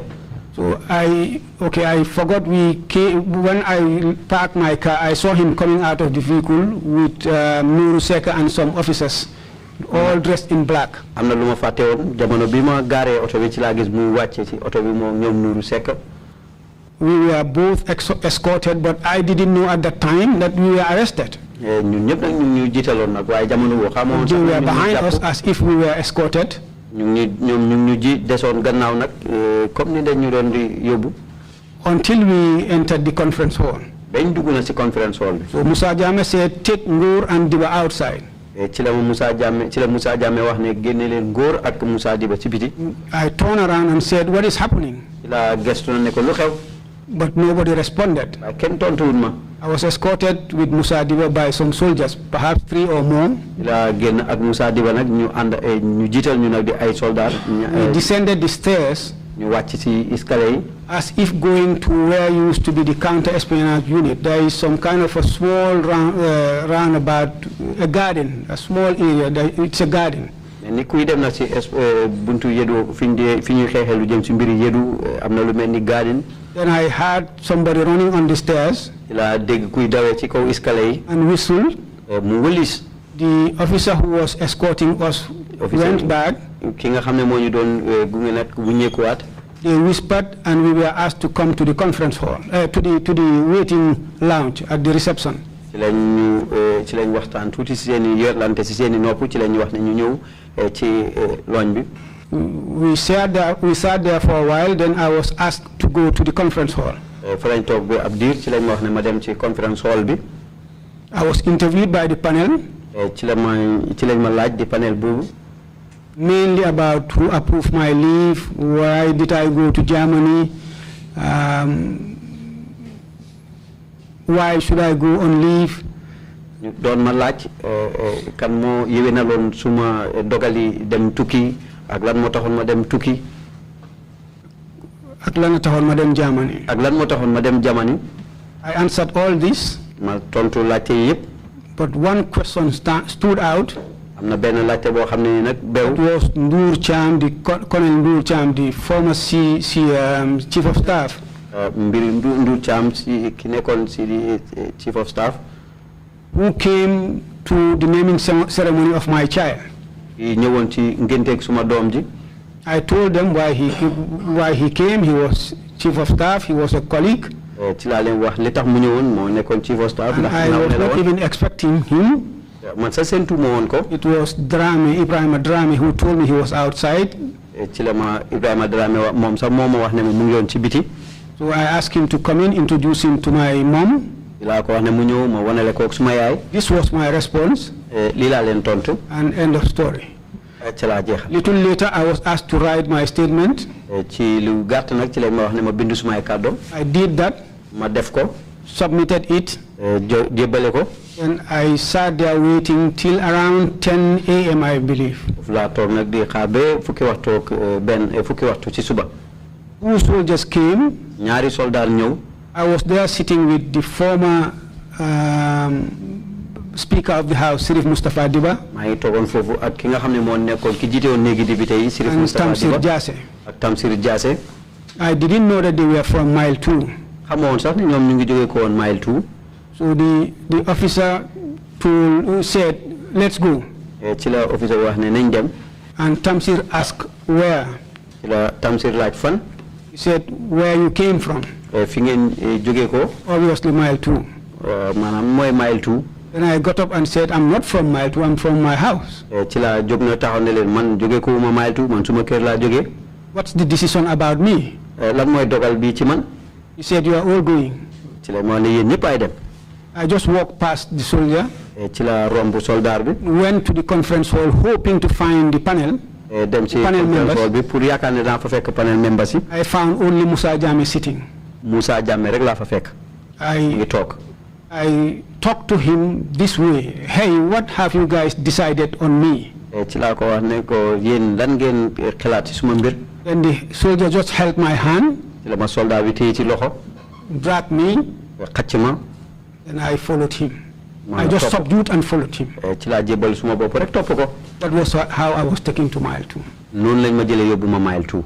So I forgot we came, when I parked my car, I saw him coming out of the vehicle with NGORR SECKA and some officers, all dressed in black. am na lu ma fàtte woon jamono bi ma gaaree oto bi ci laa gis mu wàcce ci oto bi moom ñoom NGORR SECKA. We were both escorted, but I didn't know at that time that we were arrested. ñun ñëpp nag ñu ngi ñu jiitaloon nag waaye jamono boo xamoon. They were behind us as if we were escorted. ñoom ñu ji desoon gannaaw nag comme ni dañ ñu doon di yóbbu. Until we entered the conference hall. bañ dugg na ci conference hall bi. So Musa Jammeh said, take NGORR and Diba outside. ci la Musa Jammeh wax ne génne leen Ngor ak Musa Diba ci biti. I turned around and said, what is happening? ci la gestu na ne ko lu xew. But nobody responded. waaye kenn tontuwul ma. I was escorted with Musa Diba by some soldiers, perhaps 3 or more. ci la génn ak Musa Diba nag ñu ànd ñu jiital ñu nag di ay soldats. We descended the stairs ñu wàcc ci escalier yi. as if going to where used to be the counter-espionage unit. There is some kind of a small roundabout, a garden, a small area. It's a garden. ni kuy dem na ci buntu yedu fiñu xexé lu jëm ci mbiri yedu amna lu melni garden. Then I heard somebody running on the stairs. La dégg kuy dawé ci kaw escalier and whistle. Mu wëlis. The officer who was escorting us went back. Ki nga xamné mo ñu doon gunge nak bu ñéku wat. They whispered and we were asked to come to the conference hall, to the waiting lounge at the reception. Ci lañ waxtaan tuuti ci seen yorlante ci seen nopp ci lañ wax ne ñu ñëw ci loñ bi. We sat there for a while, then I was asked to go to the conference hall. Fa lañ toog ba ab diir ci lañ wax ne ma dem ci conference hall bi. I was interviewed by the panel. Ci lañ ma laaj di panel boobu. Mainly about who approved my leave, why did I go to Germany, why should I go on leave. Doon ma laaj kan moo yéwénaloon suma dogali dem tukki ak lan moo taxoon ma dem tukki. Ak lan moo taxoon ma dem Germany. Ak lan moo taxoon ma dem Germany. I answered all this. Ma tontu laajte yépp. But one question stood out. Amna benn laajte boo xam ne nag bew. It was Ndur Cham, Colonel Ndur Cham, the former Chief of Staff. Mbiri Ndur Cham si ki nekkoon si di Chief of Staff. Who came to the naming ceremony of my child. ñëwoon ci ngénteeg suma doom ji. I told them why he came. He was Chief of Staff. He was a colleague. Ci laa leen wax li tax mu ñëwoon moo nekkoon Chief of Staff. And I was not even expecting him. Man sa sentu mo woon ko. It was Ibrahima Drame who told me he was outside. Ci la ma Ibrahima Drame moom sax moo ma wax ne mu ngi yoon ci biti. So I asked him to come in, introduce him to my mom. Laa ko wax ne mu ñëw ma wanale ko suma yaay. This was my response. Lii laa leen tontu. And end of story. Ci laa jeexal. Little later, I was asked to write my statement. Ci lu gàtt nag ci lañ ma wax ne ma bindu sumay kàddu. I did that. Ma def ko. Submitted it. Jébbale ko. And I sat there waiting till around 10 a.m. I believe. Laa toog nag di xaar ba fukki waxtu ci suba. Two soldiers came. Ñaari soldaar ñëw. I was there sitting with the former Speaker of the House, Sirif Mustafa Diba. Maa ngi toogoon foofu ak ki nga xam ne moo nekkoon ki jiite woon néegi député yi Sirif Mustafa Diba. And Tamsir Jaase. Ak Tamsir Jaase. I didn't know that they were from Mile 2. Xamoon sax ne ñoom ñu ngi jógee ko woon Mile 2. So the officer said, let's go. Ci la officer wax ne nañ dem. And Tamsir asked where. Ci la Tamsir laaj fan. He said, where you came from. Fi ngeen jógee ko. Obviously Mile 2. Maanaam mooy Mile 2. Then I got up and said, I'm not from Mile 2, I'm from my house. Ci la jóg na taxaw ne leen man jógee ko ma Mile 2 man suma kër laa jógee. What's the decision about me? Lan mooy dogal bi ci man. He said, you are all going. Ci la moo ne yéen ñëpp ay dem. I just walked past the soldier. Ci la romb soldaar bi. Went to the conference hall hoping to find the panel. Dem ci conference hall bi pour yaakaar ne daan fa fekk panel members yi. I found only Musa Jammeh sitting. Musa Jammeh rek laa fa fekk. Ngi toog. I talked to him this way. Hey, what have you guys decided on me? Ci laa ko wax ne ko yéen lan ngeen xalaat ci suma mbir. Then the soldier just held my hand. Ci la ma soldat bi téye ci loxo. Dragged me. Xacc ma. And I followed him. I just subdued and followed him. Ci laa jébbal suma bopp rek topp ko. That was how I was taken to Mile 2. Noonu lañ ma jëlee yóbbu ma Mile 2.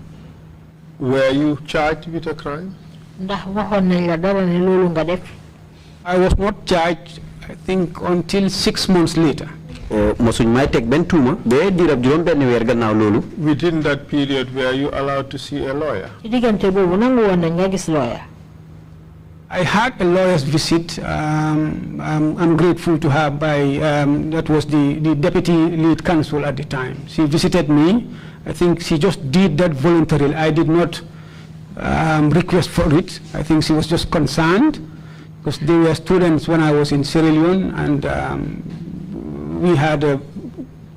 Were you charged with a crime? Ndax waxoon nañ la dara ne loolu nga def. I was not charged, I think, until 6 months later. Mosuñ may teg benn tuuma ba diirab juróom benn weer gannaaw loolu. Within that period, were you allowed to see a lawyer? Ci diggante boobu nangu woon nañ nga gis lawyer. I had a lawyer's visit. I'm grateful to her that was the deputy lead counsel at the time. She visited me. I think she just did that voluntarily. I did not request for it. I think she was just concerned because they were students when I was in Sierra Leone, and we had a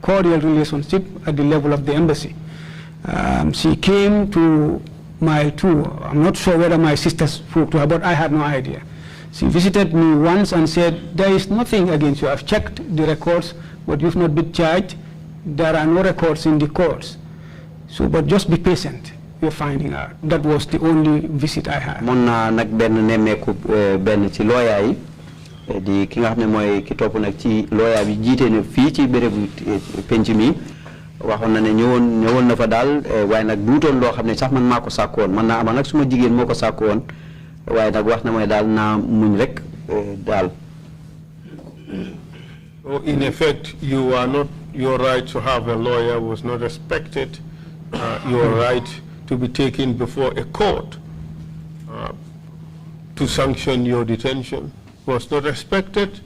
cordial relationship at the level of the embassy. She came to Mile 2. I'm not sure whether my sister spoke to her, but I had no idea. She visited me once and said, there is nothing against you. I've checked the records, but you've not been charged. There are no records in the courts. So, but just be patient. We're finding out. That was the only visit I had. Mon na nak ben nemeku ben ci lawyer yi di ki nga xamne moy ki top nak ci lawyer bi jité ne fi ci bérébu penc mi waxoon na ne ñëwoon na fa daal waaye nag duutoon loo xam ne sax man maa ko sàkku woon man naa ama nag suma jigéen moo ko sàkku woon waaye nag wax na may daal naa muñ rek daal. So in effect, your right to have a lawyer was not respected. Your right to be taken before a court to sanction your detention was not respected,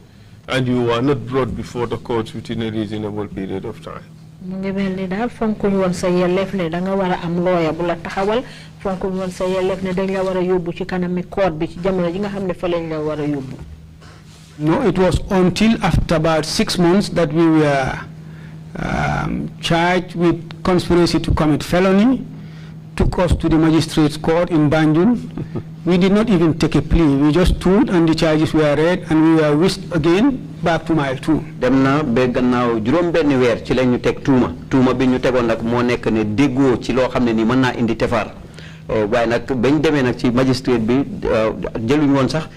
and you were not brought before the courts within a reasonable period of time. mu ngi mel ni daal fonkuñ woon sa yelleef ne da nga war a am lawyer bu la taxawal fonkuñ woon sa yelleef ne dañ la war a yóbbu ci kanami court bi ci jamono ji nga xam ne fa lañ la war a yóbbu. No, it was until after about 6 months that we were charged with conspiracy to commit felony, took us to the magistrate's court in Banjul. We did not even take a plea. We just stood and the charges were read and we were whisked again back to mile 2. dem na ba gannaaw juróom benn weer ci lañ ñu teg tuuma bi ñu tegoon nag moo nekk ne déggoo ci loo xam ne ni mën naa indi tefaar waaye nag bañ demee nag ci magistrate bi jëluñ woon sax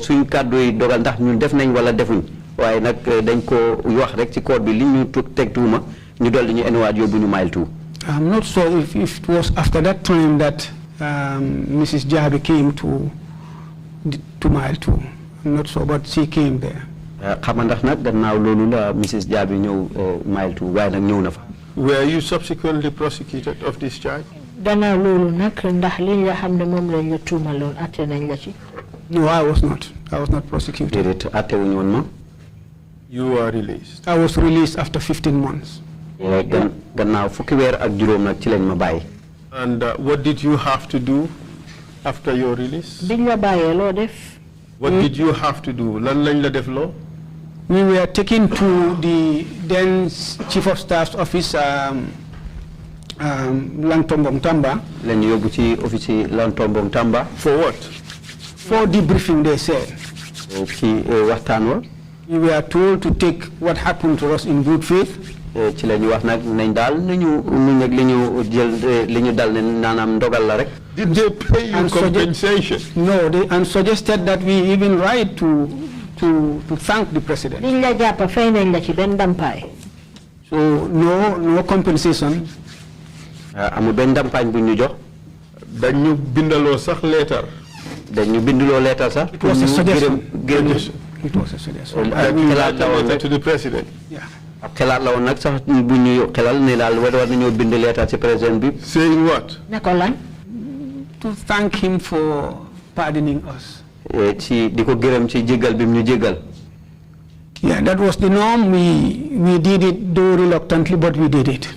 suñ kàddu yi dogal ndax ñun def nañ wala defuñ waaye nag dañ ko wax rek ci court bi li ñu teg tuuma ñu dolli ñu enuwaat yóbbu ñu mile 2. I'm not sure if it was after that time that Mrs. Jabi came to mile 2. I'm not sure, but she came there. xam ndax nag gannaaw loolu la Mrs. Jabi ñëw mile 2 waaye nag ñëw na fa. Were you subsequently prosecuted of this charge? gannaaw loolu nag ndax li nga xam ne moom lañ la tuumaloon atte nañ la ci. No, I was not. I was not prosecuted. déedéet atte wuñu woon ma. You were released. I was released after 15 months. gannaaw fukki weer ak juróom nag ci lañ ma bàyyi. And what did you have to do after your release? biñ la bàyyee loo def. What did you have to do? Lan lañ la def loo? We were taken to the then Chief of Staff's office, Lantombong Tamba. lañ yóbbu ci office Lantombong Tamba. For what? For debriefing, they said. ci waxtaan wa. We were told to take what happened to us in good faith. ci la ñu wax nag nañ daal nañu nag li ñu jël li ñu dal ne naanaam ndogal la rek. Did they pay you compensation? No, and suggested that we even write to thank the president. liñ la jàpp fay nañ la ci benn ndàmpaay. So no compensation. amul benn ndàmpaañ bu ñu jox. dañu bindaloo sax leetar. dañu binduloo leetar sax. It was a suggestion. It was a suggestion. To the president. Yeah. xelaat la woon nag sax bu ñu xelal ne daal war nañoo bind leetar ci président bi. Saying what? ne ko lan. To thank him for pardoning us. ci di ko gërëm ci jéggal bi mu ñu jéggal. Yeah, that was the norm. We did it though reluctantly, but we did it.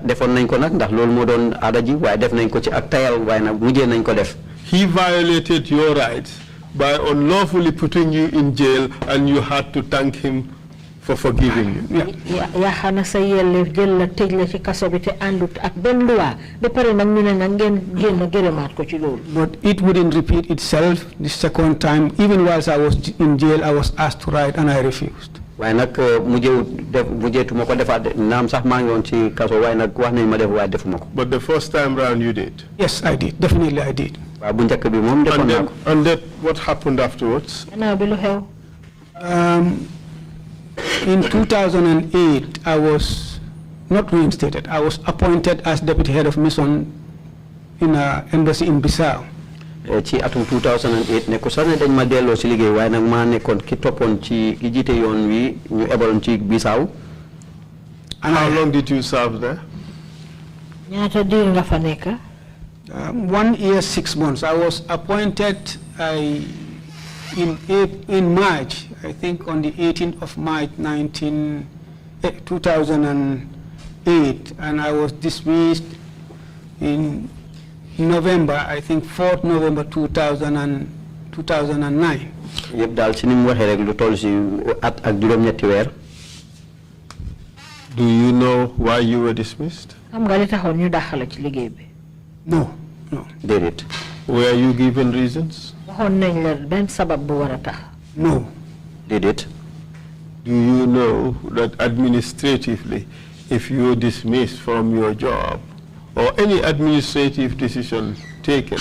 defoon nañ ko nag ndax loolu moo doon aada ji waaye def nañ ko ci ak tayal waaye nag mujjee nañ ko def. He violated your rights by unlawfully putting you in jail, and you had to thank him for forgiving you. yaa na sa yelleef jël la tëj la ci kaso bi te àndut ak benn loi ba pare nag ñu ne nag ngeen génn gërëmaat ko ci loolu. But it wouldn't repeat itself the second time. Even whilst I was in jail, I was asked to write and I refused. waaye nag mujjeetuma ko defaat naam sax maa ngi woon ci kaso waaye nag wax nañ ma def waaye defuma ko. But the first time round you did. Yes, I did. Definitely I did. waaw bu njëkk bi moom defoon naa ko. And then what happened afterwards? gannaaw bi lu xew. In 2008, I was not reinstated. I was appointed as deputy head of mission in an embassy in Bissau. ci atum 2008 ne ko sax ne dañ ma delloo ci liggéey waaye nag maa nekkoon ki toppoon ci ki jiite yoon wi ñu ebaloon ci Bissau. And how long did you serve there? ñaata diir nga fa nekk. 1 year, 6 months. I was appointed in March, I think on the 18th of March 2008, and I was dismissed in November, I think 4th November 2009. yëpp daal ci ni mu waxee rek lu toll ci at ak juróom-ñetti weer. Do you know why you were dismissed? xam nga li taxoon ñu dàq la ci liggéey bi. No. déedéet. Were you given reasons? waxoon nañ la benn sabab bu war a tax. No. déedéet. Do you know that administratively, if you are dismissed from your job or any administrative decision taken,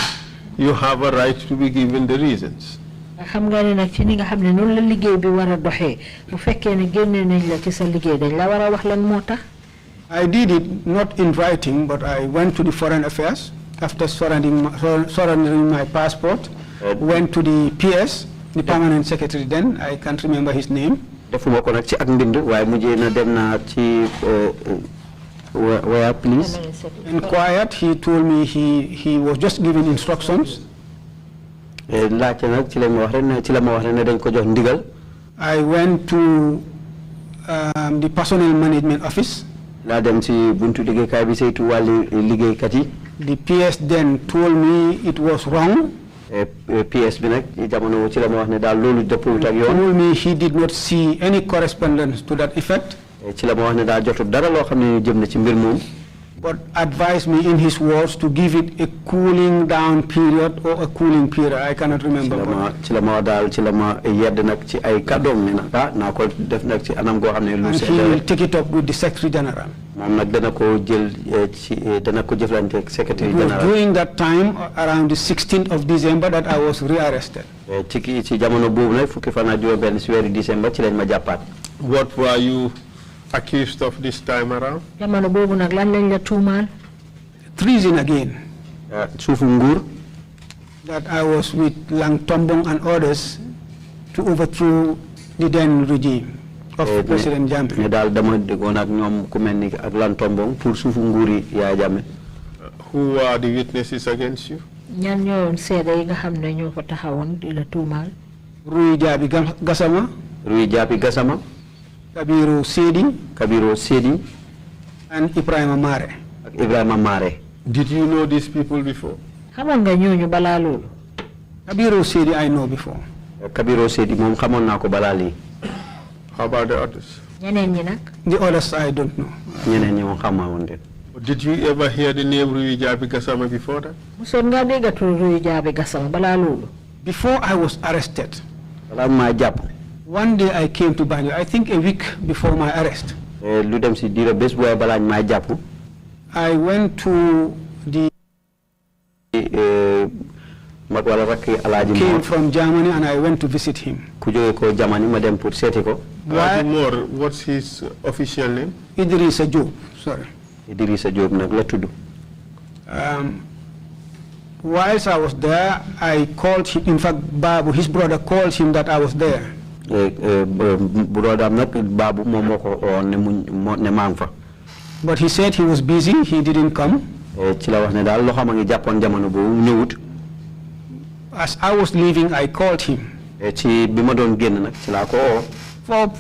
you have a right to be given the reasons? xam nga ne nag ci ni nga xam ne noonu la liggéey bi war a doxee bu fekkee ne génne nañ la ci sa liggéey dañ la war a wax lan moo tax. I did it not in writing, but I went to the Foreign Affairs after surrendering my passport. Went to the PS, the permanent secretary then, I can't remember his name. defuma ko nak ci ak mbind waaye mujjee na dem naa ci where please. Inquired, he told me he was just giving instructions. laajte nag ci la ma wax rek ne ci la ma wax rek ne dañ ko jox ndigal. I went to the personnel management office. laa dem ci buntu liggéeykaay bi saytu wàllu liggéeykat yi. The PS then told me it was wrong. PS bi nag jamono ci la ma wax ne daal loolu dëppwut ak yoon. Told me he did not see any correspondence to that effect. ci la ma wax ne daal jotul dara loo xam ne jëm na ci mbir moom. But advised me in his words to give it a cooling down period or a cooling period. I cannot remember. ci la ma daal ci la ma yedd nag ci ay kàddoom ne nag naa ko def nag ci anam goo xam ne lu and he will take it up with the Secretary General. moom nag dana ko jël ci dana ko jëflante ak Secretary General. During that time, around the 16th of December, that I was rearrested. ci jamono boobu nag fukki fan ak juróom benn si weeru décembre ci lañ ma jàppaat. What were you accused of this time around? jamono boobu nag lan lañ la tuumaal. Treason again. suufu nguur. That I was with Lang Tombong and others to overthrow the then regime of President Jammeh. ne daal dama déggoon ak ñoom ku mel ni ak Lang Tombong pour suufu nguur yi Yaya Jammeh. Who are the witnesses against you? ñan ñoo seede yi nga xam ne ñoo ko taxawoon di la tuumaal. Rui Jabi Gassama. Rui Jabi Gassama. Kabiru Sedi. And Ibrahima Mare. Ibrahima Mare. Did you know these people before? xamoon nga ñooñu balaa loolu. Kabiru Sedi I know before. Kabiru Sedi moom xamoon naa ko balaa lii. How about the others? ñeneen ñi nag. The others I don't know. ñeneen ñi moom xamaa woon de. Did you ever hear the name Rui Jabi Gassama before that? mosoon nga dégg turu Rui Jabi Gassama balaa loolu. Before I was arrested. balaa maa jàpp. One day I came to Banjul, I think a week before my arrest. lu dem si diira bés booy balaa maa jàpp. I went to the mag wala rakk Alaaji came Moor. from Germany and I went to visit him. ku jógee ko Germany ma dem pour seeti ko. Alaaji Moor, what's his official name? Idrissa Diop, sorry. Idrissa Diop nag la tudd. Whilst I was there, I called him, in fact, Babu, his brother, called him that I was there. Brodaam nag Babu moom moo ko ne maa ngi fa. But he said he was busy, he didn't come. ci la wax ne daal loo xam ngi jàppoon jamono boobu ñëwut. As I was leaving, I called him. ci bi ma doon génn nag ci laa ko oo. For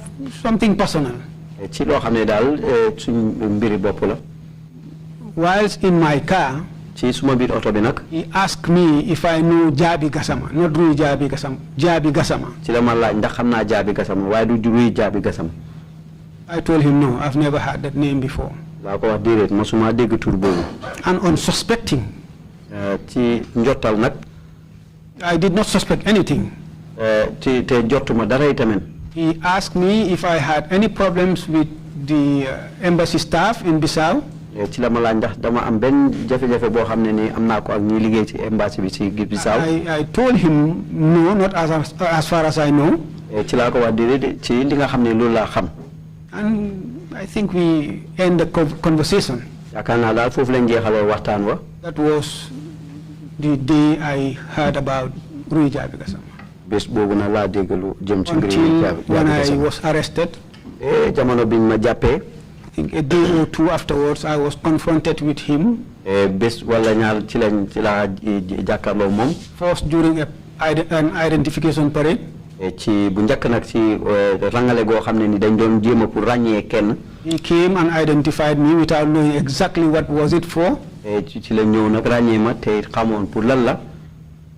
something personal. ci loo xam ne daal suñ mbiri bopp la. Whilst in my car, ci suma biir oto bi nag. he asked me if I know Jabi Gassama, not Rui Jabi Gassama, Jabi Gassama. ci la ma laaj ndax xam naa Jabi Gassama waaye du Rui Jabi Gassama. I told him no, I've never heard that name before. laa ko wax déedéet mosuma dégg tur boobu. And unsuspecting. ci njottal nag. I did not suspect anything. te jottuma dara itamit. He asked me if I had any problems with the embassy staff in Bissau. ci la ma laaj ndax dama am benn jafe-jafe boo xam ne ni am naa ko ak ñuy liggéey ci embassy bi ci Bissau. I told him no, not as far as I know. ci laa ko wax déedéet ci li nga xam ne loolu laa xam. And I think we end the conversation. yaakaar naa daal foofu lañ jeexaloo waxtaan wa. That was the day I heard about Rui Jabi Gassama. bés boobu na laa dégg lu jëm ci mbiri Until when I was arrested. jamono biñ ma jàppee. I think a day or two afterwards, I was confronted with him. bés wala ñaar ci laa jàkkaarloo moom. First during an identification parade. ci bu njëkk nag ci rangale goo xam ne ni dañ doon jéem a pour ràññee kenn. He came and identified me without knowing exactly what was it for. ci la ñëw nag ràññee ma te xamoon pour lan la.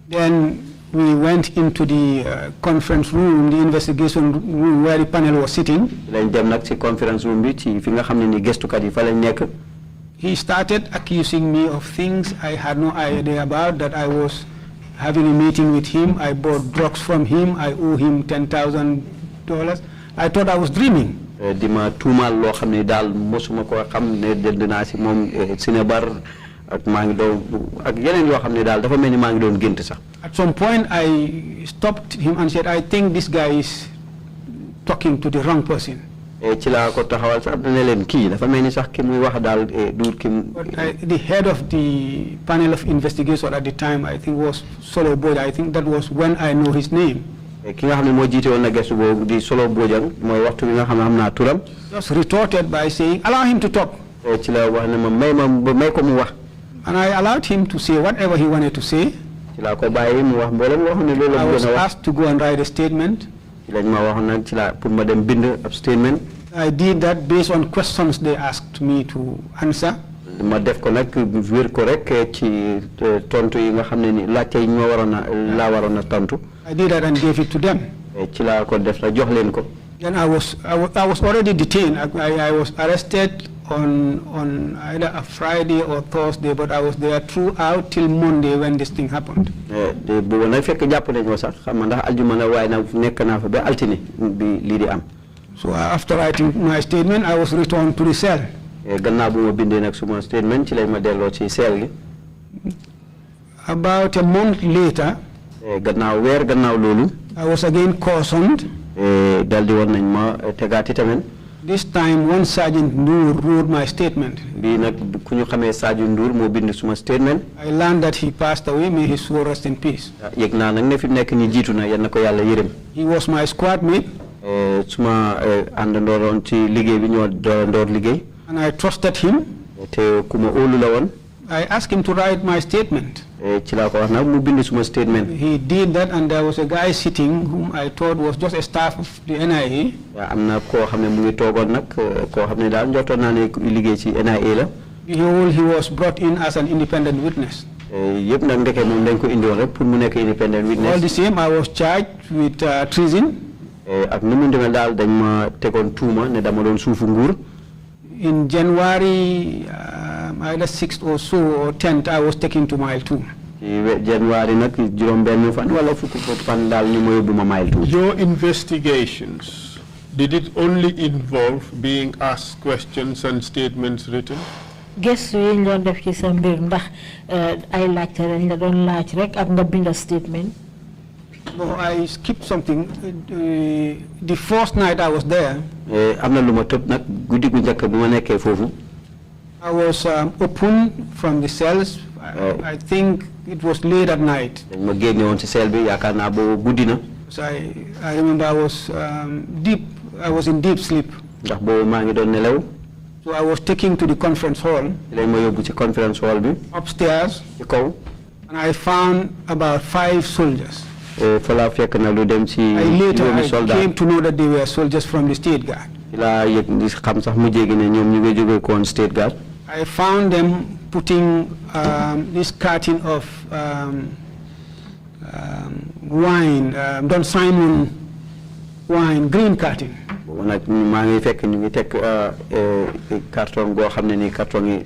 Then we went into the conference room, the investigation room where the panel was sitting. lañ dem nag ci conference room bi ci fi nga xam ne ni gëstukat yi fa lañ nekk. He started accusing me of things I had no idea about, that I was having a meeting with him, I bought drugs from him, I owe him $10,000. I thought I was dreaming. di ma tuumaal loo xam ne daal mosuma ko xam ne jënd naa si moom sinébar ak maa ngi doon ak yeneen yoo xam ne daal dafa mel ni maa ngi doon gént sax. At some point I stopped him and said, I think this guy is talking to the wrong person. ci laa ko taxawal sax dana leen kii dafa mel ni sax ki muy wax daal duur ki. But the head of the panel of investigation at the time, I think, was Solo Boja. I think that was when I know his name. ki nga xam ne moo jiite woon na gëstu boobu di Solo Bojang mooy waxtu bi nga xam ne xam naa turam. Just retorted by saying, allow him to talk. ci la wax ne ma may ko mu wax. And I allowed him to say whatever he wanted to say. ci laa ko bàyyi mu wax mboolem loo xam ne loolu la I gën was a wax. asked to go and write a statement. ci lañ ma waxoon nag ci la pour ma dem bind ab statement. I did that based on questions they asked me to answer. ma def ko nag wér ko rek ci tontu yi nga xam ne ni laajte yi ñu laa waroon a tontu. I did that and gave it to them. ci laa ko def la jox leen ko. Then I was already detained. I was arrested on either a Friday or Thursday, but I was there throughout till Monday when this thing happened. boobu nag fekk jàpp nañ ma sax xam nga ndax aljuma la waaye nag nekk naa fa ba altine bi lii di am. So after writing my statement, I was returned to the cell. gannaaw bu ma bindee nag suma statement ci lañ ma delloo ci cell gi. About a month later, gannaaw weer gannaaw loolu. I was again cautioned. daldi woon nañ ma tegaati tamit. This time, one Sergeant Noor wrote my statement. bii nag ku ñu xamee Sadio Ndour moo bind suma statement. I learned that he passed away. May his soul rest in peace. yëg naa nag ne fi nekk ni jiitu na yal na ko yàlla yërëm. He was my squad mate. suma àndandooroon ci liggéey bi ñoo doorandoor liggéey. And I trusted him. te ku ma óolu la woon. I asked him to write my statement. ci laa ko wax nag mu bind suma statement. He did that, and there was a guy sitting whom I thought was just a staff of the NIA. am na koo xam ne mu ngi toogoon nag koo xam ne daal njortoon naa ne liggéey ci NIA la. He was brought in as an independent witness. yëpp nag ndeke moom dañ ko indi woon rek pour mu nekk independent witness. All the same, I was charged with treason. ak nu mu demee daal dañ ma tegoon tuuma ne dama doon suufu nguur. In January, either 6th or so, or 10th, I was taken to Mile 2. January nag juróom-benn fan wala fukki fan daal ñu ma yóbbu ma Mile 2. Your investigations, did it only involve being asked questions and statements written? gëstu yi ñu doon def ci sa mbir ndax ay laajte lañ la doon laaj rek ak nga bind statement. No, I skipped something. The first night I was there, am na lu ma tëb nag guddi gu njëkk bi ma nekkee foofu. I was opened from the cells. I think it was late at night. dañ ma génne woon ci cell bi yaakaar naa boobu guddi na. So I remember I was in deep sleep. ndax boobu maa ngi doon nelaw. So I was taken to the conference hall. lañ ma yóbbu ci conference hall bi. Upstairs, ci kaw. and I found about 5 soldiers. fa laa fekk na lu dem ci Later juróomi I soldat. came to know that they were soldiers from the State Guard. ci laa yëg di xam sax mu jéegi ne ñoom ñu ngi jógee ko woon State Guard. I found them putting this carton of wine, Don Simon wine, green carton. boobu nag maa ngi fekk ñu ngi teg carton goo xam ne ni carton yi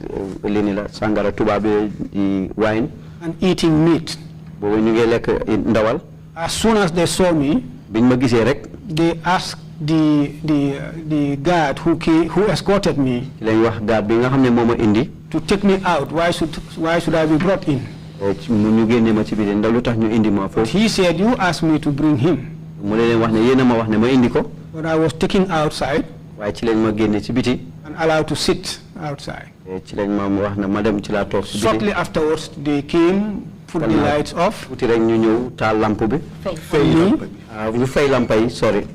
lii la sangara tubaab yi wine. And eating meat. boobu ñu ngi lekk ndawal. As soon as they saw me, biñ ma gisee rek. they asked the guard who escorted me ci lañ wax guard bi nga xam ne moo ma indi. to take me out. Why should I be brought in? ñu génne ma ci biir ndax lu tax ñu indi ma foofu. He said, you asked me to bring him. mu leen wax ne yéen a ma wax ne ma indi ko. But I was taken outside waaye ci lañ ma génne ci biti. and allowed to sit outside. ci lañ ma wax ne ma dem ci laa toog ci biti. Shortly afterwards, they came, put the lights off. tuuti rek ñu ñëw taal lamp bi. ñu fay lampa yi sorry.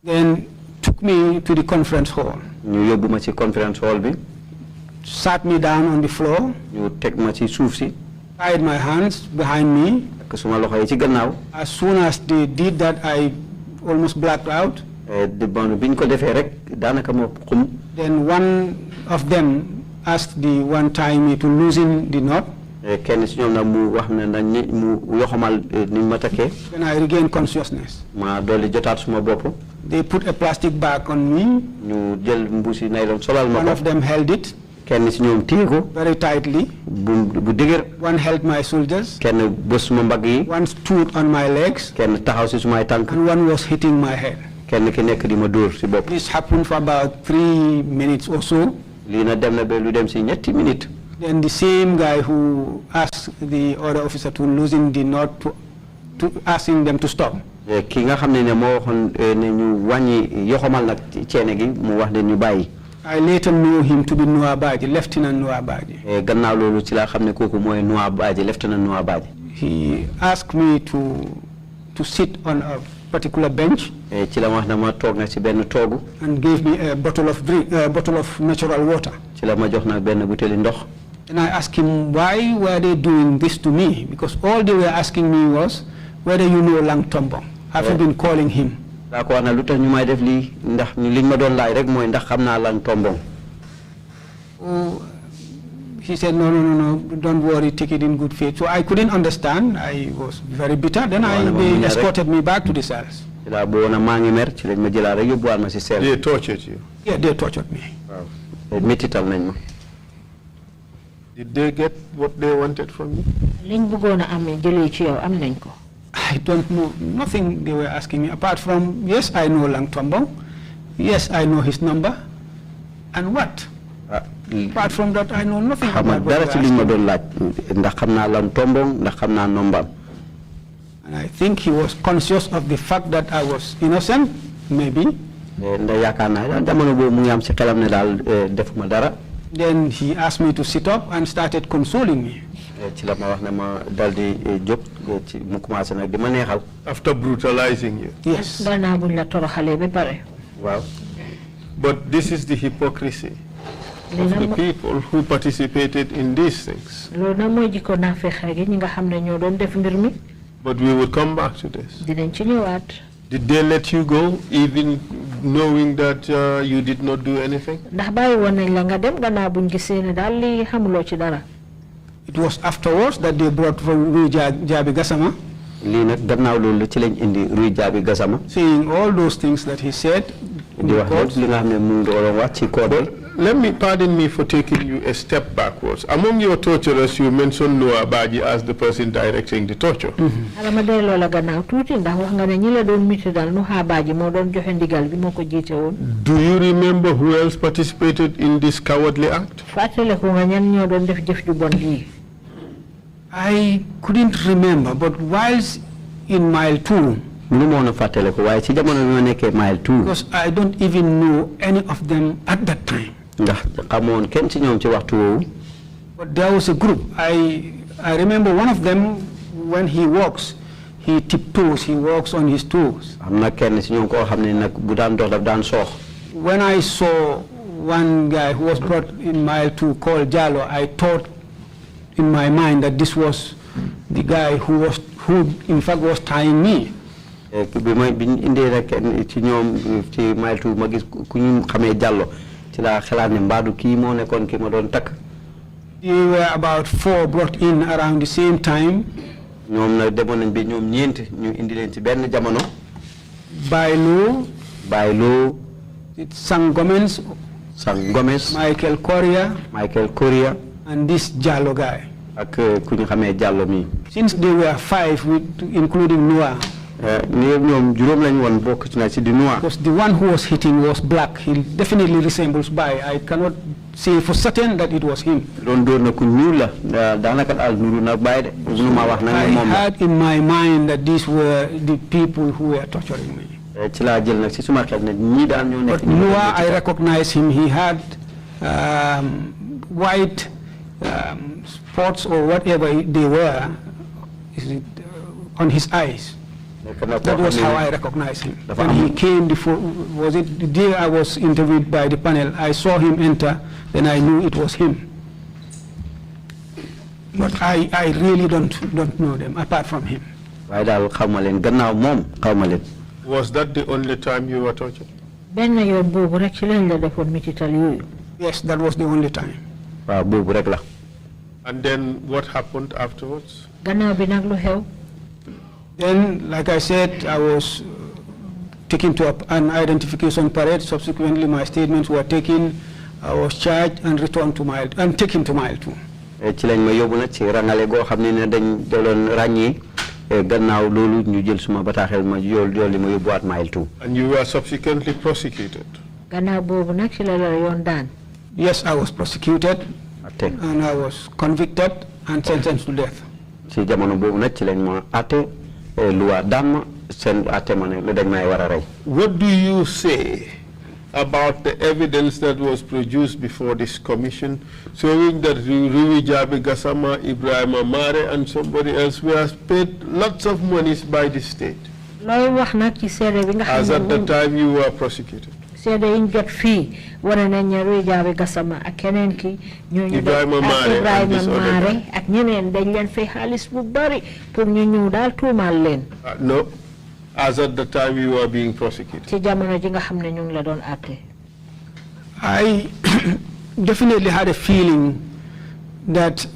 Then took me to the conference hall. ñu yóbbu ma ci conference hall bi. Sat me down on the floor. ñu teg ma ci suuf si. Tied my hands behind me. ak suma loxo yi ci gannaaw. As soon as they did that, I almost blacked out. biñ ko defee rek daanaka ma xum. Then one of them asked the one tie me to loosen the knot. kenn si ñoom nag mu wax ne dañ mu yoxamal ni ma takkee. Then I regained consciousness. ma dolli jotaat suma bopp. They put a plastic bag on me. ñu jël mbuusi nylon solal ma One ko. of them held it kenn si ñoom téye ko. very tightly. bu dëgër. One held my shoulders. kenn bës suma mbagg yi. One stood on my legs. kenn taxaw si sumay tànk. And one was hitting my head. kenn ki nekk di ma dóor si bopp. This happened for about 3 minutes or so. lii na dem na ba lu dem si ñetti minutes. Then the same guy who asked the other officer to loosen the knot, to asking them to stop. ki nga xam ne moo waxoon ne ñu wàññi yoxamal nag ceene gi mu wax ne ñu bàyyi. I later knew him to be Noah Baji, Lieutenant Noah Baji. Gannaaw loolu ci laa xam ne kooku mooy Noah Baji, Lieutenant Noah Baji. He asked me to sit on a particular bench. Ci la wax na ma toog na ci benn toogu. And gave me a bottle of natural water. Ci la ma jox nag benn butéeli ndox. And I asked him, why were they doing this to me? Because all they were asking me was whether you know Lang Tombong. Have you been calling him? Daa ko wax na lu tax ñu may def lii ndax liñ ma doon laaj rek mooy ndax xam naa Lang Tombong. He said, no, don't worry, take it in good faith. So I couldn't understand. I was very bitter. Then they escorted me back to the cells. They tortured you? Yeah, they tortured me. Wow. Did they get what they wanted from you? I don't know. Nothing they were asking me, apart from, yes, I know Lang Tombong. Yes, I know his number. And what? Apart from that, I know nothing about what they were asking. And I think he was conscious of the fact that I was innocent, maybe. Then he asked me to sit up and started consoling me. After brutalizing you? Yes. Wow. But this is the hypocrisy of the people who participated in these things. But we will come back to this. Did they let you go even knowing that you did not do anything? It was afterwards that they brought from Rui Jabi Gassama, saying all those things that he said. Pardon me for taking you a step backwards. Among your torturers, you mentioned Noah Baji as the person directing the torture. Do you remember who else participated in this cowardly act? I couldn't remember, but whilst in mile 2, because I don't even know any of them at that time. But there was a group. I remember one of them, when he walks, he tiptoes, he walks on his toes. When I saw one guy who was brought in mile 2 called Jalo, I thought in my mind that this was the guy who in fact was tying me. They were about 4 brought in around the same time. Bailo, Sang Gomez, Michael Correa, and this Jallo guy. Since they were 5, including Noah, because the one who was hitting was black, he definitely resembles Bai. I cannot say for certain that it was him. I had in my mind that these were the people who were torturing me. But Noah, I recognize him. He had white spots or whatever they were on his eyes. That was how I recognized him. When he came before, was it the day I was interviewed by the panel, I saw him enter, then I knew it was him. But I really don't know them apart from him. Was that the only time you were tortured? Yes, that was the only time. And then what happened afterwards? Then, like I said, I was taken to an identification parade. Subsequently, my statements were taken. I was charged and returned to mile and taken to mile 2. And you were subsequently prosecuted? Yes, I was prosecuted and I was convicted and sentenced to death. sen atemane lu dañ may wara ray. What do you say about the evidence that was produced before this commission showing that Ruwi Jabi Gassama, Ibrahim Amare and somebody else were paid lots of monies by the state? As at the time you were prosecuted. Ibrahim Amare ak ñeneen dañ leen fay xaalis bu bari pour ñu ñëw daal tuumal leen. No, as at the time you were being prosecuted. Ci jamono ji nga xam ne ñu ngi la doon àtte. I definitely had a feeling that,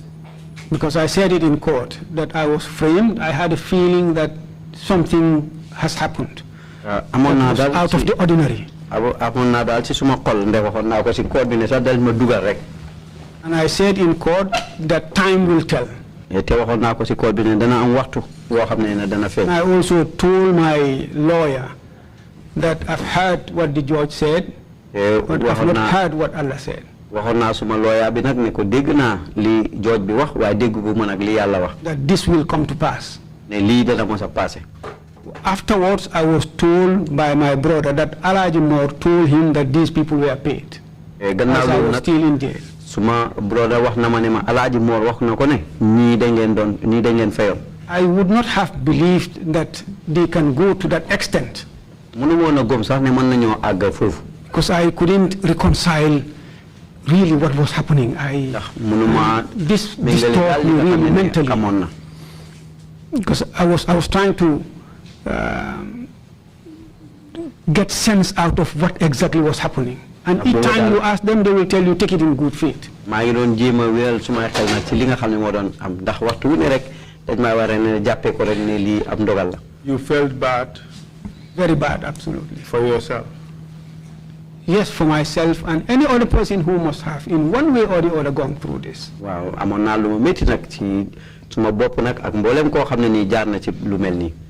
because I said it in court, that I was framed. I had a feeling that something has happened that was out of the ordinary. And I said in court that time will tell. And I also told my lawyer that I've heard what the judge said, but I've not heard what Allah said. That this will come to pass. Afterwards, I was told by my brother that Alaji Moore told him that these people were paid, as I was still in jail. Suma brother wax na ma ne ma Alaaji Moor wax na ko ne ñii dañ leen fayoon. I would not have believed that they can go to that extent. Mënu woon a gëm sax ne mën nañoo àgg foofu. Because I couldn't reconcile really what was happening. This disturbed me really mentally. Because I was trying to get sense out of what exactly was happening. And each time you ask them, they will tell you, take it in good faith. You felt bad? Very bad, absolutely. For yourself? Yes, for myself and any other person who must have, in one way or the other, gone through this. Wow,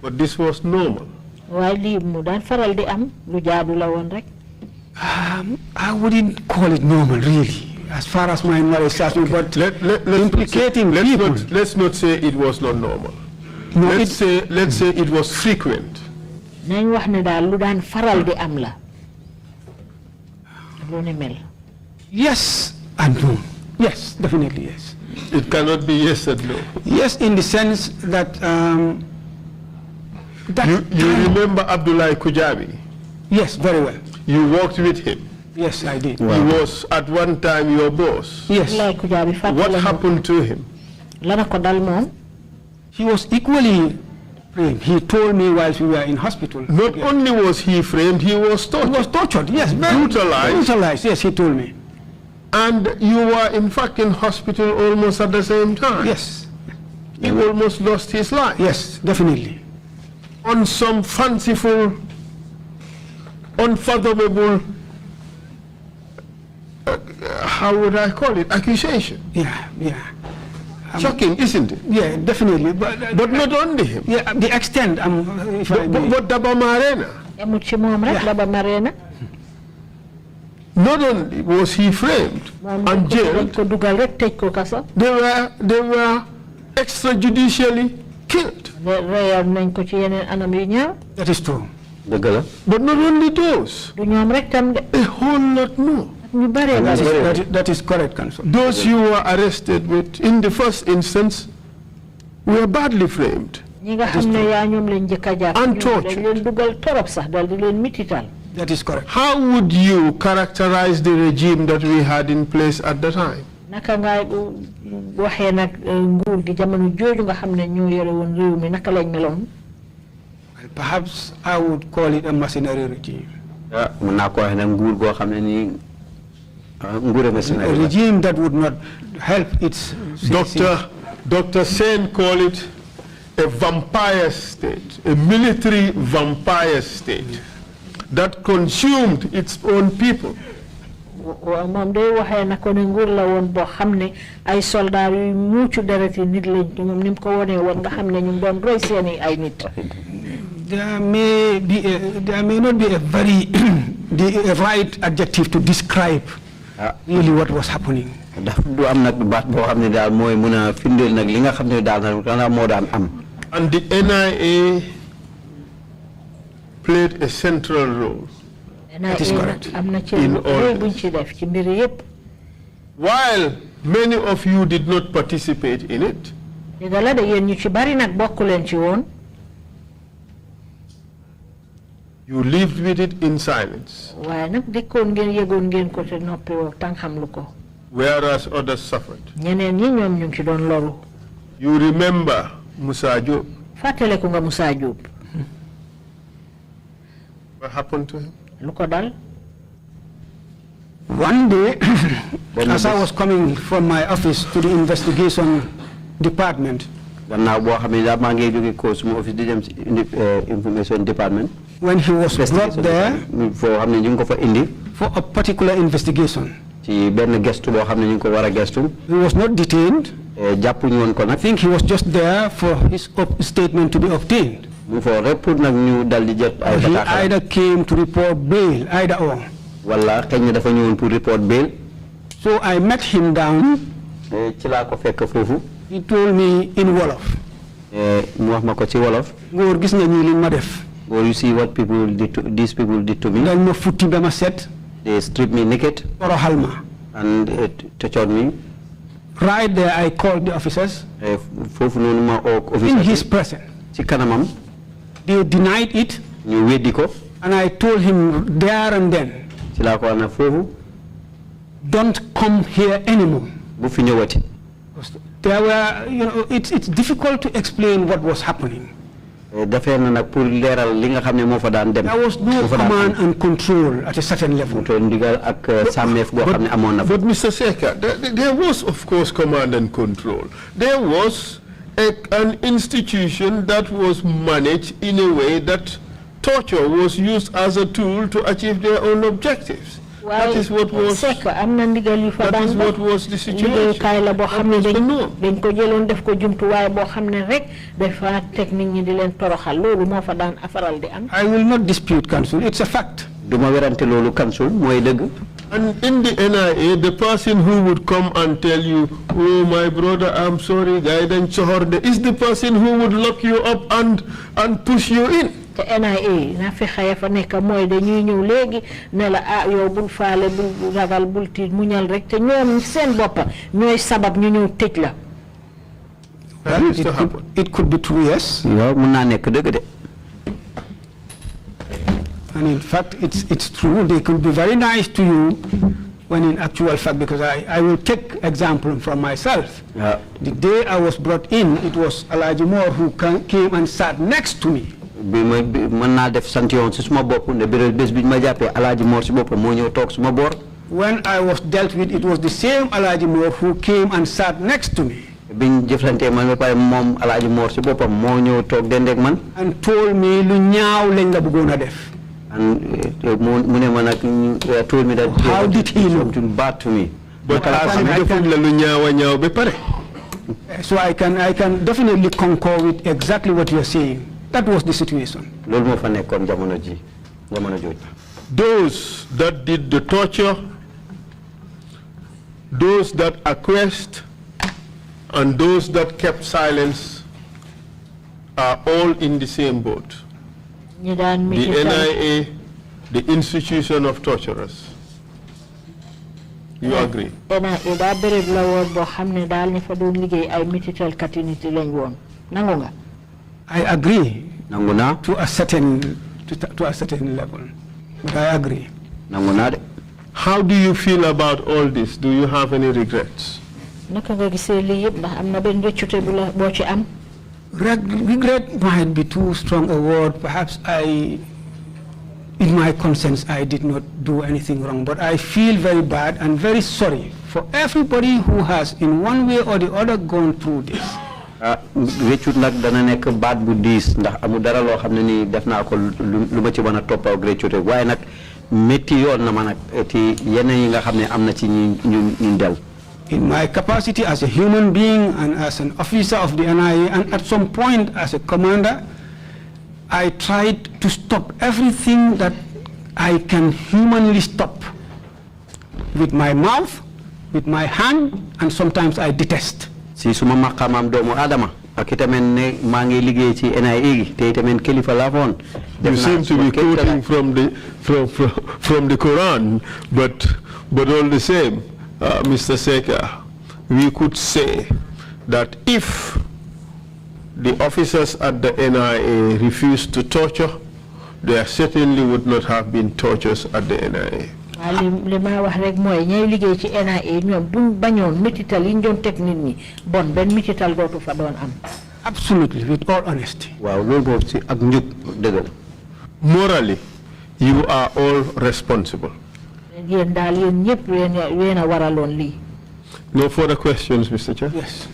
but this was normal. I wouldn't call it normal, really, as far as my knowledge starts, but implicating people. Let's not say it was not normal. No, let's say it was frequent. Yes and no. Yes, definitely yes. It cannot be yes and no. Yes, in the sense that you remember Abdullah Kujabi? Yes, very well. You worked with him? Yes, I did. Wow. He was at one time your boss? Yes. What happened to him? He was equally framed. He told me while we were in hospital. Not only was he framed, he was tortured. He was tortured, yes. Brutalized. Brutalized, yes, he told me. And you were in fact in hospital almost at the same time? Yes. He almost lost his life? Yes, definitely. On some fanciful, unfathomable, how would I call it, accusation? Yeah. Shocking, isn't it? Yeah, definitely. But not only him. Yeah, the extent. But Daba Marena. Not only was he framed and jailed, they were extrajudicially killed. That is true. But not only those, a whole lot more. That is correct, Counsel. Those you were arrested with in the first instance were badly framed and tortured. That is correct. How would you characterize the regime that we had in place at the time? Perhaps I would call it a mercenary regime. A regime that would not help its citizens. Dr. Sen called it a vampire state, a military vampire state that consumed its own people. There may not be a very the right adjective to describe really what was happening. And the NIA played a central role. That is correct. In all this. While many of you did not participate in it, you lived with it in silence, whereas others suffered. You remember Musa Job. What happened to him? One day, as I was coming from my office to the investigation department, information department, when he was brought there for a particular investigation, he was not detained. I think he was just there for his statement to be obtained. He either came to report bail, either or. So I met him down. He told me in Wolof. You see what these people did to me. They stripped me naked and tortured me. Right there, I called the officers. In his presence. They denied it. And I told him there and then, don't come here anymore. There were, it's difficult to explain what was happening. There was no command and control at a certain level. But Mr. Secka, there was, of course, command and control. There was an institution that was managed in a way that torture was used as a tool to achieve their own objectives. That is what was the situation. I will not dispute, Council. It's a fact. And in the NIA, the person who would come and tell you, oh, my brother, I'm sorry, guidance is the person who would lock you up and push you in. NIA na fi xaya fa nek moy dañuy ñew legi ne la yow bul faale bul ragal bul tit muñal rek te ñoom seen bop ñoy sabab ñu ñew tej la. It could be true, yes. And in fact, it's true. They could be very nice to you when in actual fact, because I will take example from myself. The day I was brought in, it was Alaji Moore who came and sat next to me. When I was dealt with, it was the same Alaji Moore who came and sat next to me. And told me lu ñaaw lañ la bëggoon a def. And told me that how did he know? Something bad to me. But so I can definitely concur with exactly what you are saying. That was the situation. Those that did the torture, those that acquiesced, and those that kept silence are all in the same boat. The NIA, the institution of torturers. You agree? I agree to a certain level, but I agree. How do you feel about all this? Do you have any regrets? Regret might be too strong a word. Perhaps in my conscience, I did not do anything wrong, but I feel very bad and very sorry for everybody who has in one way or the other gone through this. Réccu nak dana nek baat bu diis ndax amu dara loo xam ne nii def naa ko lu ma ci mën a topp ak réccu te waaye nag métti yoon na ma nag ci yeneen yi nga xam ne am na ci ñu del. In my capacity as a human being and as an officer of the NIA and at some point as a commander, I tried to stop everything that I can humanly stop with my mouth, with my hand, and sometimes I detest. Si suma maqamam doomu adama ak itamen ne maa ngi liggéey ci NIA gi te itamen kilifa laa foon You seem to be quoting from the Quran, but all the same, Mr. Secka, we could say that if the officers at the NIA refused to torture, there certainly would not have been tortures at the NIA. Absolutely, with all honesty. Morally, you are all responsible. No further questions, Mr. Chair? Yes.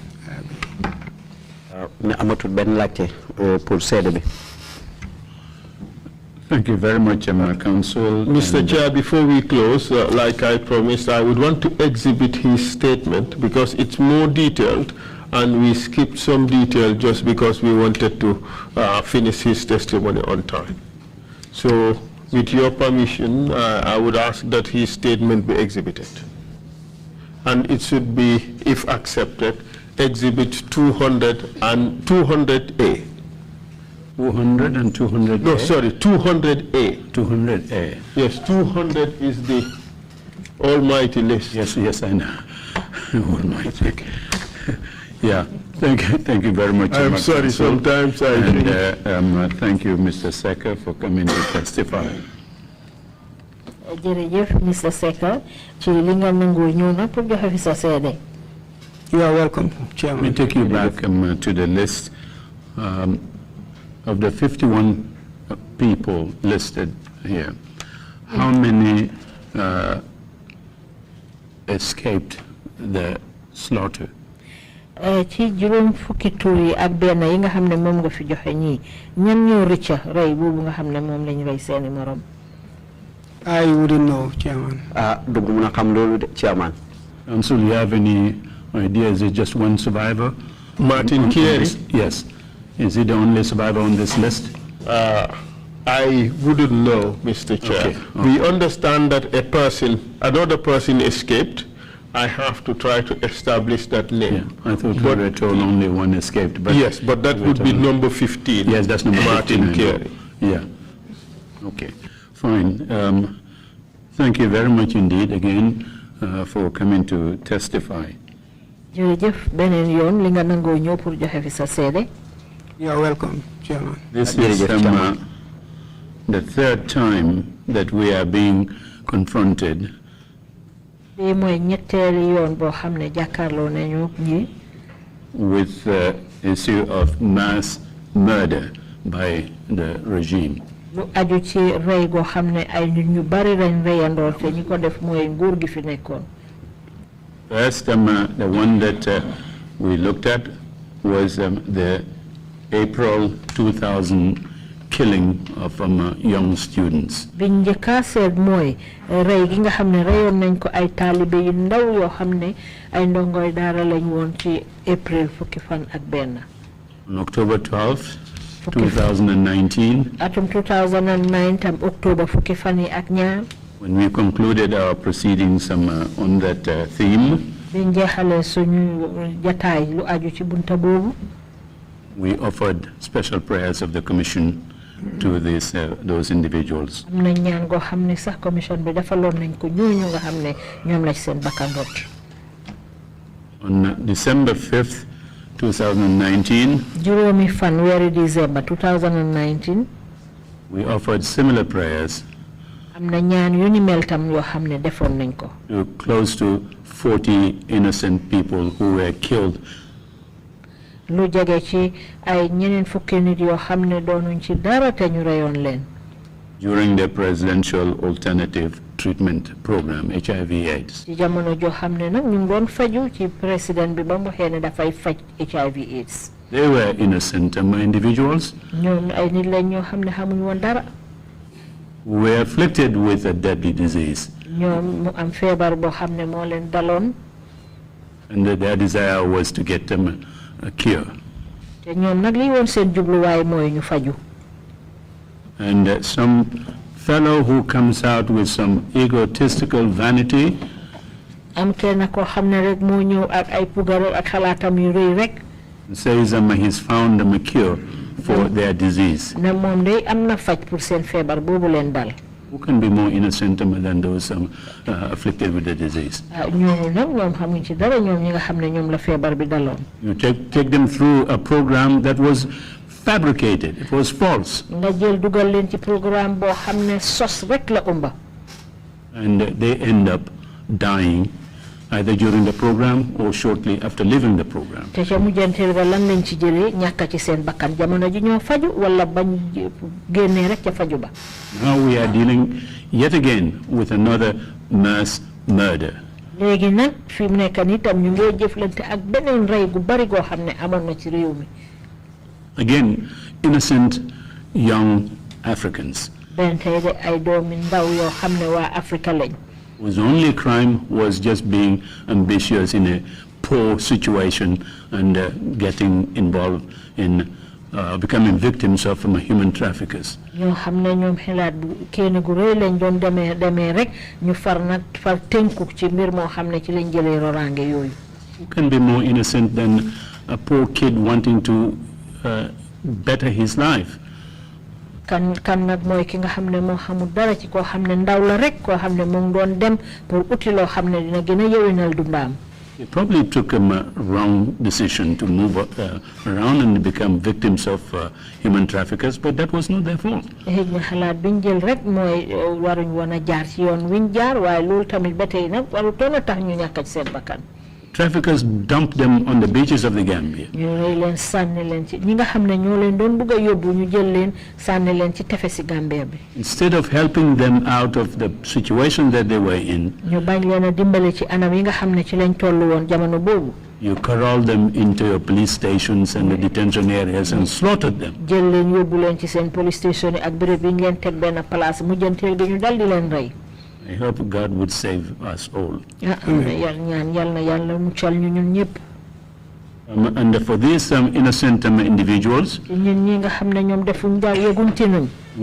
Thank you very much, Council. Mr. Chair, before we close, like I promised, I would want to exhibit his statement because it's more detailed, and we skipped some detail just because we wanted to finish his testimony on time. So, with your permission, I would ask that his statement be exhibited. And it should be, if accepted, Exhibit 200 and 200A. 200 and 200A? No, sorry, 200A. 200A. Yes, 200 is the almighty list. Yes, I know. Almighty. Yeah, thank you very much. I'm sorry, sometimes I and thank you, Mr. Secka, for coming to testify. Mr. Secka, You are welcome, Chairman. Let me take you back to the list of the 51 people listed here. How many escaped the slaughter? Ci juroom fukki tour yi ak benn yi nga xam ne moom nga fi joxe ñii ñan ñoo rëcca rey boobu nga xam ne moom lañ rey seeni morom. I wouldn't know, Chairman. Dugg mun a xam loolu de, Chairman. Council, you have any idea? Is it just one survivor? Martin Kieri? Yes. Is he the only survivor on this list? I wouldn't know, Mr. Chair. Okay. We understand that another person escaped. I have to try to establish that name. Yeah, I thought we were told only one escaped. But yes, but that would be number 15. Yes, that's number 15. Martin Kieri. Yeah. Okay. Fine. Thank you very much indeed again for coming to testify. Jërëjëf beneen yoon li nga nangoo ñëw pour joxe fi sa seede. You are welcome, Chairman. This is the third time that we are being confronted Bii mooy ñetteeli yoon boo xam ne jàkkaarloo nañu ñi with the issue of mass murder by the regime. lu aju ci rey goo xam ne ay nit ñu bari lañ reyandoor te ñi ko def mooy nguur gi fi nekkoon. First, the one that we looked at was the April 2000 killing of young students. Biñ njëkk seet mooy rey gi nga xam ne reyoon nañ ko ay taalibe yu ndaw yoo xam ne ay ndongoy daara lañ woon ci April fukki fan ak benn. On October 12th, 2019, atum 2009 tam October fukki fan yi ak ñaar. when we concluded our proceedings on that theme, biñ jeexalee suñu jataay lu aju ci bunta boobu. we offered special prayers of the Commission to those individuals. Am na ñaan goo xam ne sax commission bi defaloon nañ ko ñooñu nga xam ne ñoom la seen bakkan rot. On December 5th, 2019, juróomi fan weeri December 2019, we offered similar prayers am na ñaan yu ni mel tam yoo xam ne defoon nañ ko. to close to 40 innocent people who were killed lu jege ci ay ñeneen fukki nit yoo xam ne doonuñ ci dara te ñu reyoon leen. during the Presidential Alternative Treatment Program, HIV/AIDS. ci jamono joo xam ne nag ñu ngi doon faju ci président bi ba mu waxee ne dafay faj HIV/AIDS. They were innocent individuals ñoom ay nit lañ ñoo xam ne xamuñ woon dara. who were afflicted with a deadly disease. ñoom mu am feebar boo xam ne moo leen daloon. And their desire was to get them a cure. te ñoom nag li woon seen jubluwaay mooy ñu faju. And some fellow who comes out with some egotistical vanity am kenn koo xam ne rek moo ñëw ak ay pugaro ak xalaatam yu rëy rek. says he's found a cure for their disease. na moom day am na faj pour seen feebar boobu leen dal. Who can be more innocent than those afflicted with the disease? ñooñu nag ñoom xamuñ ci dara ñoom ñi nga xam ne ñoom la feebar bi daloon. You take them through a program that was fabricated. It was false. nga jël dugal leen ci programme boo xam ne sos rek la umba. And they end up dying either during the program or shortly after leaving the program. te ca mujjanteel ba lan lañ ci jëlee ñàkk ci seen bakkan jamono ji ñoo faju wala bañ génnee rek ca faju ba. Now we are dealing yet again with another mass murder. léegi nag fi mu nekk nii tam ñu ngi jëflante ak beneen rey gu bari goo xam ne amoon na ci réew mi. Again, innocent young Africans benn tey de ay doomi ndaw yoo xam ne waa Afrique lañ. whose only crime was just being ambitious in a poor situation and getting involved in becoming victims of human traffickers. ñoo xam ne ñoom xalaat bu kenn gu rëy lañ doon demee rek ñu far tënku ci mbir moo xam ne ci lañ jëlee roraange yooyu. Who can be more innocent than a poor kid wanting to better his life? kan nag mooy ki nga xam ne moo xamul dara ci koo xam ne ndaw la rek koo xam ne mu ngi doon dem pour uti loo xam ne dina gën a yewinal dundaam. They probably took a wrong decision to move around and become victims of human traffickers, but that was not their fault. xëy na xalaat biñ jël rek mooy waruñ woon a jaar ci yoon wiñ jaar waaye loolu tamit ba tey nag warutoon a tax ñu ñàkk ci seen bakkan. Traffickers dumped them on the beaches of the Gambia. ñu rey leen sànni leen ci ñi nga xam ne ñoo leen doon bëgg a yóbbu ñu jël leen sànni leen ci tefesi Gambia bi. Instead of helping them out of the situation that they were in, ñu bañ leen a dimbale ci anam yi nga xam ne ci lañ toll woon jamono boobu. you corralled them into your police stations and the detention areas and slaughtered them. jël leen yóbbu leen ci seen police station yi ak béréb yi ñu leen teg benn place mujjanteel gi ñu dal di leen rey. I hope God would save us all. And for these innocent individuals, we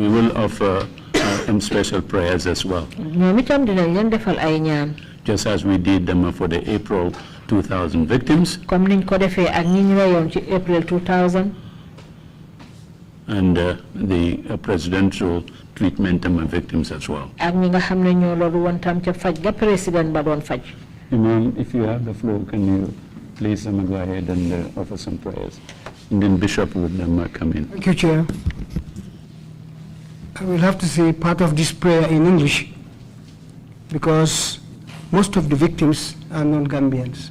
will offer special prayers as well. Just as we did them for the April 2000 victims. And the presidential treatment of victims as well. Imam, if you have the floor, can you please go ahead and offer some prayers? And then Bishop would come in. Thank you, Chair. I will have to say part of this prayer in English because most of the victims are non-Gambians.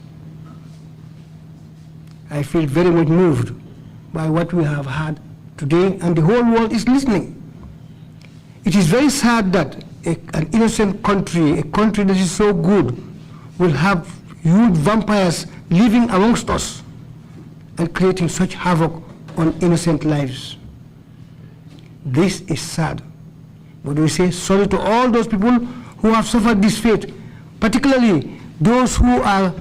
I feel very much moved by what we have had today, and the whole world is listening. It is very sad that an innocent country, a country that is so good, will have huge vampires living amongst us and creating such havoc on innocent lives. This is sad. But we say sorry to all those people who have suffered this fate, particularly those who are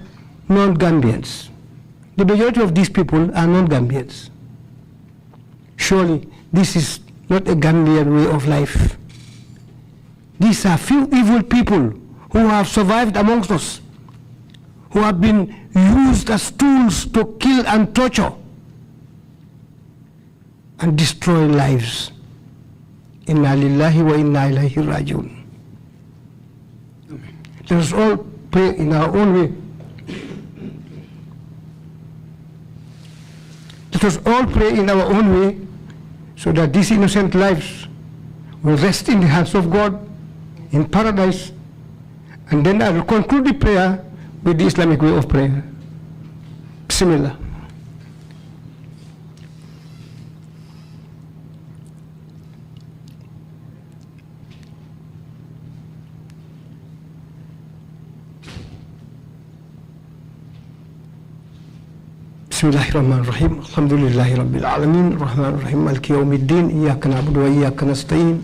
non-Gambians. The majority of these people are non-Gambians. Surely this is not a Gambian way of life. These are few evil people who have survived amongst us, who have been used as tools to kill and torture and destroy lives. Inna lillahi wa inna ilayhi rajiun. Let us all pray in our own way. Let us all pray in our own way so that these innocent lives will rest in the hands of God in paradise. And then I will conclude the prayer with the Islamic way of prayer. Bismillah. بسم الله الرحمن الرحيم الحمد لله رب العالمين الرحمن الرحيم مالك يوم الدين إياك نعبد وإياك نستعين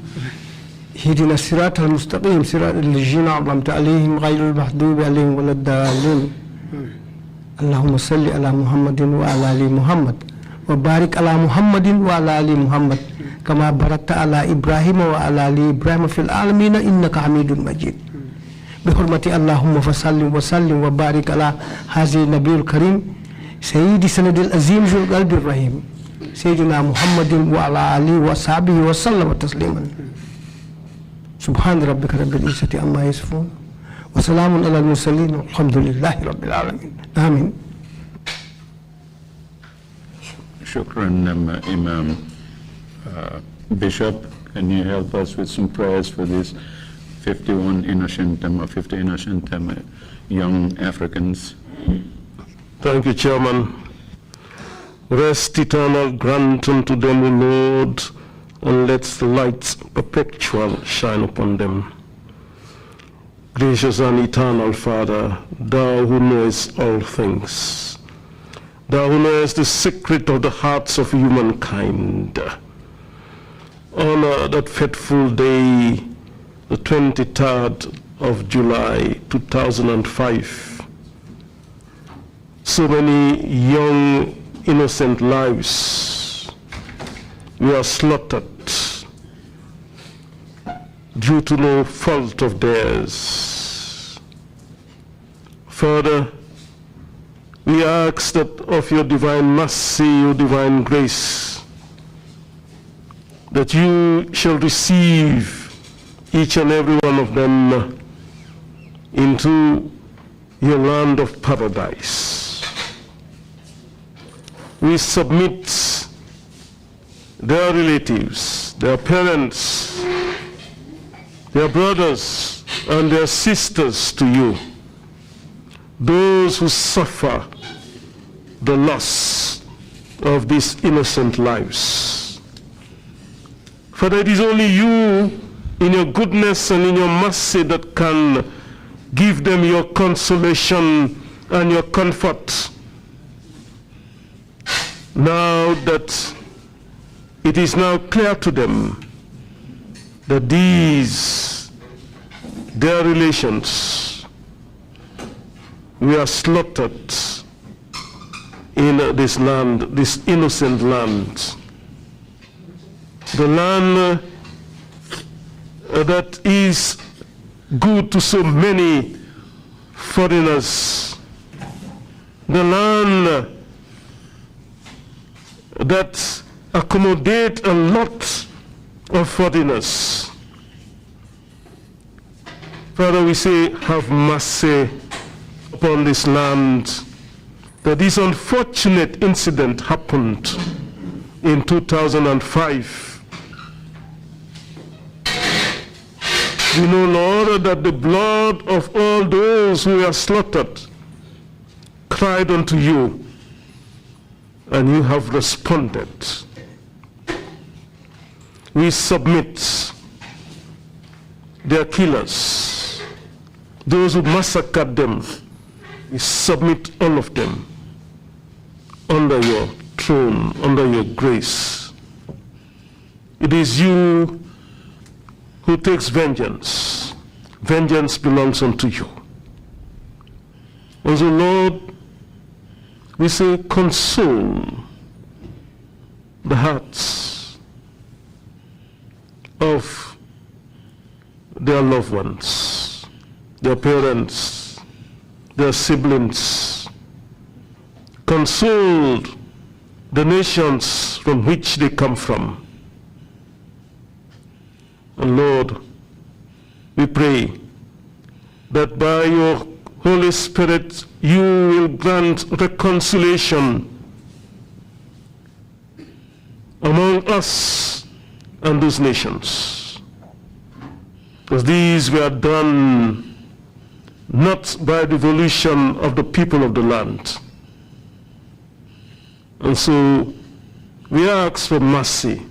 اهدنا الصراط المستقيم صراط الذين أنعمت عليهم غير المغضوب عليهم ولا الضالين اللهم صل على محمد وعلى آل محمد وبارك على محمد وعلى آل محمد كما باركت على إبراهيم وعلى آل إبراهيم في العالمين إنك حميد مجيد بحرمة اللهم فصل وسلم وبارك على هذا النبي الكريم سيدي سند العظيم ذو القلب الرحيم سيدنا محمد وعلى آله وصحبه وسلم تسليما سبحان ربك رب العزة عما يصفون وسلام على المرسلين والحمد لله رب العالمين آمين. Shukran, Imam. Bishop, can you help us with some prayers for these 50 innocent young Africans? Thank you, Chairman. Rest eternal grant unto them, O Lord, and let the light perpetual shine upon them. Gracious and eternal Father, thou who knowest all things, thou who knowest the secret of the hearts of humankind, honor that fateful day, the 23rd of July, 2005. So many young, innocent lives were slaughtered due to no fault of theirs. Father, we ask that of your divine mercy, your divine grace, that you shall receive each and every one of them into your land of paradise. We submit their relatives, their parents, their brothers and their sisters to you, those who suffer the loss of these innocent lives. Father, it is only you in your goodness and in your mercy that can give them your consolation and your comfort. Now that it is now clear to them that these, their relations, were slaughtered in this land, this innocent land, the land that is good to so many foreigners, the land that accommodate a lot of foreigners. Father, we say, have mercy upon this land, that this unfortunate incident happened in 2005. We know, Lord, that the blood of all those who were slaughtered cried unto you, and you have responded. We submit their killers, those who massacred them. We submit all of them under your throne, under your grace. It is you who takes vengeance. Vengeance belongs unto you. Also, Lord, we say, console the hearts of their loved ones, their parents, their siblings. Console the nations from which they come from. And Lord, we pray that by your Holy Spirit, you will grant reconciliation among us and those nations. Because these were done not by the volition of the people of the land. And so we ask for mercy.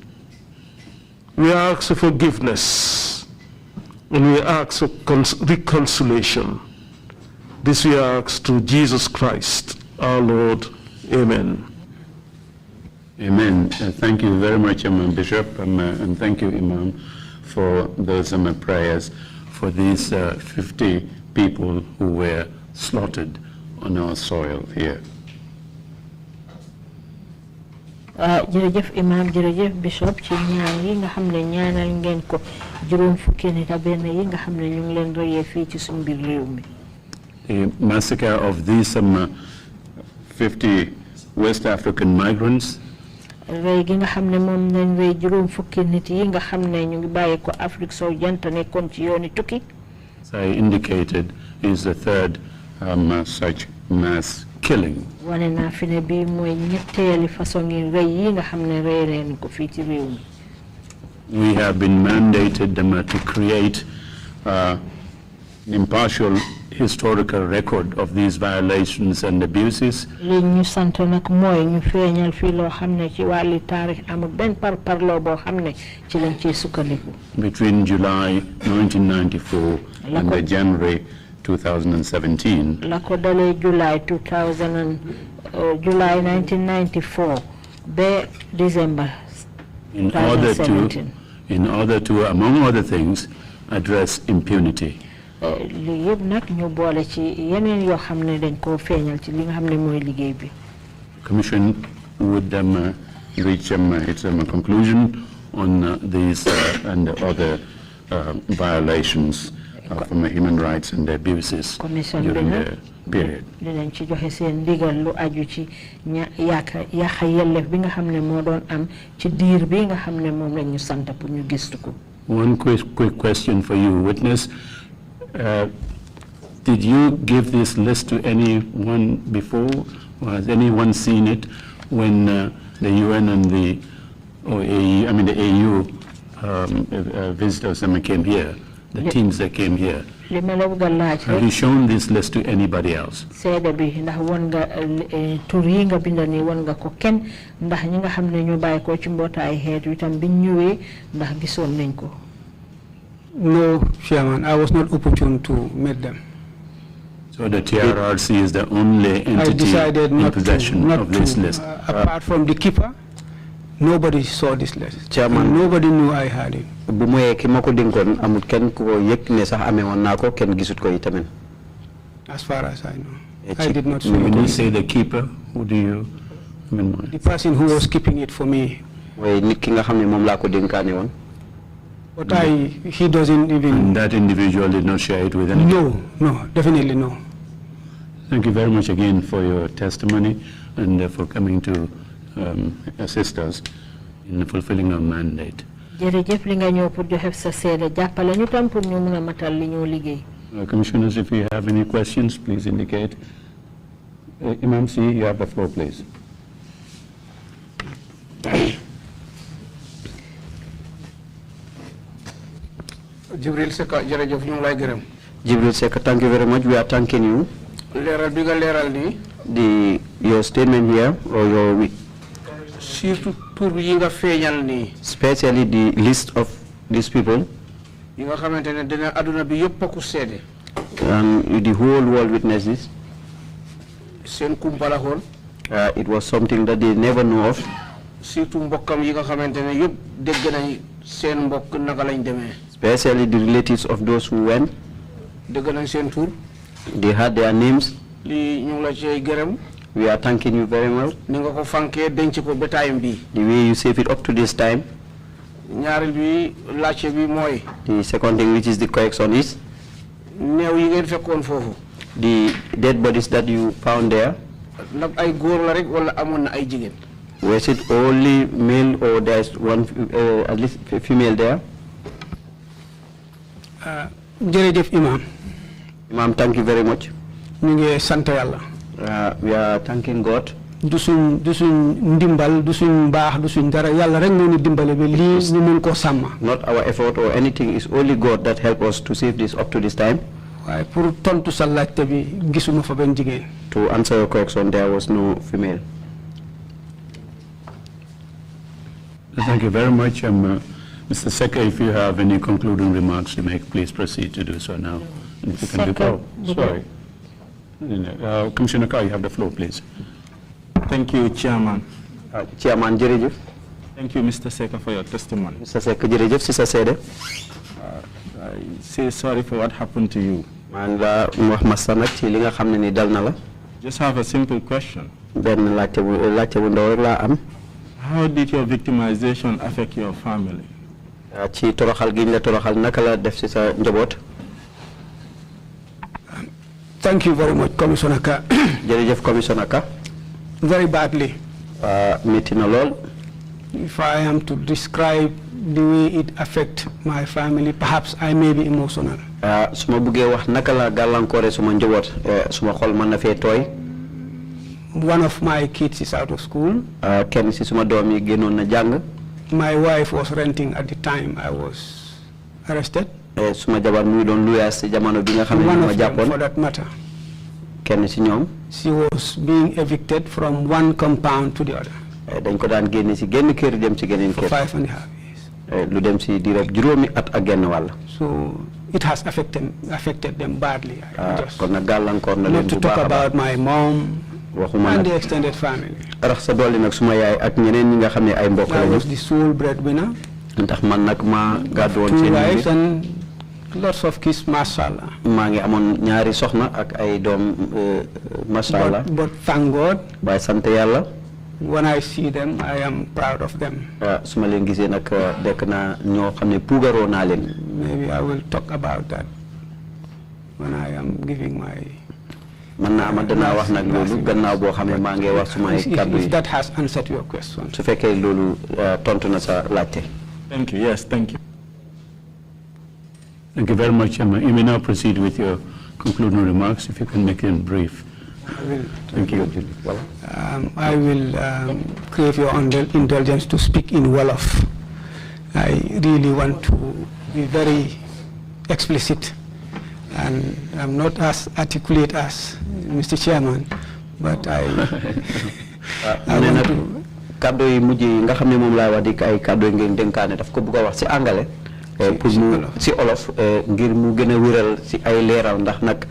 We ask for forgiveness, and we ask for reconciliation. This we ask through Jesus Christ, our Lord. Amen. Amen. Thank you very much, Bishop, and thank you, Imam, for those prayers for these 50 people who were slaughtered on our soil here. jërëjëf imam jërëjëf bishop ci ñaan yi nga xam ne ñaanal ngeen ko juróom fukki nit ak benn yi nga xam ne ñu ngi leen royee fii ci suñu biir réew mi. The massacre of these 50 West African migrants rey gi nga xam ne moom nañ rey juróom fukki nit yi nga xam ne ñu ngi bàyyi ko Afrique sowu jant nekkoon ci yooni tukki. As I indicated, is the third such mass killing. wane naa fi ne bii mooy ñetteeli façon yi rey yi nga xam ne rey leen ko fii ci réew mi. We have been mandated to create an impartial historical record of these violations and abuses. li ñu sant nag mooy ñu feeñal fii loo xam ne ci wàlli taarix amul benn parloo boo xam ne ci lañ ciy sukkandiku. Between July 1994 and January 2017. la ko dalee July 1994 ba December 2017. In order to, among other things, address impunity. li yëpp nag ñu boole ci yeneen yoo xam ne dañ koo feeñal ci li nga xam ne mooy liggéey bi. Commission would reach its conclusion on these and other violations from human rights and abuses during the period. dinañ ci joxe seen ndigal lu aju ci yàq yelleef bi nga xam ne moo doon am ci diir bi nga xam ne moom lañ ñu sant pour ñu gistu ko. One quick question for you, witness. Did you give this list to anyone before? Has anyone seen it when the UN and the AU visitors came here, the teams that came here? Have you shown this list to anybody else? seede bi ndax won nga tur yi nga bind nii won nga ko kenn ndax ñi nga xam ne ñu bàyyi ko ci mbootaay xeet wi tam biñ ñëwee ndax gisoon nañ ko. No, Chairman, I was not opportune to meet them. So the TRRC is the only entity I decided in not possession of this list. Apart from the keeper, nobody saw this list. Chairman, nobody knew I had it. bu mu yee ki ma ko dénkoon amul kenn ku ko yëg ne sax amee woon naa ko kenn gisut ko itamit. As far as I know, I did not see When you it. say the keeper, who do you mean? The person who was keeping it for me. waaye nit ki nga xam ne moom laa ko dénkaane woon. But he doesn't even. And that individual did not share it with anyone? No, definitely no. Thank you very much again for your testimony and for coming to assist us in fulfilling our mandate. jërëjëf li nga ñëw pour joxe sa seede jàppale ñu tam pour ñu mën a matal li ñoo liggéey. Commissioners, if you have any questions, please indicate. Imam C, you have the floor, please. GIBRIL SECKA jërëjëf ñu ngi lay gërëm. GIBRIL SECKA, thank you very much. We are thanking you. leeral bi nga leeral nii. Your statement here, or your surtout tur yi nga feeñal nii. especially the list of these people. yi nga xamante ne dina aduna bi yëpp ko seede. And the whole world witnessed this. seen kumpa la xool. It was something that they never knew of. surtout mbokkam yi nga xamante ne yëpp dégg nañ seen mbokk naka lañ demee. Especially the relatives of those who went. dégg nañ seen tur. They had their names. lii ñu ngi la cay gërëm. We are thanking you very much. ni nga ko fankee denc ko ba time bi. The way you save it up to this time. ñaareel bi laajte bi mooy. The second thing, which is the correction, is néew yi ngeen fekkoon foofu. the dead bodies that you found there. nag ay góor la rek wala amoon na ay jigéen. Was it only male, or there's one at least female there? jërëjëf Imam. Imam, thank you very much. ñu ngi sant yàlla. We are thanking God. du suñ ndimbal du suñ mbaax du suñ dara yàlla rek moo ñu dimbale ba lii ñu mën koo sàmm. Not our effort or anything, it's only God that helped us to save this up to this time. waaye pour tontu sa laajte bi gisuma fa benn jigéen. To answer your question, there was no female. Thank you very much. Mr. Secka, if you have any concluding remarks to make, please proceed to do so now. And if you can Secka, sorry. Commissioner Carr, you have the floor, please. Thank you, Chairman. Chairman, jërëjëf. Thank you, Mr. Secka, for your testimony. Mr. Secka, jërëjëf si sa seede. I say sorry for what happened to you. Man la wax ma sanak ci li nga xam ne ni dal na la. Just have a simple question. Benn laajte bu ndaw rek laa am. How did your victimization affect your family? Ci toroxal giñ la toroxal naka la def si sa njaboot. Thank you very much, Commissioner Ka. Jërëjëf Commissioner Ka. Very badly. Metti na lool. if I am to describe the way it affects my family, perhaps I may be emotional. Suma buggee wax naka la gàllankoore suma njaboot suma xol mën na fee tooy. One of my kids is out of school. Kenn si suma doom yi génnoon na jàng. My wife was renting at the time I was arrested. Suma jabar mu ngi doon luyaas si jamono bi nga xam ne One ma of them, jàppoon. for that matter. Kenn si ñoom. She was being evicted from one compound to the other. Dañ ko daan génne si génn kër dem ci geneen For kër. 5.5 years. Lu dem si diirab juróomi at ak genn wàll. So it has affected them badly. Just Kon nag gàllankoor na leen not to bu talk baax a baax. about my mom Waxuma and nag the extended family. rax sa dolli nag suma yaay ak ñeneen ñi nga xam ne ay mbokk I lañu. was the sole breadwinner. Ndax man nag maa gàddu woon 2 seen wives mbir. and lots of kids, mashallah. Maa ngi amoon ñaari soxna ak ay doom masha Allah. But thank God, Baay sant yàlla. when I see them, I am proud of them. Su ma leen gisee nag dekk naa ñoo xam ne puugaroo naa leen. Maybe I will talk about that when I am giving my... Man naa ama danaa wax nag loolu gannaaw boo xam ne maa ngi wax sumay kàddu If yi. that has answered your question. Su fekkee loolu tontu na sa laajte. Thank you. Yes, thank you. Thank you very much, Emma. You may now proceed with your concluding remarks, if you can make them brief. Thank you. I will crave your indulgence to speak in Wolof. I really want to be very explicit, and I'm not as articulate as Mr. Chairman, but I want to... Kàddu yi mujj yi nga xam ne moom laay wax di ay kàddu yi ngeen dénkaane daf ko bëgg a wax si angale. Pour mu si olof ngir mu gën a wéral si ay leeral ndax nag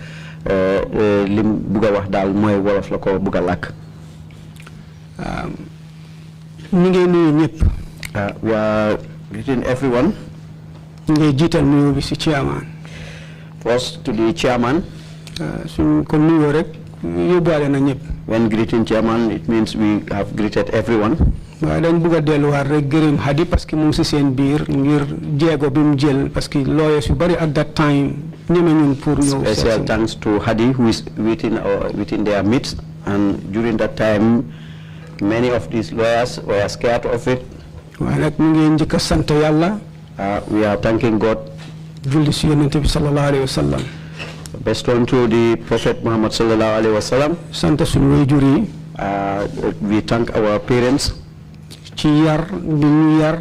lim bëgg a wax daal mooy wolof la ko bëgg a làkk. ñu ngi nuyu ñëpp. We are greeting everyone. ñu ngi jiital nuyu bi si chairman. First to the chairman. suñ ko nuyoo rek yóbbaale na ñëpp. When greeting chairman, it means we have greeted everyone. waaye dañ bëgg a delluwaat rek gërëm Hadi parce que mu ngi si seen biir ngir jéego bi mu jël parce que lawyers yu bari at that time ñeme ñun pour ñëw. Special thanks to Hadi who is within their midst, and during that time many of these lawyers were scared of it. waaye nag ñu ngi njëkk a sant yàlla. We are thanking God. julli si yonent bi sallallahu alayhi wa sallam. Best on to the Prophet Muhammad sallallahu alaihi wasallam. sant suñu waajur yi. We thank our parents. ci yar bi ñu yar.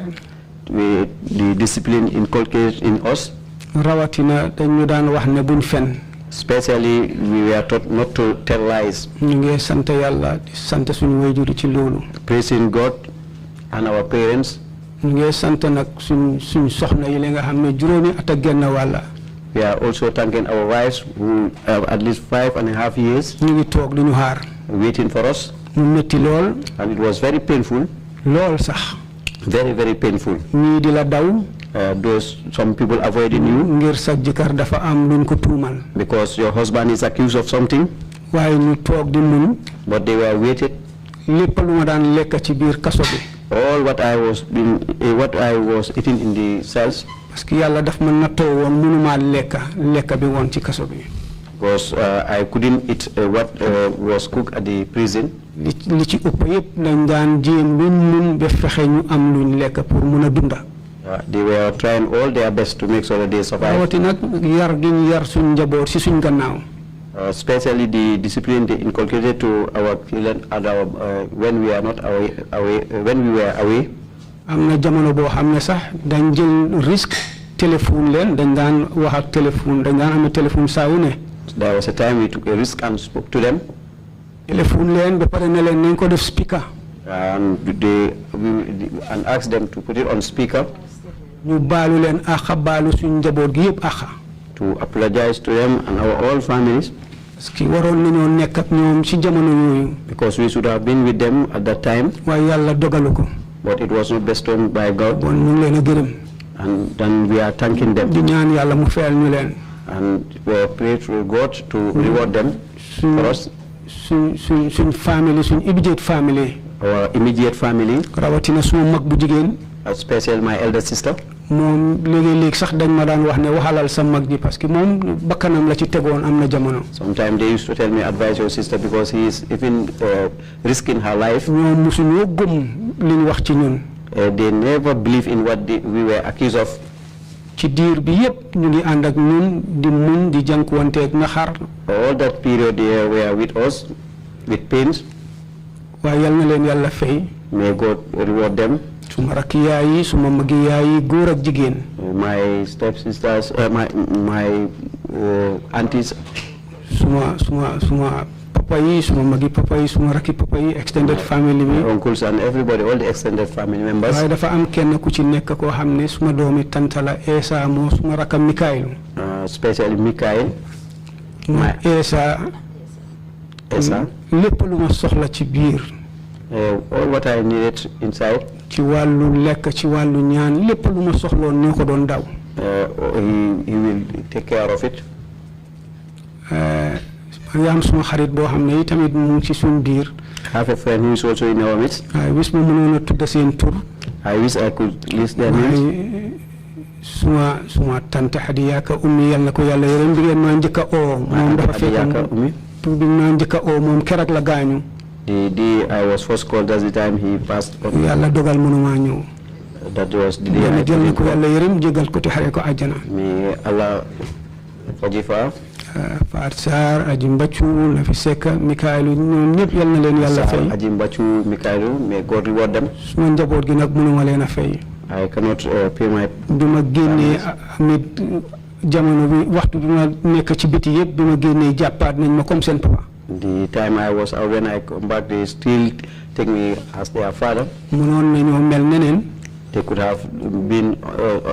The discipline inculcated in us. rawatina dañu daan wax ne buñ fen. Especially we were taught not to tell lies. ñu ngi sant yàlla di sant suñu waajur yi ci loolu. Praising God and our parents. ñu ngi sant nag suñ soxna yi li nga xam ne juróomi at ak genn wàlla. We are also thanking our wives who have at least 5.5 years. ñu ngi toog di ñu xaar. Waiting for us. mu métti lool. And it was very painful. lool sax. Very, very painful. ñii di la daw. Some people avoiding you. ngir sa jëkkër dafa am luñ ko tuumal. Because your husband is accused of something. waaye ñu toog di muñ. But they were waited. lépp lu ma daan lekk ci biir kaso bi. All what I was eating in the cells. parce que yàlla daf ma nattoo woon mënuma lekk bi woon ci kaso bi. Because I couldn't eat what was cooked at the prison. li ci ëpp yëpp dañ daan jéem luñ mun ba fexe ñu am luñ lekk pour mun a dunda. They were trying all their best to make sure that they survive. rawati nag yar gi ñu yar suñ njaboot si suñ gannaaw. Especially the discipline they inculcated to our children and when we are not when we were away. am na jamono boo xam ne sax dañ jël risque téléphone leen dañ daan wax ak téléphone dañ daan amee téléphone saa yu ne. There was a time we took a risk and spoke to them. téléphone leen ba pare ne leen nañ ko def speaker. And asked them to put it on speaker. ñu baalu leen àq baalu suñ njaboot gi yëpp àq. To apologize to them and our all families. parce que waroon nañoo nekk ak ñoom ci jamono yooyu. Because we should have been with them at that time. waaye yàlla dogalu ko. But it was not bestowed by God. bon ñu ngi leen a gërëm. And then we are thanking them. di ñaan yàlla mu fayal ñu leen. And we pray to God to reward them for us. suñ family suñ immediate family. Our immediate family. rawatina suma mag bu jigéen. Especially my elder sister. moom léegi-léegi sax dañ ma daan wax ne waxalal sa mag ji parce que moom bakkanam la ci tegoon am na jamono. Sometimes they used to tell me advise your sister because he is even risking her life. ñoom mosuñoo gëm li ñu wax ci ñun. They never believe in what we were accused of. ci diir bi yépp ñu ngi ànd ak ñun di muñ di jànkuwanteeg naxar. All that period they were with us, with pains. waaye yal na leen yàlla fay. May God reward them. suma rakk yaay yi suma magi yaay yi góor ak jigéen. My stepsisters, my aunties. suma papa yi suma magi papa yi suma rakki papa yi extended family bi. Uncles and everybody, all the extended family members. waaye dafa am kenn ku ci nekk koo xam ne suma doomi tantala Esa moo suma rakkam Mikael. Especially Mikael. Esa. lépp lu ma soxla ci biir. All what I needed inside. ci wàllu lekk ci wàllu ñaan lépp lu ma soxloon ni ko doon daw. He will take care of it. am suma xarit boo xam ne tamit mu ngi ci suñ biir. I have a friend who is also in our midst. waaye bis ma mënoon a tudd seen tur. I wish I could list their names. suma tante Hadiya Ka Ummi yal na ko yàlla yërëm bi ngeen maa njëkk a oo. moom dafa fekk tur bi maa njëkk a oo moom keroog la gaañu. The day I was first called, that's the time he passed on. yàlla dogal mënumaa ñëw. That was the day I jël na ko yàlla yërëm jégal ko te xare ko àjjana. May Allah forgive her. Faat Sarr Aji Mbaccu Nafi Secka Mikaalu ñoom ñëpp yal na leen yàlla fay. Aji Mbaccu Mikaalu, may God reward them. suma njaboot gi nag mënuma leen a fay. I cannot pay my. bi ma génnee amit jamono bi waxtu bi ma nekk ci biti yëpp bi ma génnee jàppaat nañ ma comme seen papa. The time I was out, when I come back, they still take me as their father. mënoon nañoo mel neneen. They could have been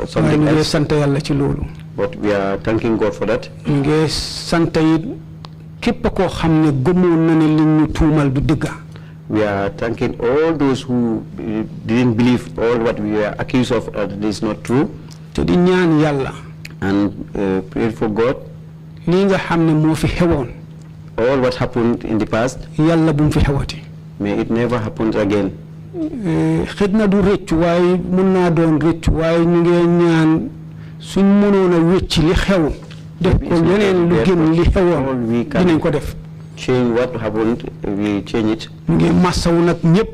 something waaye ñu ngi else. sant yàlla ci loolu. But we are thanking God for that. ñu ngi sant it képp koo xam ne gëmoon na ne li ñu tuumal du dëgga. We are thanking all those who didn't believe all what we were accused of is not true. te di ñaan yàlla. And pray for God. lii nga xam ne moo fi xewoon. All what happened in the past. yàlla bu mu fi xewati. May it never happen again. xëj na du rëccu waaye mun naa doon rëccu waaye ñu ngi ñaan suñ mënoon a wécc li xew. def ko leneen lu gën li xewoon dinañ ko def. Change what happened, we change it. ñu ngi massawu nag ñëpp.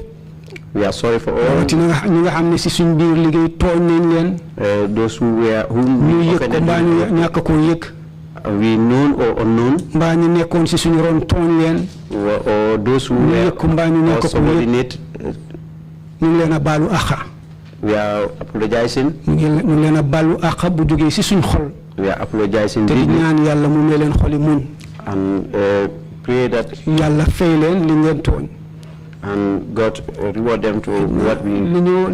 We are sorry for all. ñi nga xam ne si suñ biir liggéey tooñ nañ leen. Those who were ñu yëg ko mbaa ñu ñàkk koo yëg. We known or unknown. mbaa ñu nekkoon si suñu ron tooñ leen. Or those who were subordinate. ñu ngi leen a baalu àqa. We are apologizing. ñu ngi leen a baalu àqa bu jógee si suñ xol. We are apologizing. te di ñaan yàlla mu may leen xoli muñ. And pray that yàlla fay leen li ngeen tooñ. and God reward them to what we. li ñoo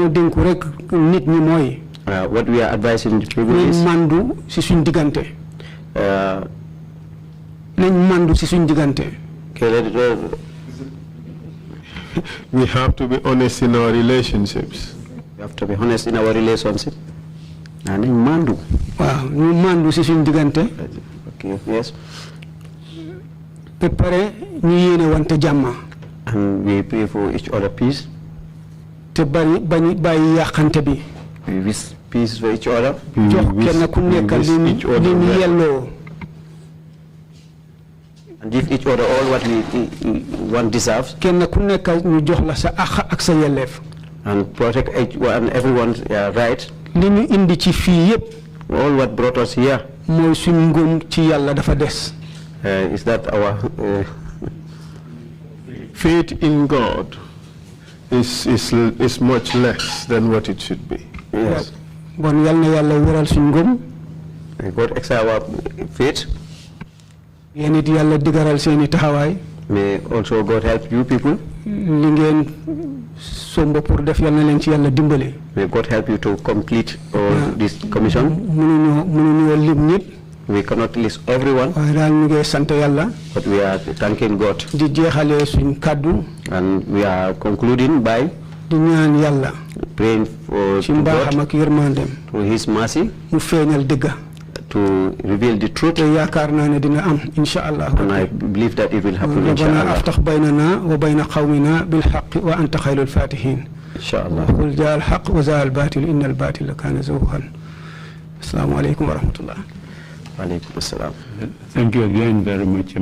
dénku rek nit ñi mooy. What we are advising the people is. nañ mandu si suñ diggante. nañ mandu si suñ diggante. We have to be honest in our relationships. We have to be honest in our relationship. And in mandu. waaw ñu mandu si suñ diggante. Okay, yes. ba pare ñu yéene wante jàmm. And we pray for each other peace. te bàyyi yàqante bi. We wish peace for each other. jox kenn ku nekk li mu yelloo. And give each other all what one deserves. kenn ku nekk ñu jox la sa àq ak sa yelleef. And protect everyone's right. li ñu indi ci fii yëpp. All what brought us here. mooy suñ ngëm ci yàlla dafa des. Is that our faith in God is much less than what it should be. Yes. bon yal na yàlla wéral suñ ngëm. God exalt our faith. yéen it yàlla digaral seeni taxawaay. May also God help you people. li ngeen sombo pour def yal na leen ci yàlla dimbale. May God help you to complete this commission. mënuñoo lim ñëpp. We cannot list everyone. waaye daal ñu ngi sant yàlla. But we are thanking God. di jeexalee suñ kaddu. And we are concluding by di ñaan yàlla. praying for ci mbaaxam ak yërmandeem. through His mercy. mu feeñal dëgga. To reveal the truth. te yaakaar naa ne dina am insha allah. And I believe that it will happen ربنا inshallah. افتح بيننا وبين قومنا بالحق وأنت خير الفاتحين. Inshallah. قل جاء الحق وزاء الباطل إن الباطل كان زهوقا. السلام عليكم ورحمة الله. Alaikum assalam. Thank you again very much,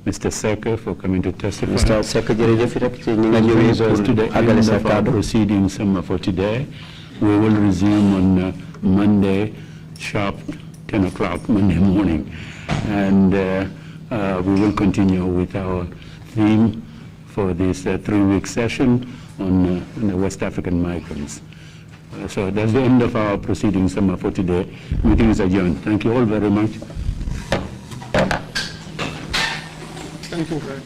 Mr. Secka for coming to testify. Mr. Secka jërëjëf rek ci ñi nga That ñëwee brings us pour to the àggale end sa of our kàddu. proceedings for today. We will resume on Monday, sharp 10 o'clock Monday morning. And we will continue with our theme for this 3-week session on the West African migrants. So that's the end of our proceedings for today. Meeting is adjourned. Thank you all very much. Thank you very much.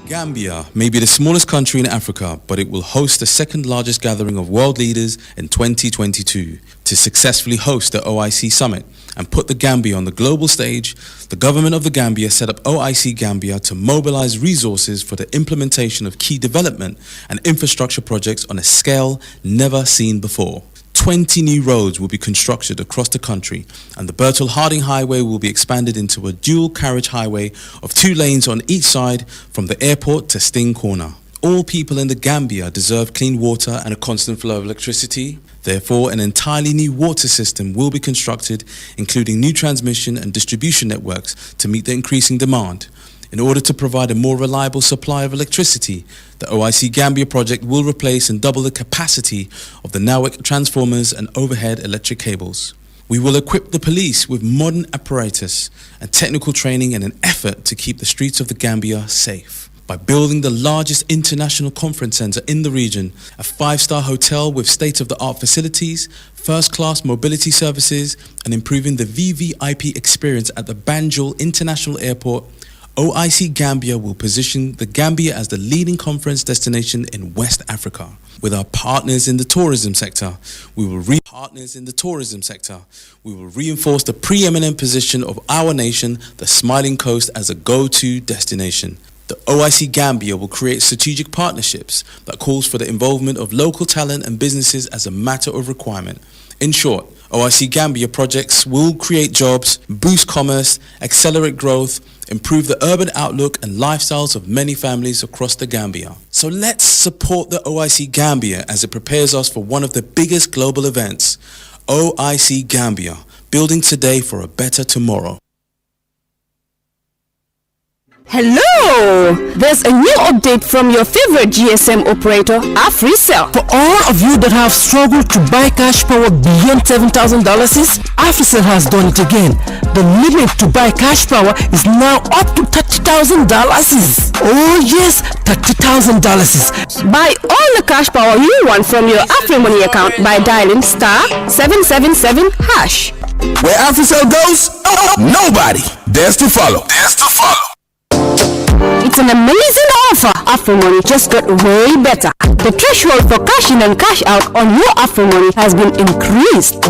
Gambia may be the smallest country in Africa, but it will host the second largest gathering of world leaders in 2022. To successfully host the OIC Summit and put the Gambia on the global stage, the government of the Gambia set up OIC Gambia to mobilize resources for the implementation of key development and infrastructure projects on a scale never seen before. 20 new roads will be constructed across the country, and the Bertel-Harding Highway will be expanded into a dual carriage highway of 2 lanes on each side from the airport to Sting Corner. All people in the Gambia deserve clean water and a constant flow of electricity. Therefore, an entirely new water system will be constructed, including new transmission and distribution networks to meet the increasing demand. In order to provide a more reliable supply of electricity, the OIC Gambia project will replace and double the capacity of the NAWIC transformers and overhead electric cables. We will equip the police with modern apparatus and technical training in an effort to keep the streets of the Gambia safe. By building the largest international conference center in the region, a 5-star hotel with state-of-the-art facilities, first-class mobility services, and improving the VVIP experience at the Banjul International Airport, OIC Gambia will position the Gambia as the leading conference destination in West Africa. With our partners in the tourism sector, we will reinforce the preeminent position of our nation, the Smiling Coast, as a go-to destination. The OIC Gambia will create strategic partnerships that calls for the involvement of local talent and businesses as a matter of requirement. In short, OIC Gambia projects will create jobs, boost commerce, accelerate growth, improve the urban outlook and lifestyles of many families across the Gambia. So let's support the OIC Gambia as it prepares us for one of the biggest global events. OIC Gambia, building today for a better tomorrow. Hello! There's a new update from your favorite GSM operator, AfriCell. For all of you that have struggled to buy cash power beyond $7,000, AfriCell has done it again. The limit to buy cash power is now up to $30,000. Oh yes, $30,000. Buy all the cash power you want from your AfriMoney account by dialing *777#. Where AfriCell goes, nobody dares to follow. It's an amazing offer. AfriMoney just got way better. The threshold for cash in and cash out on your AfriMoney has been increased.